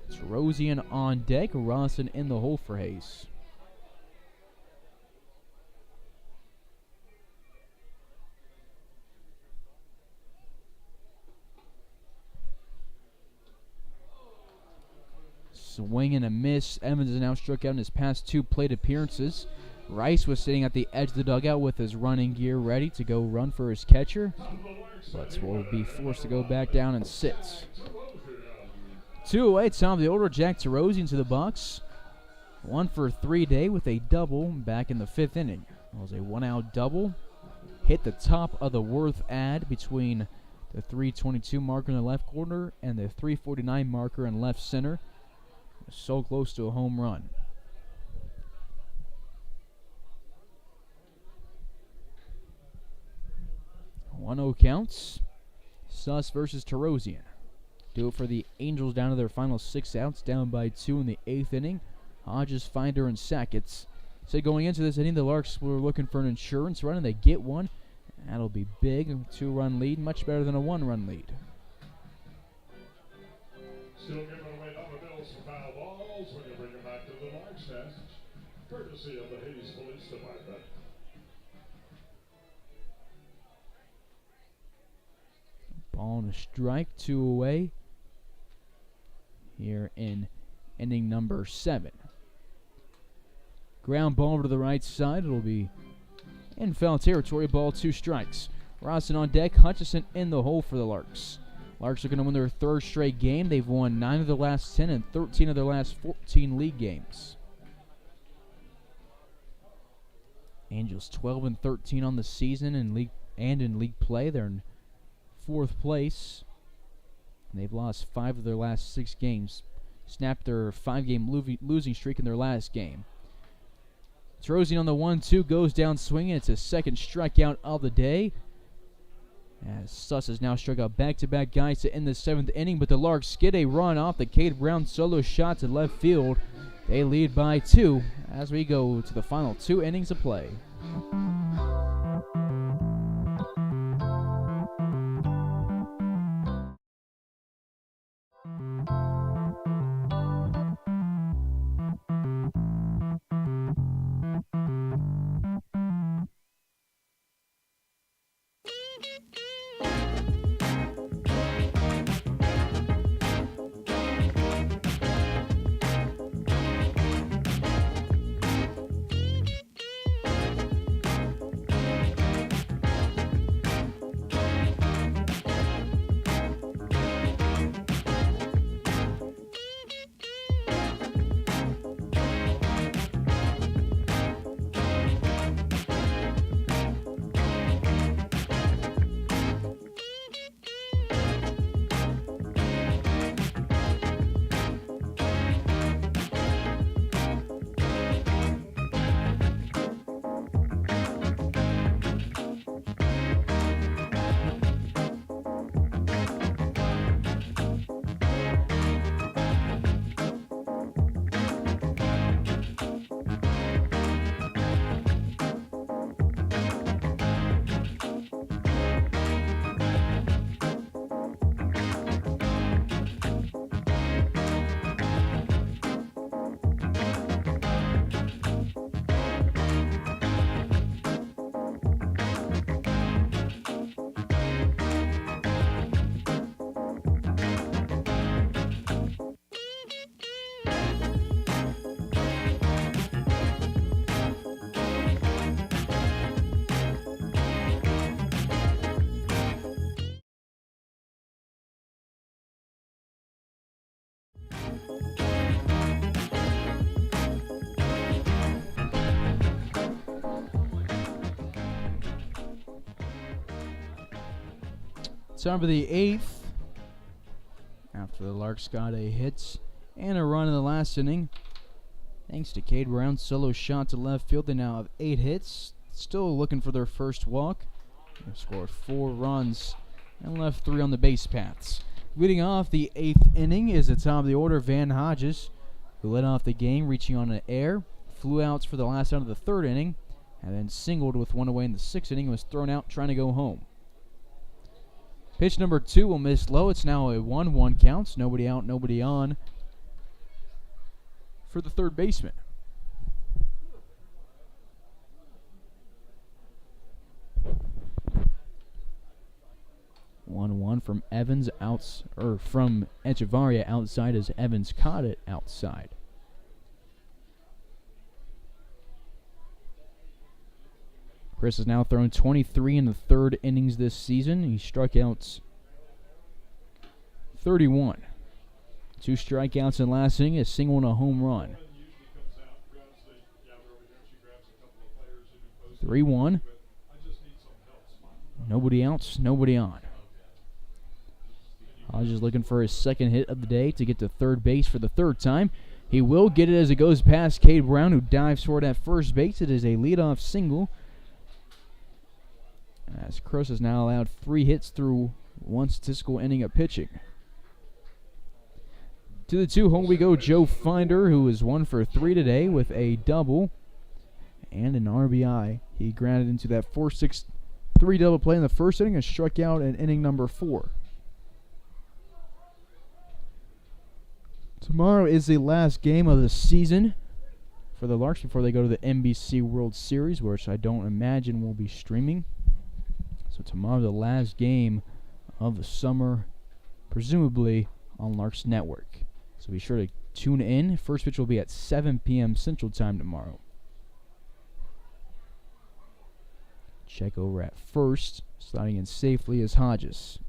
It's Rosian on deck. Rawson in the hole for Hayes. Swing and a miss. Evans is now struck out in his past 2 plate appearances. Rice was sitting at the edge of the dugout with his running gear ready to go run for his catcher, but will be forced to go back down and sit. 2 away, top of the order, Jack Terosian to the box. 1 for 3 day with a double back in the 5th inning. It was a 1-out double. Hit the top of the Worth ad between the 322 marker in the left corner and the 349 marker in left center. So close to a home run. 1-0 counts. Suss versus Terosian. Do it for the Angels down to their final 6 outs, down by 2 in the 8th inning. Hodges, Finder, and Sackett. So going into this inning, the Larks were looking for an insurance run, and they get one. That'll be big. A 2-run lead, much better than a 1-run lead. Still giving away dollar bills for foul balls when you bring them back to the Larks nest, courtesy of the Hayes Police Department. Ball and a strike, 2 away here in inning number 7. Ground ball over to the right side. It'll be in foul territory. Ball, 2 strikes. Rawson on deck. Hutchison in the hole for the Larks. Larks are going to win their 3rd straight game. They've won 9 of their last 10 and 13 of their last 14 league games. Angels 12 and 13 on the season in league play. They're in 4th place. And they've lost 5 of their last 6 games. Snapped their 5-game losing streak in their last game. Terosian on the 1-2 goes down swinging. It's his 2nd strikeout of the day. As Suss has now struck out back-to-back guys to end the 7th inning, but the Larks get a run off the Cade Brown solo shot to left field. They lead by 2 as we go to the final 2 innings of play. Top of the 8th. After the Larks got a hit and a run in the last inning. Thanks to Cade Brown's solo shot to left field, they now have 8 hits. Still looking for their first walk. They've scored 4 runs and left 3 on the base paths. Leading off the 8th inning is the top of the order, Van Hodges, who led off the game, reaching on an air. Flew outs for the last out of the 3rd inning, and then singled with 1 away in the 6th inning and was thrown out trying to go home. Pitch number 2 will miss low. It's now a 1-1 count. Nobody out, nobody on for the 3rd baseman. One from Evans from Echevarria outside as Evans caught it outside. Chris has now thrown 23 in the 3rd innings this season. He struck out 31. 2 strikeouts in last inning, a single and a home run. 3-1. Nobody else, nobody on. Hodges is looking for his second hit of the day to get to third base for the 3rd time. He will get it as it goes past Cade Brown, who dives for it at first base. It is a leadoff single, as Cross has now allowed 3 hits through 1 statistical inning of pitching. To the 2 home we go, Joe Finder, who is 1 for 3 today with a double and an RBI. He grounded into that 4-6-3 double play in the first inning and struck out in inning number 4. Tomorrow is the last game of the season for the Larks before they go to the NBC World Series, which I don't imagine will be streaming. So tomorrow, the last game of the summer, presumably on Larks Network. So be sure to tune in. First pitch will be at 7 p.m. Central Time tomorrow. Check over at first. Sliding in safely is Hodges.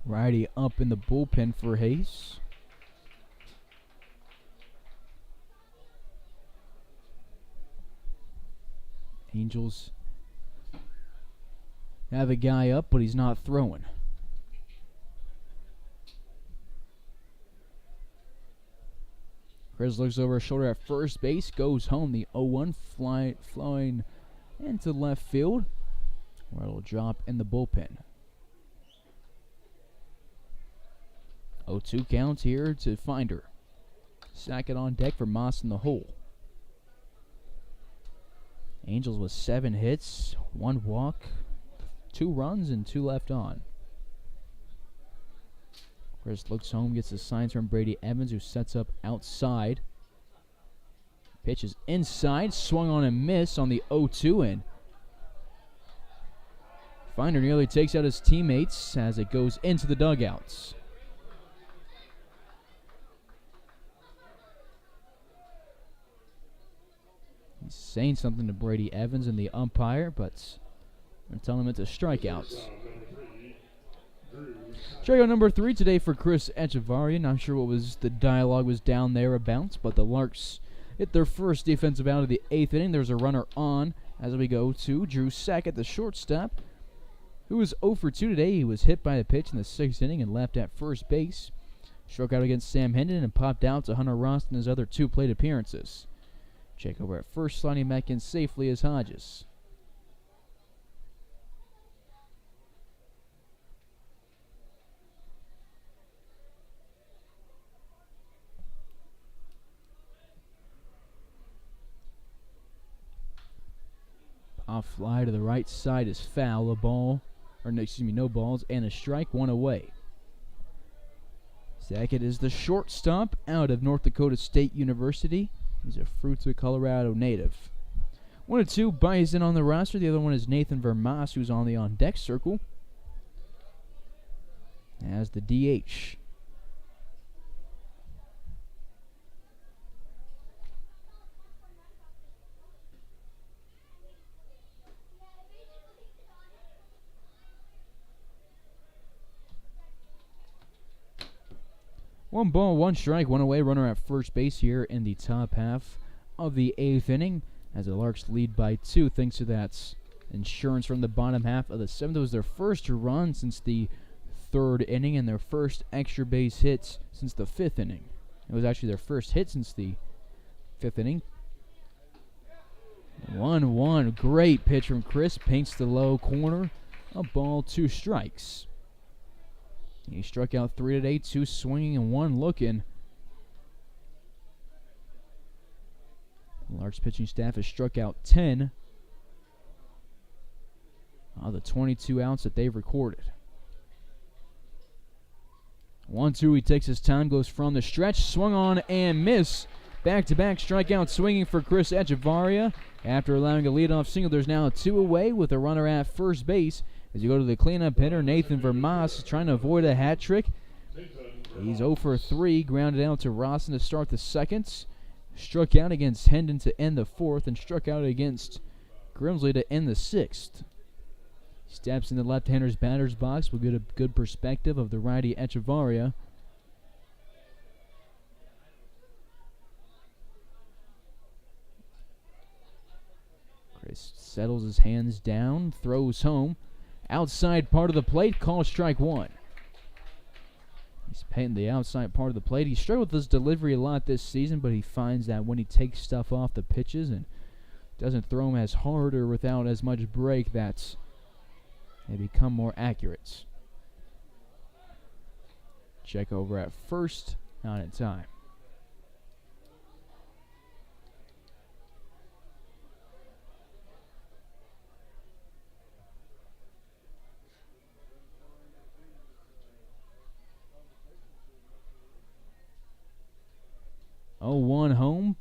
Righty up in the bullpen for Hayes. Angels have a guy up, but he's not throwing. Chris looks over his shoulder at first base, goes home. The 0-1 flying into left field, where it'll drop in the bullpen. 0-2 count here to Finder. Sackett on deck for Moss in the hole. Angels with 7 hits, 1 walk, 2 runs, and 2 left on. Chris looks home, gets the signs from Brady Evans, who sets up outside. Pitch is inside, swung on and missed on the 0-2, and Finder nearly takes out his teammates as it goes into the dugouts. He's saying something to Brady Evans and the umpire, but they're telling him it's a strikeout. Strikeout number 3 today for Chris Echevarria. Not sure what was the dialogue was down thereabouts, but the Larks hit their first defensive out of the 8th inning. There's a runner on as we go to Drew Sackett, the shortstop, who was 0 for 2 today. He was hit by a pitch in the 6th inning and left at first base. Struck out against Sam Hendon and popped out to Hunter Ross in his other 2 plate appearances. Check over at first, sliding back in safely as Hodges. Off fly to the right side is foul. No balls, and a strike, 1 away. Sackett is the shortstop out of North Dakota State University. He's a Fruita, Colorado native. 1-2, Bison on the roster. The other one is Nathan Vermas, who's on the on-deck circle as the DH. One ball, 1 strike, 1 away. Runner at first base here in the top half of the 8th inning as the Larks lead by 2 thanks to that insurance from the bottom half of the 7th. It was their first run since the 3rd inning and their first extra base hits since the 5th inning. It was actually their first hit since the 5th inning. 1-1. Great pitch from Chris. Paints the low corner. A ball, 2 strikes. He struck out 3 today, 2 swinging and 1 looking. The Larks pitching staff has struck out 10 of the 22 outs that they've recorded. 1-2, he takes his time, goes from the stretch, swung on and miss. Back-to-back strikeout swinging for Chris Echevarria. After allowing a leadoff single, there's now 2 away with a runner at first base. As you go to the cleanup hitter, Nathan Vermas trying to avoid a hat trick. He's 0 for 3, grounded out to Rawson to start the second. Struck out against Hendon to end the fourth, and struck out against Grimsley to end the sixth. Steps in the left-hander's batter's box. We'll get a good perspective of the righty Echevarria. Chris settles his hands down, throws home. Outside part of the plate, call strike one. He's painting the outside part of the plate. He struggled with his delivery a lot this season, but he finds that when he takes stuff off the pitches and doesn't throw them as hard or without as much break, that they become more accurate. Check over at first, not in time. Oh, 1 home,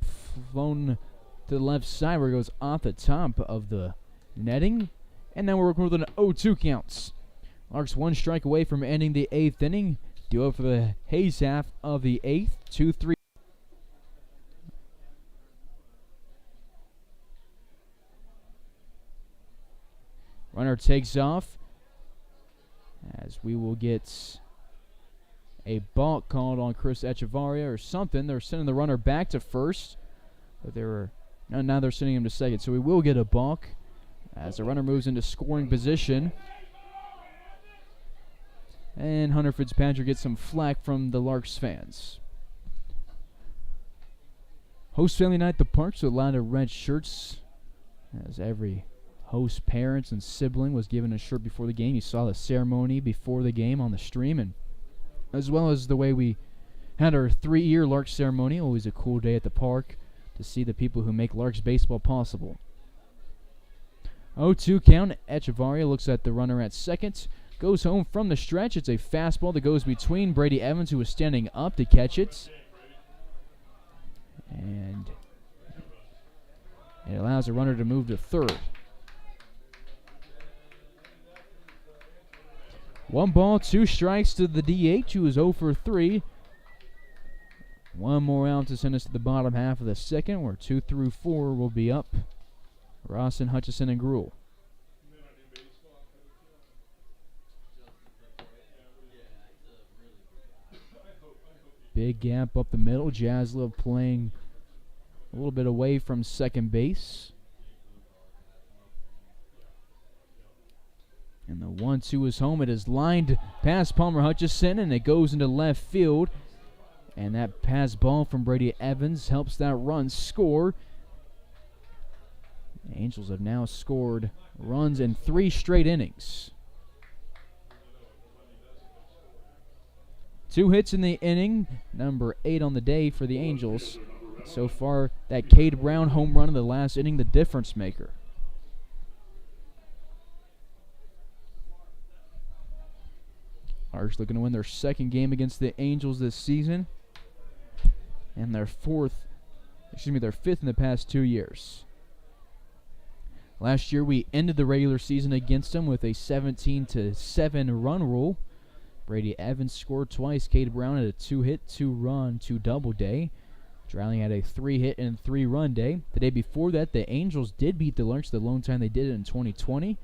flown to the left side where it goes off the top of the netting. And now we're working with an 0-2 counts. Larks 1 strike away from ending the 8th inning. Duo for the Hayes half of the 8th, 2-3. Runner takes off as we will get a balk called on Chris Echevarria or something. They're sending the runner back to first, but now they're sending him to second. So we will get a balk as the runner moves into scoring position. And Hunter Fitzpatrick gets some flack from the Larks fans. Host family night at the park, so a lot of red shirts, as every host parents and sibling was given a shirt before the game. You saw the ceremony before the game on the stream, and as well as the way we had our 3-year Larks ceremony. Always a cool day at the park to see the people who make Larks baseball possible. 0-2 count. Echevarria looks at the runner at second. Goes home from the stretch. It's a fastball that goes between Brady Evans, who was standing up to catch it. And it allows the runner to move to third. 1 ball, 2 strikes to the DH, who is 0 for 3. 1 more out to send us to the bottom half of the second, where 2 through 4 will be up. Rawson, Hutchison, and Gruhl. Big gap up the middle. Jaslov playing a little bit away from second base. And the 1-2 is home. It is lined past Palmer Hutchison, and it goes into left field. And that pass ball from Brady Evans helps that run score. The Angels have now scored runs in 3 straight innings. 2 hits in the inning, number 8 on the day for the Angels. So far, that Cade Brown home run in the last inning, the difference maker. Larks looking to win their second game against the Angels this season, and their fifth in the past 2 years. Last year we ended the regular season against them with a 17-7 run rule. Brady Evans scored twice. Cade Brown had a 2-hit, 2-run, 2-double day. Drouling had a 3-hit and 3-run day. The day before that, the Angels did beat the Larks the lone time they did it in 2020.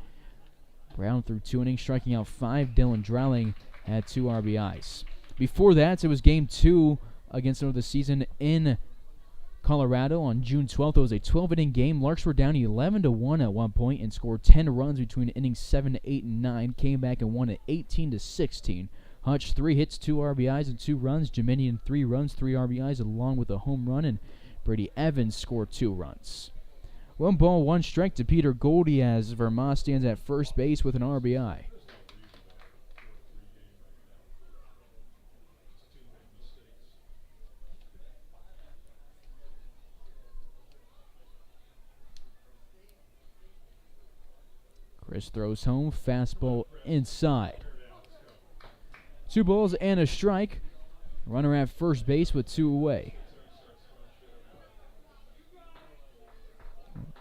Brown threw 2 innings, striking out 5. Dylan Drouling had 2 RBIs. Before that, it was Game 2 against them of the season in Colorado on June 12th. It was a 12-inning game. Larks were down 11-1 at one point and scored 10 runs between innings 7, 8, and 9. Came back and won at 18-16. Hutch 3 hits, 2 RBIs, and 2 runs. Dominion 3 runs, 3 RBIs, along with a home run. And Brady Evans scored 2 runs. 1 ball, 1 strike to Peter Goldie as Vermont stands at first base with an RBI. Chris throws home, fastball inside. 2 balls and a strike. Runner at first base with 2 away.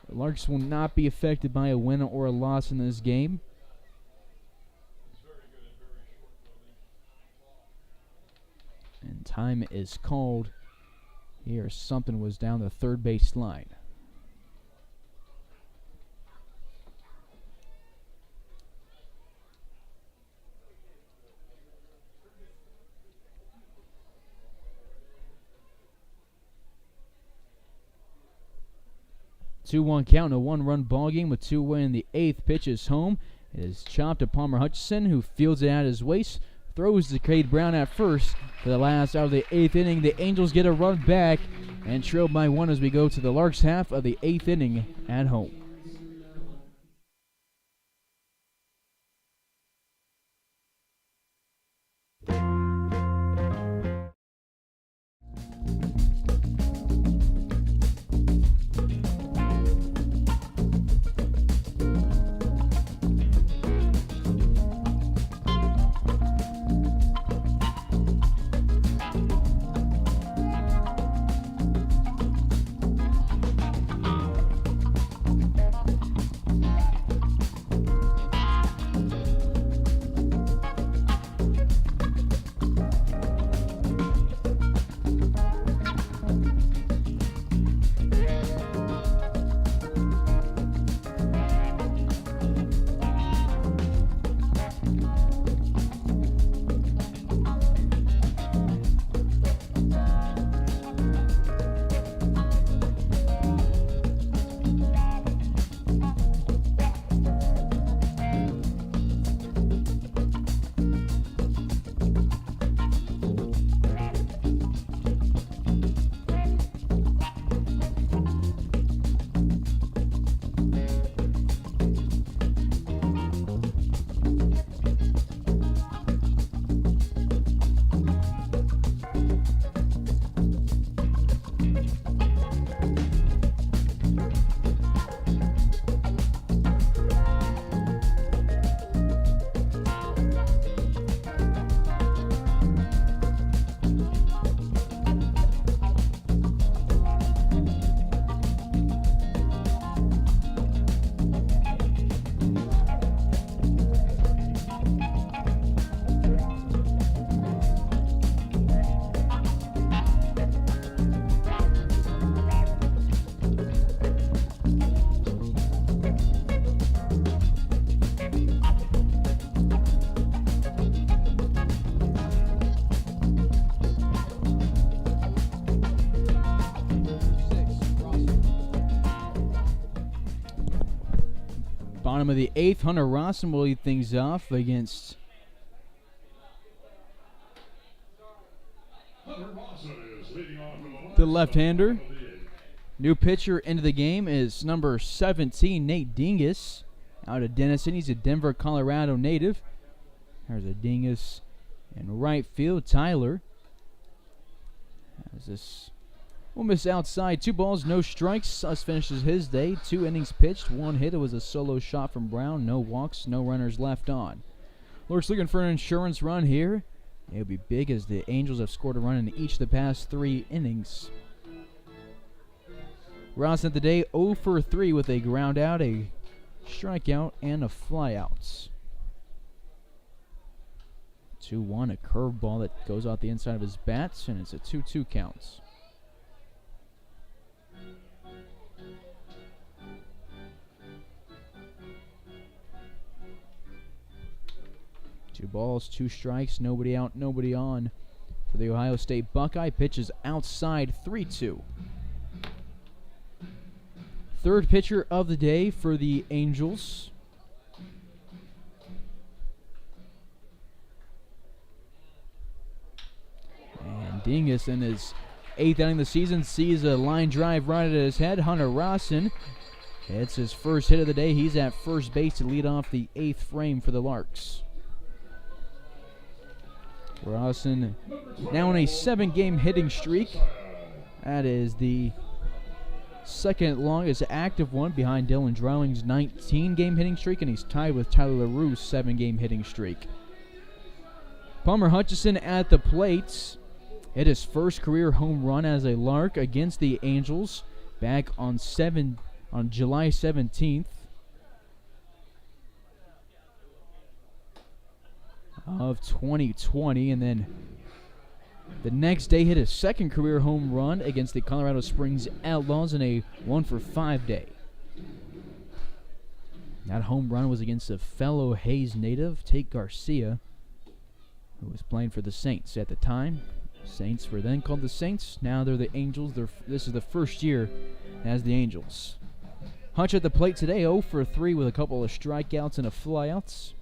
The Larks will not be affected by a win or a loss in this game. Time is called. Here, something was down the third base line. Two-one count, a one-run ball game with two away in the eighth. Pitch is home. It is chopped to Palmer Hutchison, who fields it at his waist. Throws to Cade Brown at first for the last out of the eighth inning. The Angels get a run back and trail by one as we go to the Larks half of the eighth inning at home. Bottom of the eighth, Hunter Rawson will lead things off against the left-hander. New pitcher into the game is number 17, Nate Dingus, out of Denison. He's a Denver, Colorado native. There's a Dingus in right field. Tyler has this. We'll miss outside. 2 balls, no strikes. Thus finishes his day. 2 innings pitched. 1 hit. It was a solo shot from Brown. No walks, no runners left on. Larks looking for an insurance run here. It'll be big as the Angels have scored a run in each of the past 3 innings. Ross at the day 0 for 3 with a ground out, a strikeout, and a flyout. 2-1, a curveball that goes out the inside of his bats, and it's a 2-2 count. Two balls, 2 strikes, nobody out, nobody on for the Ohio State Buckeye. Pitches outside, 3-2. Third pitcher of the day for the Angels. And Dingus in his 8th inning of the season sees a line drive right at his head. Hunter Rawson hits his first hit of the day. He's at first base to lead off the 8th frame for the Larks. Rawson now on a 7-game hitting streak. That is the second longest active one behind Dylan Drowling's 19-game hitting streak, and he's tied with Tyler LaRue's 7-game hitting streak. Palmer Hutchison at the plate. Hit his first career home run as a Lark against the Angels back on July 17th. Of 2020, and then The next day hit his second career home run against the Colorado Springs Outlaws in a 1-for-5 day. That home run was against a fellow Hayes native, Tate Garcia, who was playing for the Saints at the time. Saints were then called the Saints. Now they're the Angels. This is the first year as the Angels. Hutch at the plate today, 0 for 3 with a couple of strikeouts and a flyout.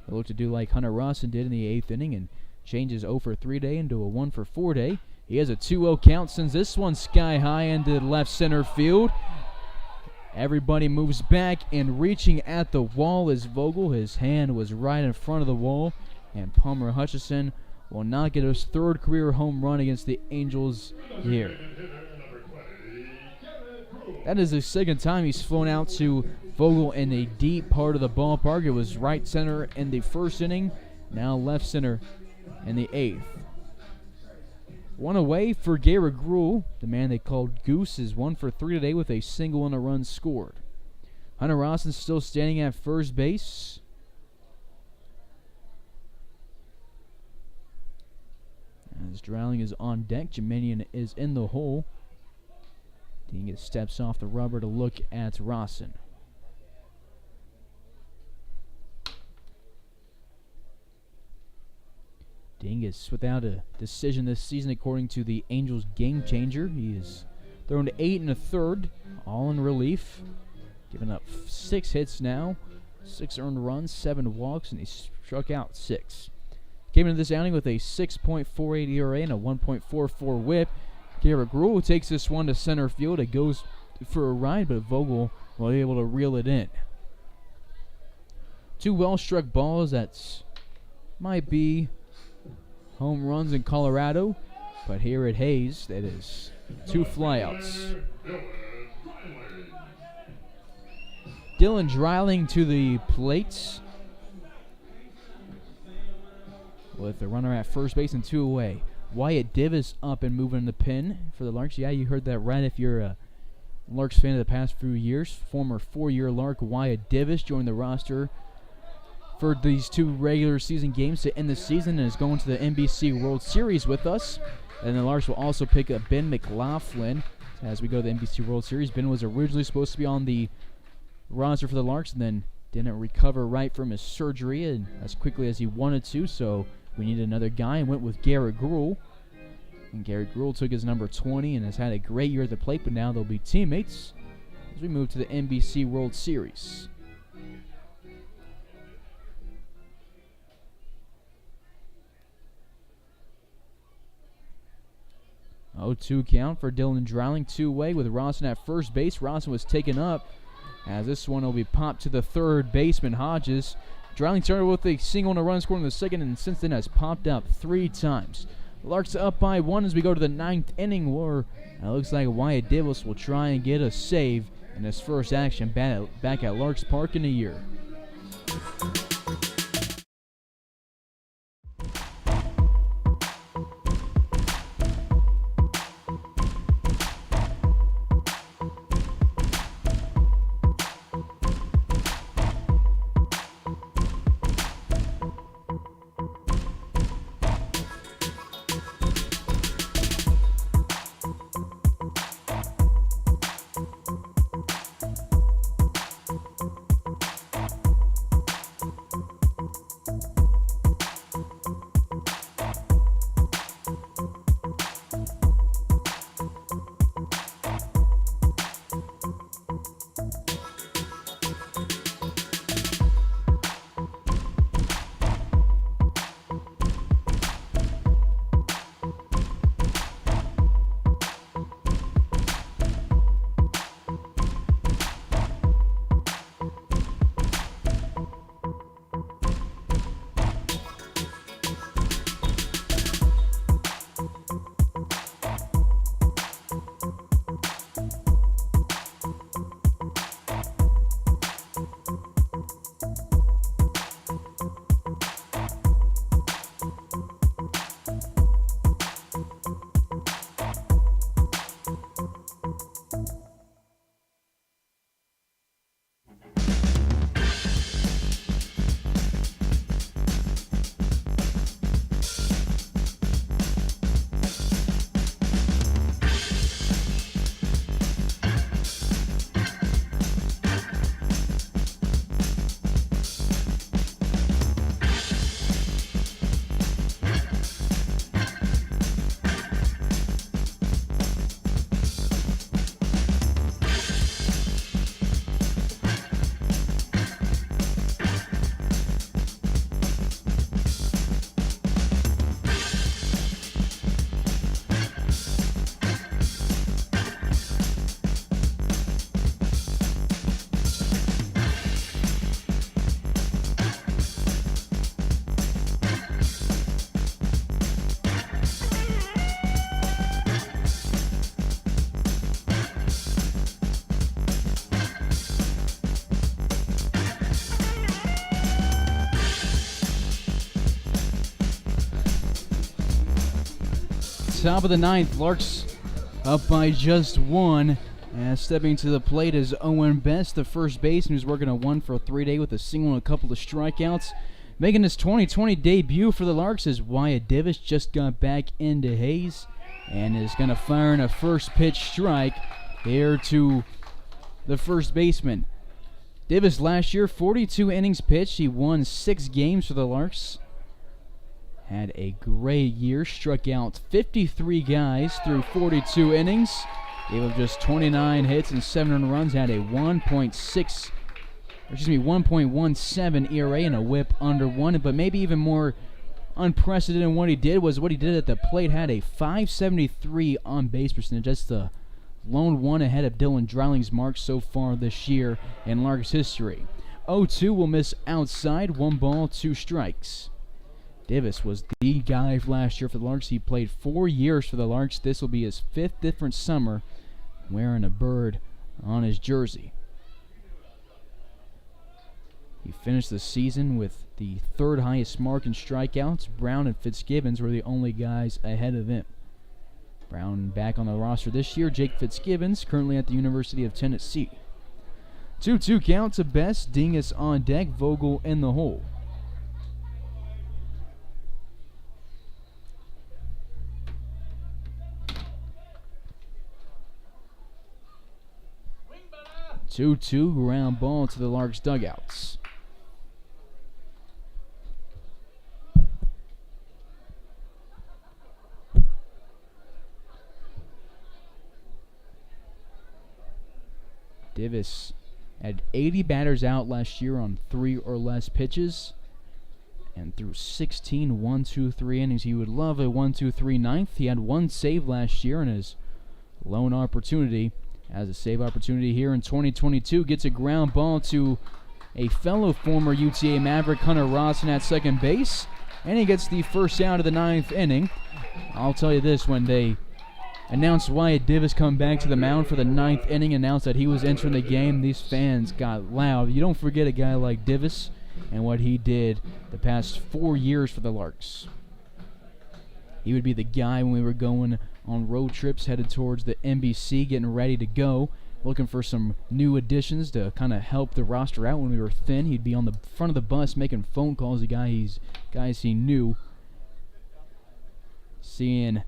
He'll look to do like Hunter Rawson did in the 8th inning and changes 0 for 3 day into a 1 for 4 day. He has a 2-0 count, sends this one sky high into left center field. Everybody moves back, and reaching at the wall is Vogel. His hand was right in front of the wall, and Palmer Hutchison will not get his third career home run against the Angels here. That is the second time he's flown out to Vogel in a deep part of the ballpark. It was right center in the first inning, now left center in the 8th. One away for Garrett Gruhl. The man they called Goose is 1 for 3 today with a single and a run scored. Hunter Rawson still standing at first base. As Drowling is on deck, Jemanian is in the hole. Dingus steps off the rubber to look at Rawson. Dingus without a decision this season according to the Angels game changer. He is thrown to 8 1/3, all in relief. Giving up 6 hits now, 6 earned runs, 7 walks, and he struck out 6. Came into this outing with a 6.48 ERA and a 1.44 whip. Garrett Gruhl takes this one to center field. It goes for a ride, but Vogel was able to reel it in. 2 well-struck balls that might be home runs in Colorado, but here at Hayes, that is 2 flyouts. Dylan Dreiling to the plate with the runner at first base and 2 away. Wyatt Divis up and moving the pin for the Larks. Yeah, you heard that right if you're a Larks fan of the past few years. Former 4-year Lark Wyatt Divis joined the roster for these 2 regular season games to end the season and is going to the NBC World Series with us. And the Larks will also pick up Ben McLaughlin as we go to the NBC World Series. Ben was originally supposed to be on the roster for the Larks and then didn't recover right from his surgery and as quickly as he wanted to, so we needed another guy and went with Garrett Gruhl. And Garrett Gruhl took his number 20 and has had a great year at the plate, but now they'll be teammates as we move to the NBC World Series. Oh, 2 count for Dylan Dreiling, 2 away with Rawson at first base. Rawson was taken up as this one will be popped to the third baseman, Hodges. Dreiling started with a single and a run scored in the second, and since then has popped up 3 times. Larks up by 1 as we go to the 9th inning, where it looks like Wyatt Divis will try and get a save in his first action back at Larks Park in a year. top of the ninth. Larks up by just one. And stepping to the plate is Owen Best, the first baseman, who's working a 1-for-3 day with a single and a couple of strikeouts. Making his 2020 debut for the Larks is Wyatt Divis. Just got back into Hayes and is going to fire in a first pitch strike here to the first baseman. Divis last year, 42 innings pitched. He won 6 games for the Larks. Had a great year. Struck out 53 guys through 42 innings. Gave up just 29 hits and 7 runs. Had a 1.17 ERA and a whip under 1. But maybe even more unprecedented than what he did was what he did at the plate. Had a .573 on base percentage. That's the lone one ahead of Dylan Dryling's mark so far this year in Larks history. 0-2 will miss outside. 1 ball, 2 strikes. Divis was the guy last year for the Larks. He played 4 years for the Larks. This will be his 5th different summer wearing a bird on his jersey. He finished the season with the 3rd highest mark in strikeouts. Brown and Fitzgibbons were the only guys ahead of him. Brown back on the roster this year. Jake Fitzgibbons currently at the University of Tennessee. 2-2 count to Best. Dingus on deck. Vogel in the hole. Two ground ball to the Larks dugouts. Divis had 80 batters out last year on 3 or less pitches. And through 16 1-2-3 innings, he would love a 1-2-3 ninth. He had 1 save last year in his lone opportunity. Has a save opportunity here in 2022. Gets a ground ball to a fellow former UTA Maverick, Hunter Rawson, at second base. And he gets the first out of the 9th inning. I'll tell you this, when they announced Wyatt Divis come back to the mound for the 9th inning, announced that he was entering the game, these fans got loud. You don't forget a guy like Divis and what he did the past 4 years for the Larks. He would be the guy when we were going on road trips headed towards the NBC, getting ready to go, looking for some new additions to kind of help the roster out when we were thin. He'd be on the front of the bus making phone calls to guys he knew, seeing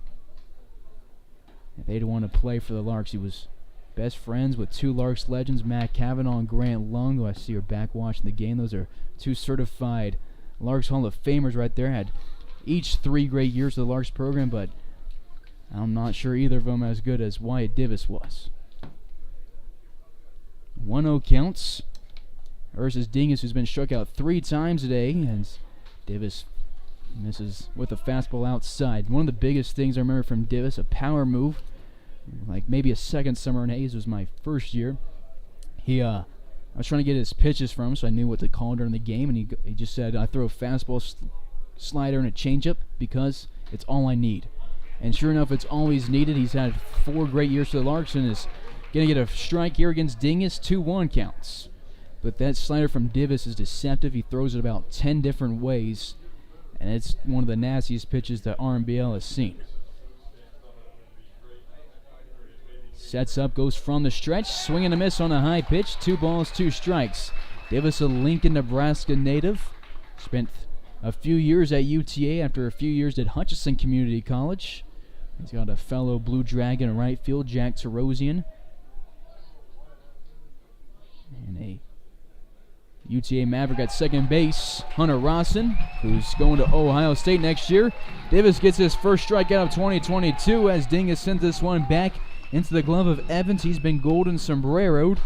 if they'd want to play for the Larks. He was best friends with 2 Larks legends, Matt Cavanaugh and Grant Lung, who I see are back watching the game. Those are 2 certified Larks Hall of Famers right there. Had each 3 great years of the Larks program, but I'm not sure either of them as good as Wyatt Divis was. 1-0 counts versus Dingus, who's been struck out 3 times today, as Divis misses with a fastball outside. One of the biggest things I remember from Divis, a power move, like maybe a second summer in Hayes was my first year. I was trying to get his pitches from him, so I knew what to call during the game, and he just said, I throw a fastball, slider, and a changeup because it's all I need. And sure enough, it's always needed. He's had 4 great years for the Larks and is going to get a strike here against Dingus. 2-1 counts. But that slider from Divis is deceptive. He throws it about 10 different ways, and it's one of the nastiest pitches that RMBL has seen. Sets up, goes from the stretch, swing and a miss on a high pitch. 2 balls, 2 strikes. Divis, a Lincoln, Nebraska native, spent a few years at UTA after a few years at Hutchinson Community College. He's got a fellow Blue Dragon in right field, Jack Tarosian. And a UTA Maverick at second base, Hunter Rawson, who's going to Ohio State next year. Divis gets his first strikeout of 2022 as Dingus sent this one back into the glove of Evans. He's been golden sombreroed.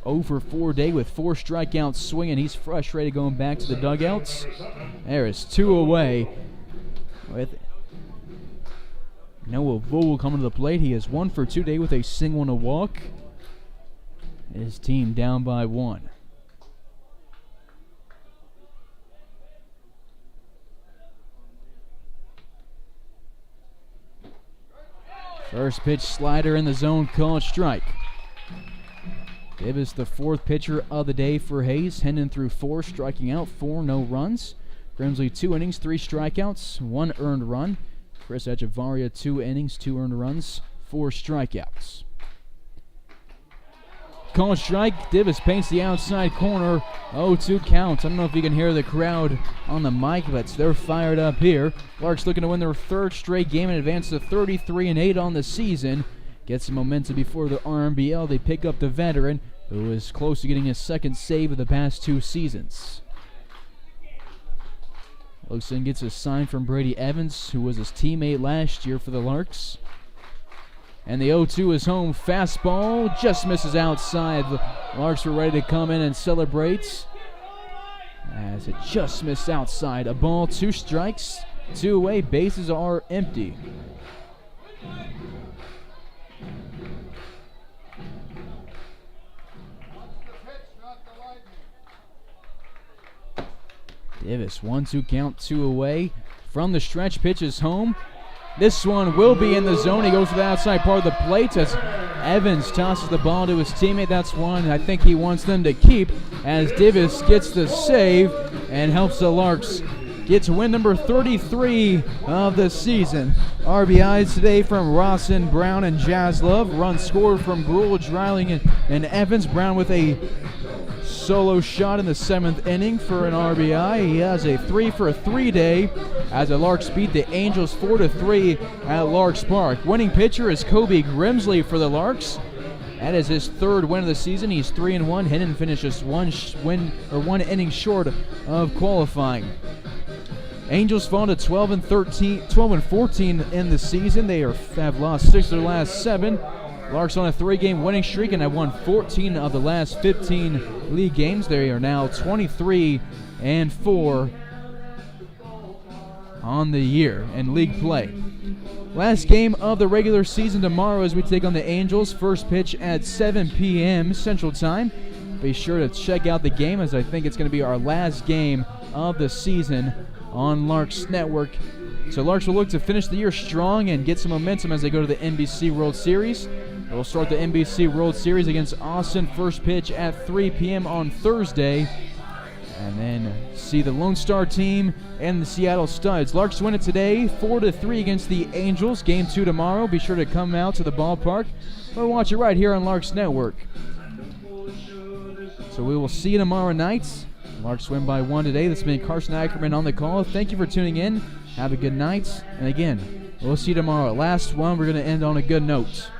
0-for-4 day with 4 strikeouts swinging. He's frustrated going back to the dugouts. There is 2 away with Noah Vogel coming to the plate. He is 1-for-2 today with a single and a walk. His team down by 1. First pitch slider in the zone, called strike. Divis, the 4th pitcher of the day for Hayes. Hendon threw 4, striking out 4, no runs. Grimsley 2 innings, 3 strikeouts, 1 earned run. Chris Echevarria, 2 innings, 2 earned runs, 4 strikeouts. Call strike. Divis paints the outside corner. 0-2 count. I don't know if you can hear the crowd on the mic, but they're fired up here. Larks looking to win their 3rd straight game and advance to 33-8 on the season. Get some momentum before the RMBL. They pick up the veteran, who is close to getting his 2nd save of the past 2 seasons. Wilson gets a sign from Brady Evans, who was his teammate last year for the Larks. And the 0-2 is home. Fastball just misses outside. The Larks were ready to come in and celebrate, as it just missed outside. A ball, 2 strikes, 2 away. Bases are empty. Divis, 1-2 count, 2 away. From the stretch, pitch is home. This one will be in the zone. He goes to the outside part of the plate as Evans tosses the ball to his teammate. That's one I think he wants them to keep, as Divis gets the save and helps the Larks get to win number 33 of the season. RBIs today from Rawson, Brown, and Jaslove. Runs scored from Gruel, Dreiling, and Evans. Brown with a solo shot in the 7th inning for an RBI. He has a 3-for-3 day as the Larks beat the Angels 4-3 at Larks Park. Winning pitcher is Kobe Grimsley for the Larks. That is his 3rd win of the season. He's 3-1. Hendon finishes one inning short of qualifying. Angels fall to 12-14 in the season. They have lost 6 of their last 7. Larks on a 3-game winning streak and have won 14 of the last 15 league games. They are now 23-4 on the year in league play. Last game of the regular season tomorrow as we take on the Angels. First pitch at 7 p.m. Central Time. Be sure to check out the game, as I think it's going to be our last game of the season on Larks Network. So Larks will look to finish the year strong and get some momentum as they go to the NBC World Series. They'll start the NBC World Series against Austin. First pitch at 3 p.m. on Thursday. And then see the Lone Star team and the Seattle Studs. Larks win it today, 4-3 against the Angels. Game 2 tomorrow. Be sure to come out to the ballpark. We'll watch it right here on Larks Network. So we will see you tomorrow night. Larks win by 1 today. This has been Carson Ackerman on the call. Thank you for tuning in. Have a good night. And again, we'll see you tomorrow. Last one, we're going to end on a good note.